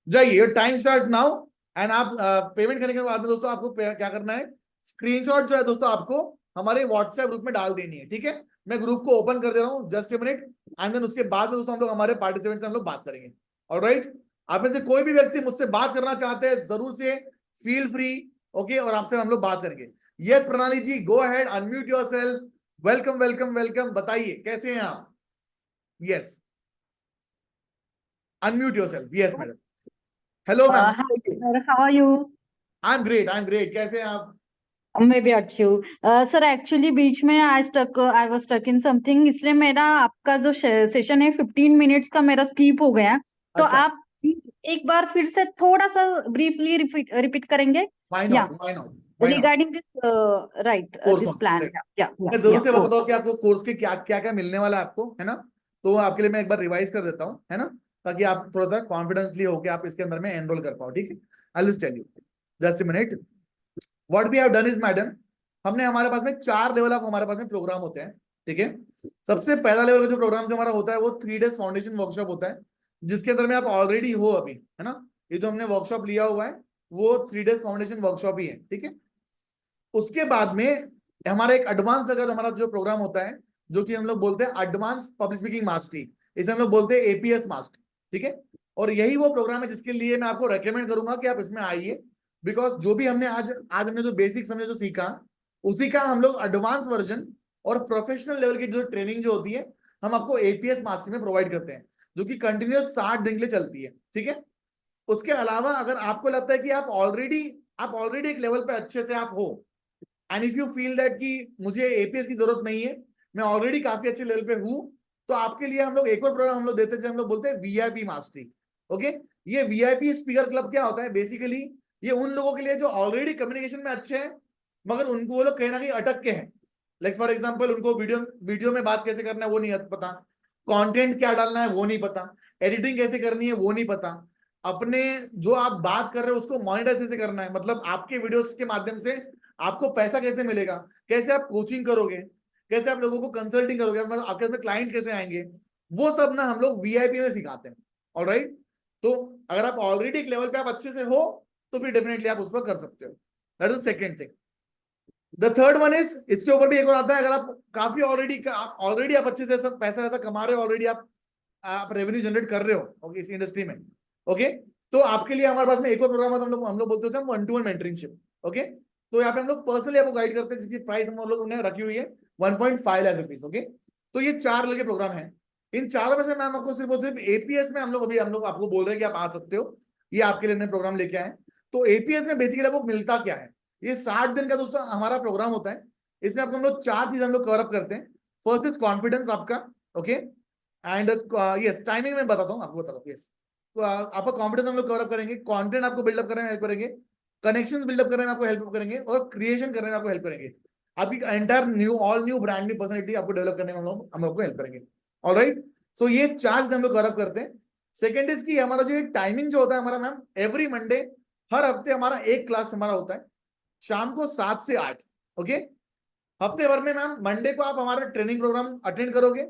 जाइए, your time starts now. And आप payment करने के बाद में दोस्तों आपको क्या करना है, स्क्रीनशॉट जो है दोस्तों आपको हमारे व्हाट्सएप ग्रुप में डाल देनी है. ठीक है, मैं ग्रुप को ओपन कर दे रहा हूँ, just a minute, and then उसके बाद में दोस्तों हम लोग हमारे पार्टिसिपेंट से हम लोग बात करेंगे. ऑलराइट, आप में से कोई भी व्यक्ति मुझसे बात करना चाहते हैं, जरूर से फील फ्री. ओके, और आपसे हम लोग बात करेंगे. Yes Pranali ji, go ahead, unmute yourself. Welcome welcome welcome, बताइए कैसे हैं आप? Yes, unmute yourself. Yes madam. Hello ma'am, Hi, sir. How are you? I am great, I am great. कैसे हैं आप? मैं भी अच्छी हूँ. सर एक्चुअली बीच में I was stuck in something, इसलिए मेरा आपका जो सेशन है 15 मिनट्स का मेरा स्किप हो गया. तो अच्छा, आप एक बार फिर से थोड़ा सा ब्रीफली रिपीट करेंगे व्हाई या not, why not, why not. Regarding this right course this on, plan. या मैं जरूर से या बताता हूँ कि आपको कोर्स के क्या क्या क्या मिलने वाला है आपको, है ना. तो आपके लिए मैं एक बार रिवाइज कर देता हूँ, है ना, ताकि आप थोड़ा सा कॉन्फिडेंटली होकर आप इसके अंदर में एनरोल कर पाओ. ठीक है, I will tell you, just a minute. What we have done is madam, हमने हमारे पास में 4 लेवल ऑफ हमारे पास में प्रोग्राम होते हैं. ठीक है, सबसे पहला लेवल का जो प्रोग्राम जो हमारा होता है वो 3 डेज फाउंडेशन वर्कशॉप होता है, जिसके अंदर में आप ऑलरेडी हो अभी, है ना. ये जो हमने वर्कशॉप लिया हुआ है वो 3 डेज फाउंडेशन वर्कशॉप ही है. ठीक है, उसके बाद में हमारा एक एडवांस लेवल हमारा जो प्रोग्राम होता है, जो कि हम लोग बोलते हैं एडवांस पब्लिक स्पीकिंग मास्टरी, इसे हम लोग बोलते हैं एपीएस मास्टर. ठीक है, और यही वो प्रोग्राम है जिसके लिए मैं आपको रेकमेंड करूंगा कि आप इसमें आइए, बिकॉज जो भी हमने आज आज हमने जो बेसिक समझे, जो सीखा, उसी का हम लोग एडवांस वर्जन और प्रोफेशनल लेवल की जो ट्रेनिंग जो होती है हम आपको एपीएस मास्टर में प्रोवाइड करते हैं, जो कि कंटिन्यूस 60 दिन के लिए चलती है. ठीक है, उसके अलावा अगर आपको लगता है कि आप ऑलरेडी एक लेवल पे अच्छे से आप हो, and if you feel that कि मुझे एपीएस की जरूरत नहीं है, मैं ऑलरेडी काफी अच्छे लेवल पे हूं, तो आपके लिए हम लोग एक और प्रोग्राम हम लोग देते हैं, हम लोग बोलते हैं वीआईपी मास्टरी. ओके, ये वीआईपी स्पीकर क्लब क्या होता है, बेसिकली ये उन लोगों के लिए जो ऑलरेडी कम्युनिकेशन में अच्छे हैं, मगर उनको वो लोग कहीं ना कहीं अटक के हैं. लाइक फॉर एग्जाम्पल, उनको वीडियो में बात कैसे करना है वो नहीं पता, कंटेंट क्या डालना है वो नहीं पता, एडिटिंग कैसे करनी है वो नहीं पता, अपने जो आप बात कर रहे हो उसको मॉनिटाइज कैसे करना है, मतलब आपके वीडियोस के माध्यम से आपको पैसा कैसे मिलेगा, कैसे आप कोचिंग करोगे, कैसे आप लोगों को कंसल्टिंग करोगे, मतलब आपके पास क्लाइंट्स कैसे आएंगे, वो सब ना हम लोग वीआईपी में सिखाते हैं. ऑलराइट, तो अगर आप ऑलरेडी एक लेवल पे आप अच्छे से हो, तो फिर डेफिनेटली आप उस पर कर सकते हो. That is second thing. The third one is, इसके ऊपर भी एक और आता है, अगर आप काफी ऑलरेडी आप अच्छे से पैसा वैसा कमा रहे हो, ऑलरेडी आप रेवेन्यू जनरेट कर रहे हो इस इंडस्ट्री में. ओके, तो आपके लिए हमारे पास में एक और प्रोग्राम है, हम लोग बोलते हैं 1-to-1 मेंटरिंगशिप. ओके, तो यहाँ पे हम लोग पर्सनली आपको गाइड करते हैं, जिसकी प्राइस हम लोग रखी हुई है 1.5 लाख रुपीज. ओके, तो ये 4 लगे प्रोग्राम है. इन चारों में से मैम आपको सिर्फ और सिर्फ एपीएस में हम लोग आपको बोल रहे हैं कि आप आ सकते हो, ये आपके लिए नए प्रोग्राम लेके आए। तो एपीएस में बेसिकली आपको मिलता क्या है, ये 60 दिन का दोस्तों हमारा प्रोग्राम होता है। इसमें आपको हम लोग 4 चीज हम लोग कवर अप करते हैं। फर्स्ट इज कॉन्फिडेंस आपका, ओके, एंड यस टाइमिंग में बताता हूँ आपको, बताता हूँ। यस, तो आपका कॉन्फिडेंस हम लोग कवर अप करेंगे, कॉन्फिडेंस आपको बिल्डअप करने में हेल्प करेंगे, कनेक्शंस बिल्डअप करने में आपको हेल्प करेंगे, और क्रिएशन करने में आपको हेल्प करेंगे। आपकी entire all new brand new personality आपको डेवलप करने में हम आपको हेल्प करेंगे। ऑलराइट, सो ये 4 चीज हम लोग कवर अप करते हैं। सेकंड इज की हमारा जो टाइमिंग जो होता है हमारा मैम, एवरी मंडे हर हफ्ते हमारा एक क्लास हमारा होता है शाम को 7 से 8, ओके। हफ्ते भर में मैम मंडे को आप हमारा ट्रेनिंग प्रोग्राम अटेंड करोगे,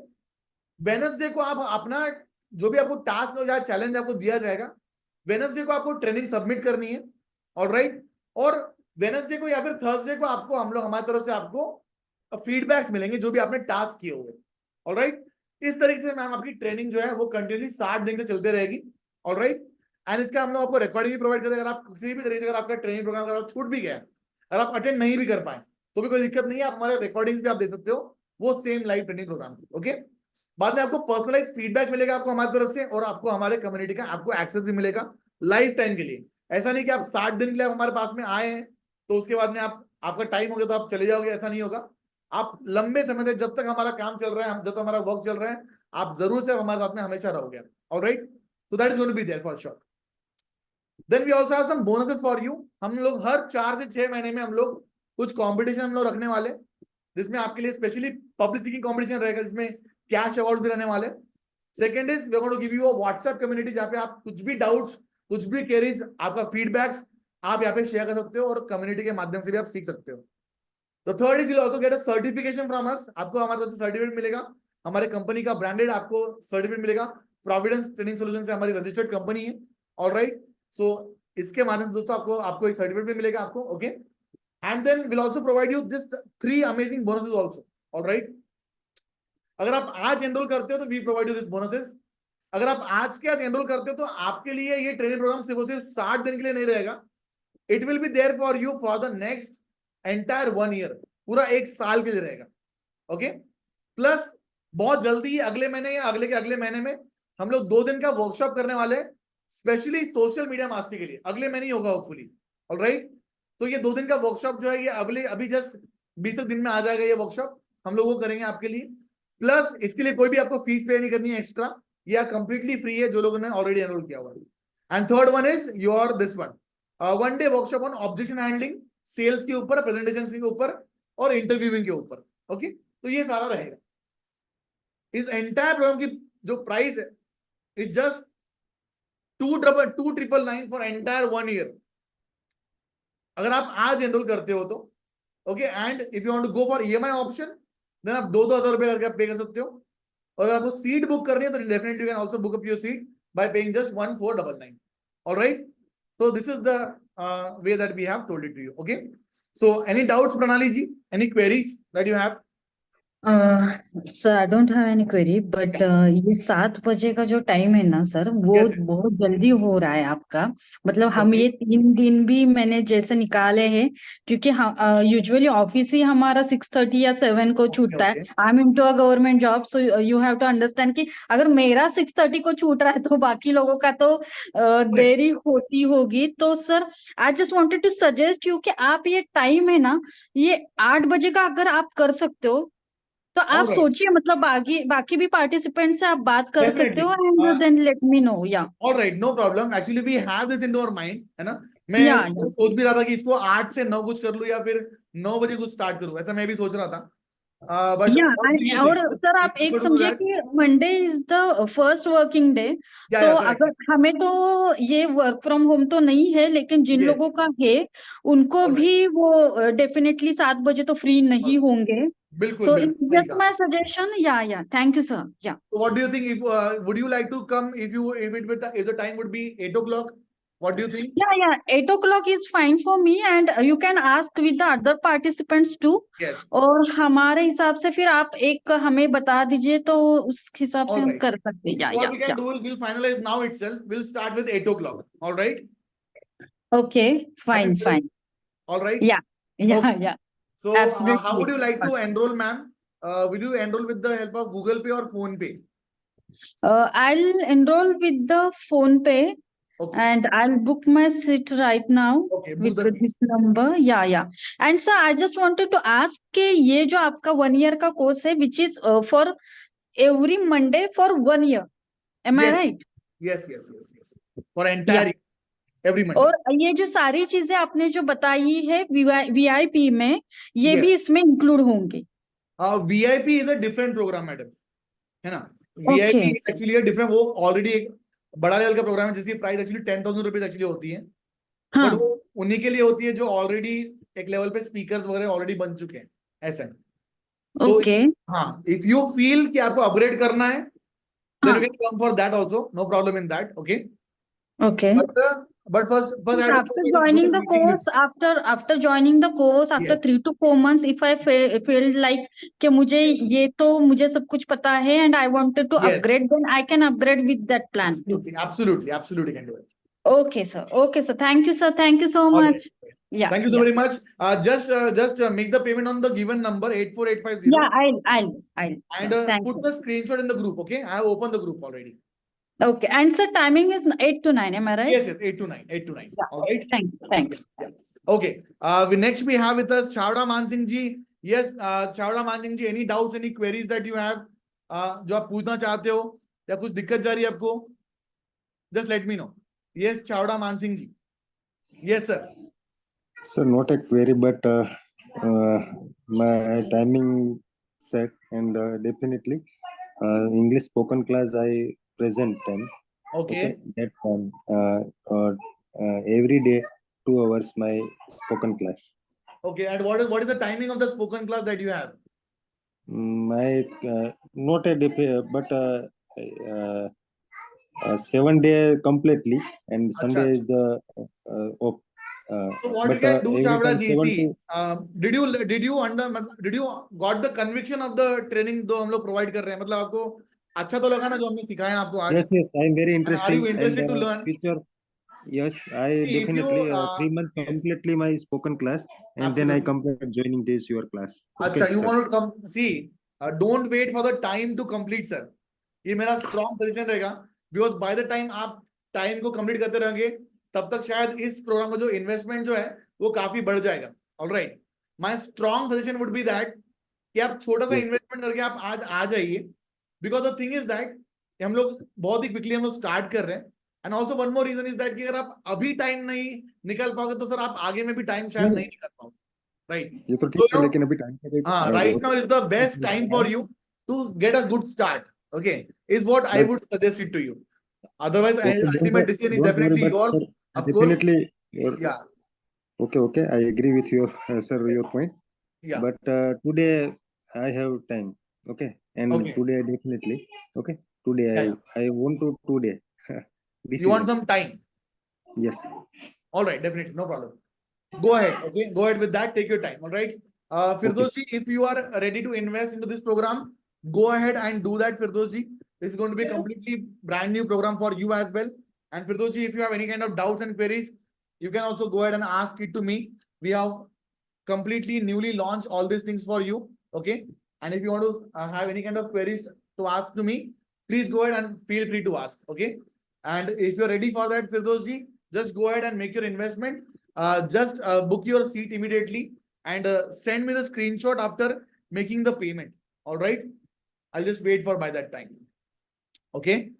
वेडनेसडे को आप अपना जो भी आपको टास्क या चैलेंज आपको दिया जाएगा, वेडनेसडे को आपको ट्रेनिंग सबमिट करनी है, ऑलराइट। और वेडनेसडे को या फिर थर्सडे को आपको हम लोग हमारी तरफ से आपको फीडबैक्स मिलेंगे जो भी आपने टास्क किए हुए, ऑलराइट। इस तरीके से मैम आपकी ट्रेनिंग जो है वो कंटिन्यूसली 60 दिन तक चलते रहेगी, ऑलराइट। एंड इसका हम लोग आपको रिकॉर्डिंग भी प्रोवाइड करते हैं। अगर आप किसी भी तरीके से अगर आपका ट्रेनिंग प्रोग्राम अगर छूट भी गया, अगर आप अटेंड नहीं भी कर पाए, तो भी कोई दिक्कत नहीं है, आप हमारे रिकॉर्डिंग्स भी आप दे सकते हो, वो सेम लाइव ट्रेनिंग प्रोग्राम की, ओके। बाद में आपको पर्सनलाइज फीडबैक मिलेगा आपको हमारी तरफ से, और आपको हमारे कम्युनिटी का आपको एक्सेस भी मिलेगा लाइफ टाइम के लिए। ऐसा नहीं कि आप 60 दिन के लिए आप हमारे पास में आए हैं तो उसके बाद में आपका टाइम हो गया तो आप चले जाओगे, ऐसा नहीं होगा। आप लंबे समय तक जब तक हमारा काम चल रहा है, जब तक हमारा वर्क चल रहा है, आप जरूर से हमारे साथ में हमेशा रहोगे, alright. So that is going to be there for sure. Then we also have some bonuses for you. हम लोग हर 4 से 6 महीने में हम लोग कुछ कंपटीशन हम लोग रखने वाले, जिसमें आपके लिए स्पेशली पब्लिक स्पीकिंग कंपटीशन रहेगा, जिसमें कैश अवार्ड भी रहने वाले। Second is we are going to give you a WhatsApp community, जहां पे आप कुछ भी डाउट्स, कुछ भी क्वेरीज, आपका फीडबैक्स आप यहाँ पे शेयर कर सकते हो, और कम्युनिटी के माध्यम से भी आप सीख सकते हो। तो third is you also get a certification from us. आपको हमारे तरफ से सर्टिफिकेट मिलेगा, हमारे कंपनी का ब्रांडेड आपको सर्टिफिकेट मिलेगा। प्रोविडेंस ट्रेनिंग सॉल्यूशन से हमारी रजिस्टर्ड कंपनी है, ऑलराइट। सो इसके माध्यम से दोस्तों आपको एक सर्टिफिकेट भी मिलेगा आपको, okay. And then will also provide you this 3 amazing bonuses also, alright. अगर आप आज एनरोल करते हो तो we provide you this bonuses. अगर आप आज के आज एनरोल करते हो तो आपके लिए ये ट्रेनिंग प्रोग्राम सिर्फ 60 दिन के लिए नहीं रहेगा, it will be there for you for the next entire 1 year, पूरा 1 साल के लिए रहेगा, ओके। प्लस बहुत जल्दी अगले महीने या अगले के अगले महीने में हम लोग 2 दिन का वर्कशॉप करने वाले हैं, स्पेशली सोशल मीडिया मास्टरी के लिए। अगले महीने होगा होपफुली, ऑलराइट। तो ये 2 दिन का वर्कशॉप जो है ये अभी जस्ट 20 दिन में आ जाएगा, ये वर्कशॉप हम लोग वो करेंगे आपके लिए। प्लस इसके लिए कोई भी आपको फीस पे नहीं करनी है एक्स्ट्रा, ये कंप्लीटली फ्री है जो लोगों ने ऑलरेडी एनरोल किया हुआ है। And third one is your this one day workshop on objection handling, sales के ऊपर, प्रेजेंटेशन के ऊपर, और इंटरव्यूइंग के ऊपर, ओके। तो ये सारा रहेगा। इस एंटायर प्रोग्राम की जो प्राइस है is just 2,999 for entire 1 year, अगर आप आज एनरोल करते हो तो, okay. And if you want to go for EMI option, then आप 2,000 रुपए करके आप पे कर सकते हो। और अगर आपको सीट बुक करनी है तो definitely you can also book up your seat bye paying just 1,499, alright. So this is the way that we have told it to you, okay. So any doubts Pranali ji, any queries that you have? Sir I don't have any query, but ये 7 बजे का जो time है ना sir, वो Yes, sir. बहुत जल्दी हो रहा है आपका। मतलब हम Okay. ये 3 दिन भी मैंने जैसे निकाले हैं, क्योंकि यूजुअली ऑफिस ही हमारा 6:30 या 7 को Okay, छूटता है। okay. I am into a government job, so you have to understand कि अगर मेरा 6:30 को छूट रहा है तो बाकी लोगों का तो Correct. देरी होती होगी। तो sir I just wanted to suggest you कि आप ये टाइम है ना, ये 8 बजे का अगर आप कर सकते हो तो All आप right. सोचिए, मतलब बाकी भी पार्टिसिपेंट से आप बात कर सकते हो, Definitely. And then let me know. या All right, no problem. Actually, we have this into our mind, है ना। मैं या सोच भी रहा था कि इसको 8 से 9 कुछ कर लूं या फिर 9 बजे कुछ स्टार्ट करूं, ऐसा मैं भी सोच रहा था। But या what do you और think? सर You आप एक prefer to do समझिए that? कि Monday is the first working day. Yeah, तो yeah, correct. अगर हमें तो ये वर्क फ्रॉम होम तो नहीं है, लेकिन जिन Yes. लोगों का है उनको All right. भी वो डेफिनेटली 7 बजे तो फ्री नहीं होंगे। बिल्कुल सो बिल्कुल इट्स सही जस्ट कहा। My suggestion. या थैंक यू सर। या So what do you think? If would you like to come if the time would be 8 o'clock? What do you think? या 8 o'clock is fine for me, and you can ask with the other participants too. Yes. और हमारे हिसाब से फिर आप एक हमें बता दीजिए, तो उस हिसाब से All हम right. कर सकते हैं। So what या we can do is we'll finalize now itself. We'll start with 8 o'clock. All right. Okay, Happy fine with it? Fine. All right. या Okay. या So how absolutely. would you like to enroll, ma'am? Will you enroll with the help of Google Pay or Phone Pay? I'll enroll with the phone pay Okay. and I'll book my seat right now Okay, book with the seat. this number. Yeah, yeah. And sir, I just wanted to ask कि ये जो आपका 1 year का course है, which is for every Monday for 1 year. Am I Yes, right? yes. For Yeah. entire year, every Monday. और ये जो सारी चीजें आपने जो बताई है VIP में, ये Yes. भी इसमें इंक्लूड होंगी. VIP is a different program, madam, है ना. Okay. VIP एक्चुअली है डिफरेंट. वो ऑलरेडी एक बड़ा लेवल का प्रोग्राम है जिसकी प्राइस एक्चुअली 10,000 रुपीज एक्चुअली होती है. बट हाँ. वो उन्हीं के लिए होती है जो ऑलरेडी एक लेवल पे स्पीकर्स वगैरह ऑलरेडी बन चुके हैं, ऐसा है. सो Okay. हाँ, इफ यू फील कि आपको अपग्रेड करना है, then हाँ. you can come for that also. No problem in that. Okay. Okay. But first I But have after to joining the meeting with. course, after joining the course, after Yes. 3 to 4 months, if I feel like कि मुझे सब कुछ पता है and I wanted to Yes. upgrade, then I can upgrade with that plan too. Absolutely can do it. Okay, sir. Okay, sir. Thank you, sir. Thank you so All right. much. Yeah. Thank you so Yeah. very much. Just make the payment on the given number 84850. Yeah, I'll. And Sir. Thank put you. the screenshot in the group. Okay, I have opened the group already. Okay. And sir, timing is 8 to 9. Am I right? Yes, 8 to 9. Yeah. All right. Thank you. Yeah. Okay. Next we have with us Chavda Mansingh ji. Yes, Chavda Mansingh ji, any doubts, any queries that you have, जो आप पूछना चाहते हो या कुछ दिक्कत जा रही है आपको, just let me know. Yes, Chavda Mansingh ji. Yes, sir. Sir, not a query, but my timing set and definitely English spoken class I present time. Okay. That every day 2 hours my spoken class. Okay. And what is the timing of the spoken class that you have? My not a but 7 day completely and Sunday is the off. So what you But can do, every Chavda time ji, 7 see, to did you got the conviction of the training जो हम लोग provide कर रहे हैं, मतलब आपको अच्छा तो लगा ना जो हमने सिखाया आपको आज? yes, I am very And are interesting you interested and to learn? future. Yes, I See, if you definitely 3 months yes, completely my spoken class and then I absolutely. completed joining this your class. अच्छा, Okay, you sir. want to come see, don't wait for the time to complete, sir. ये मेरा strong suggestion रहेगा, because by the time आप time को complete करते रहेंगे, तब तक शायद इस प्रोग्राम का जो इन्वेस्टमेंट जो है वो काफी बढ़ जाएगा. All right. My strong suggestion would be that कि आप छोटा सा Yes. इन्वेस्टमेंट करके आप आज आ जाइए, because the thing is that हम लोग बहुत ही क्विकली हम लोग स्टार्ट कर रहे हैं. And also one more reason is that कि अगर आप अभी टाइम नहीं निकाल पाओगे तो सर आप आगे में भी टाइम शायद नहीं निकाल पाओगे. राइट. ये तो ठीक है लेकिन अभी टाइम का हाँ, right now is the best time for you to get a good start. Okay, is what I would suggest it to you. Otherwise, ultimate decision is don't worry, definitely but yours. sir, Of course. definitely Yeah. Okay, I agree with your your point. Yeah. But today I have time. Okay, and Okay. today definitely. Okay, today Yeah. I want to today. You want some time? Yes. All right, definitely, no problem. Go ahead. Okay, go ahead with that. Take your time. All right. Firdaus ji, if you are ready to invest into this program, go ahead and do that, Firdaus ji. This is going to be a completely brand new program for you as well. And Firdaus ji, if you have any kind of doubts and queries, you can also go ahead and ask it to me. We have completely newly launched all these things for you. Okay. And if you want to have any kind of queries to ask to me, please go ahead and feel free to ask. Okay. And if you're ready for that, Firdaus ji, just go ahead and make your investment. Just book your seat immediately and send me the screenshot after making the payment. All right. I'll just wait for by that time. Okay.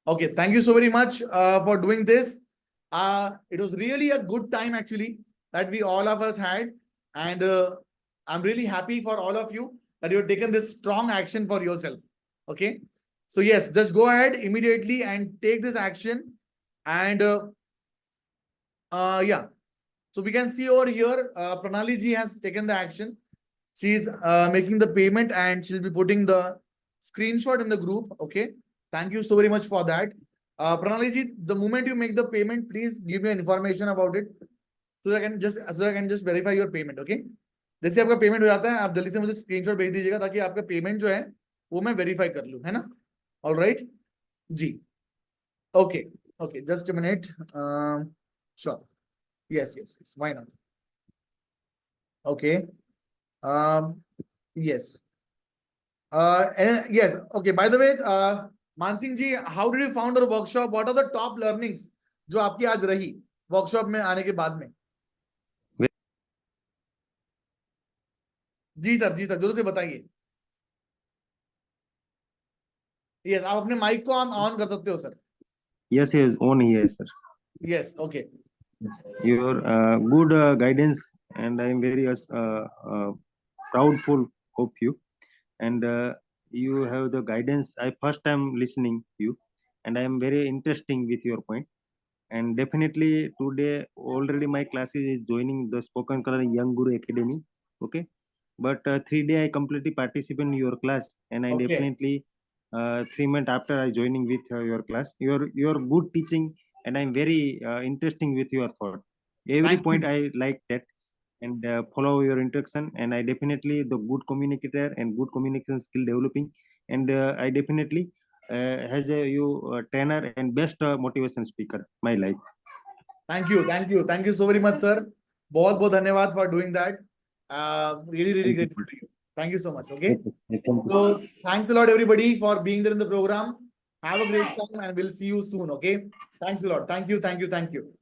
Okay. Thank you so very much for doing this. It was really a good time actually that we all of us had. And I'm really happy for all of you that you've taken this strong action for yourself. Okay. So yes, just go ahead immediately and take this action. And yeah. So we can see over here, Pranali ji has taken the action. She's making the payment and she'll be putting the screenshot in the group. Okay. Thank you so very much for that. Pranali ji, the moment you make the payment, please give me information about it so that I can just verify your payment. Okay. जैसे आपका payment हो जाता है आप जल्दी से मुझे screenshot भेज दीजिएगा ताकि आपका पेमेंट जो है वो मैं वेरीफाई कर लूं, है ना. All right ji. Okay okay, just a minute. Sure. Yes, why not? Okay. Yes. Yes. Okay. By the way, Mansingh ji, how did you found our workshop? What are the top learnings जो आपकी आज रही वर्कशॉप में आने के बाद में? जी सर जरूर से बताइए। यस, आप अपने माइक को ऑन कर सकते हो sir. Yes, yes, on here, sir. Yes, okay. Yes. Your good guidance, and I am very proudful of you. And you have the guidance. I first time listening you, and I am very interesting with your point. And definitely today already my classes is joining the Spoken Color Young Guru Academy. Okay, but 3 day I completely participate in your class, and I Okay. definitely 3 months after I joining with your class. Your good teaching, and I'm very interesting with your thought. Every Thank point you. I like that, and follow your instruction, and I definitely the good communicator and good communication skill developing, and I definitely has a you trainer and best motivation speaker my life. Thank you so very much sir. बहुत बहुत धन्यवाद for doing that. Really Thank you. Grateful to you. Thank you so much. Okay, Thank you. so thanks a lot everybody for being there in the program. Have a great time and we'll see you soon. Okay, thanks a lot. Thank you.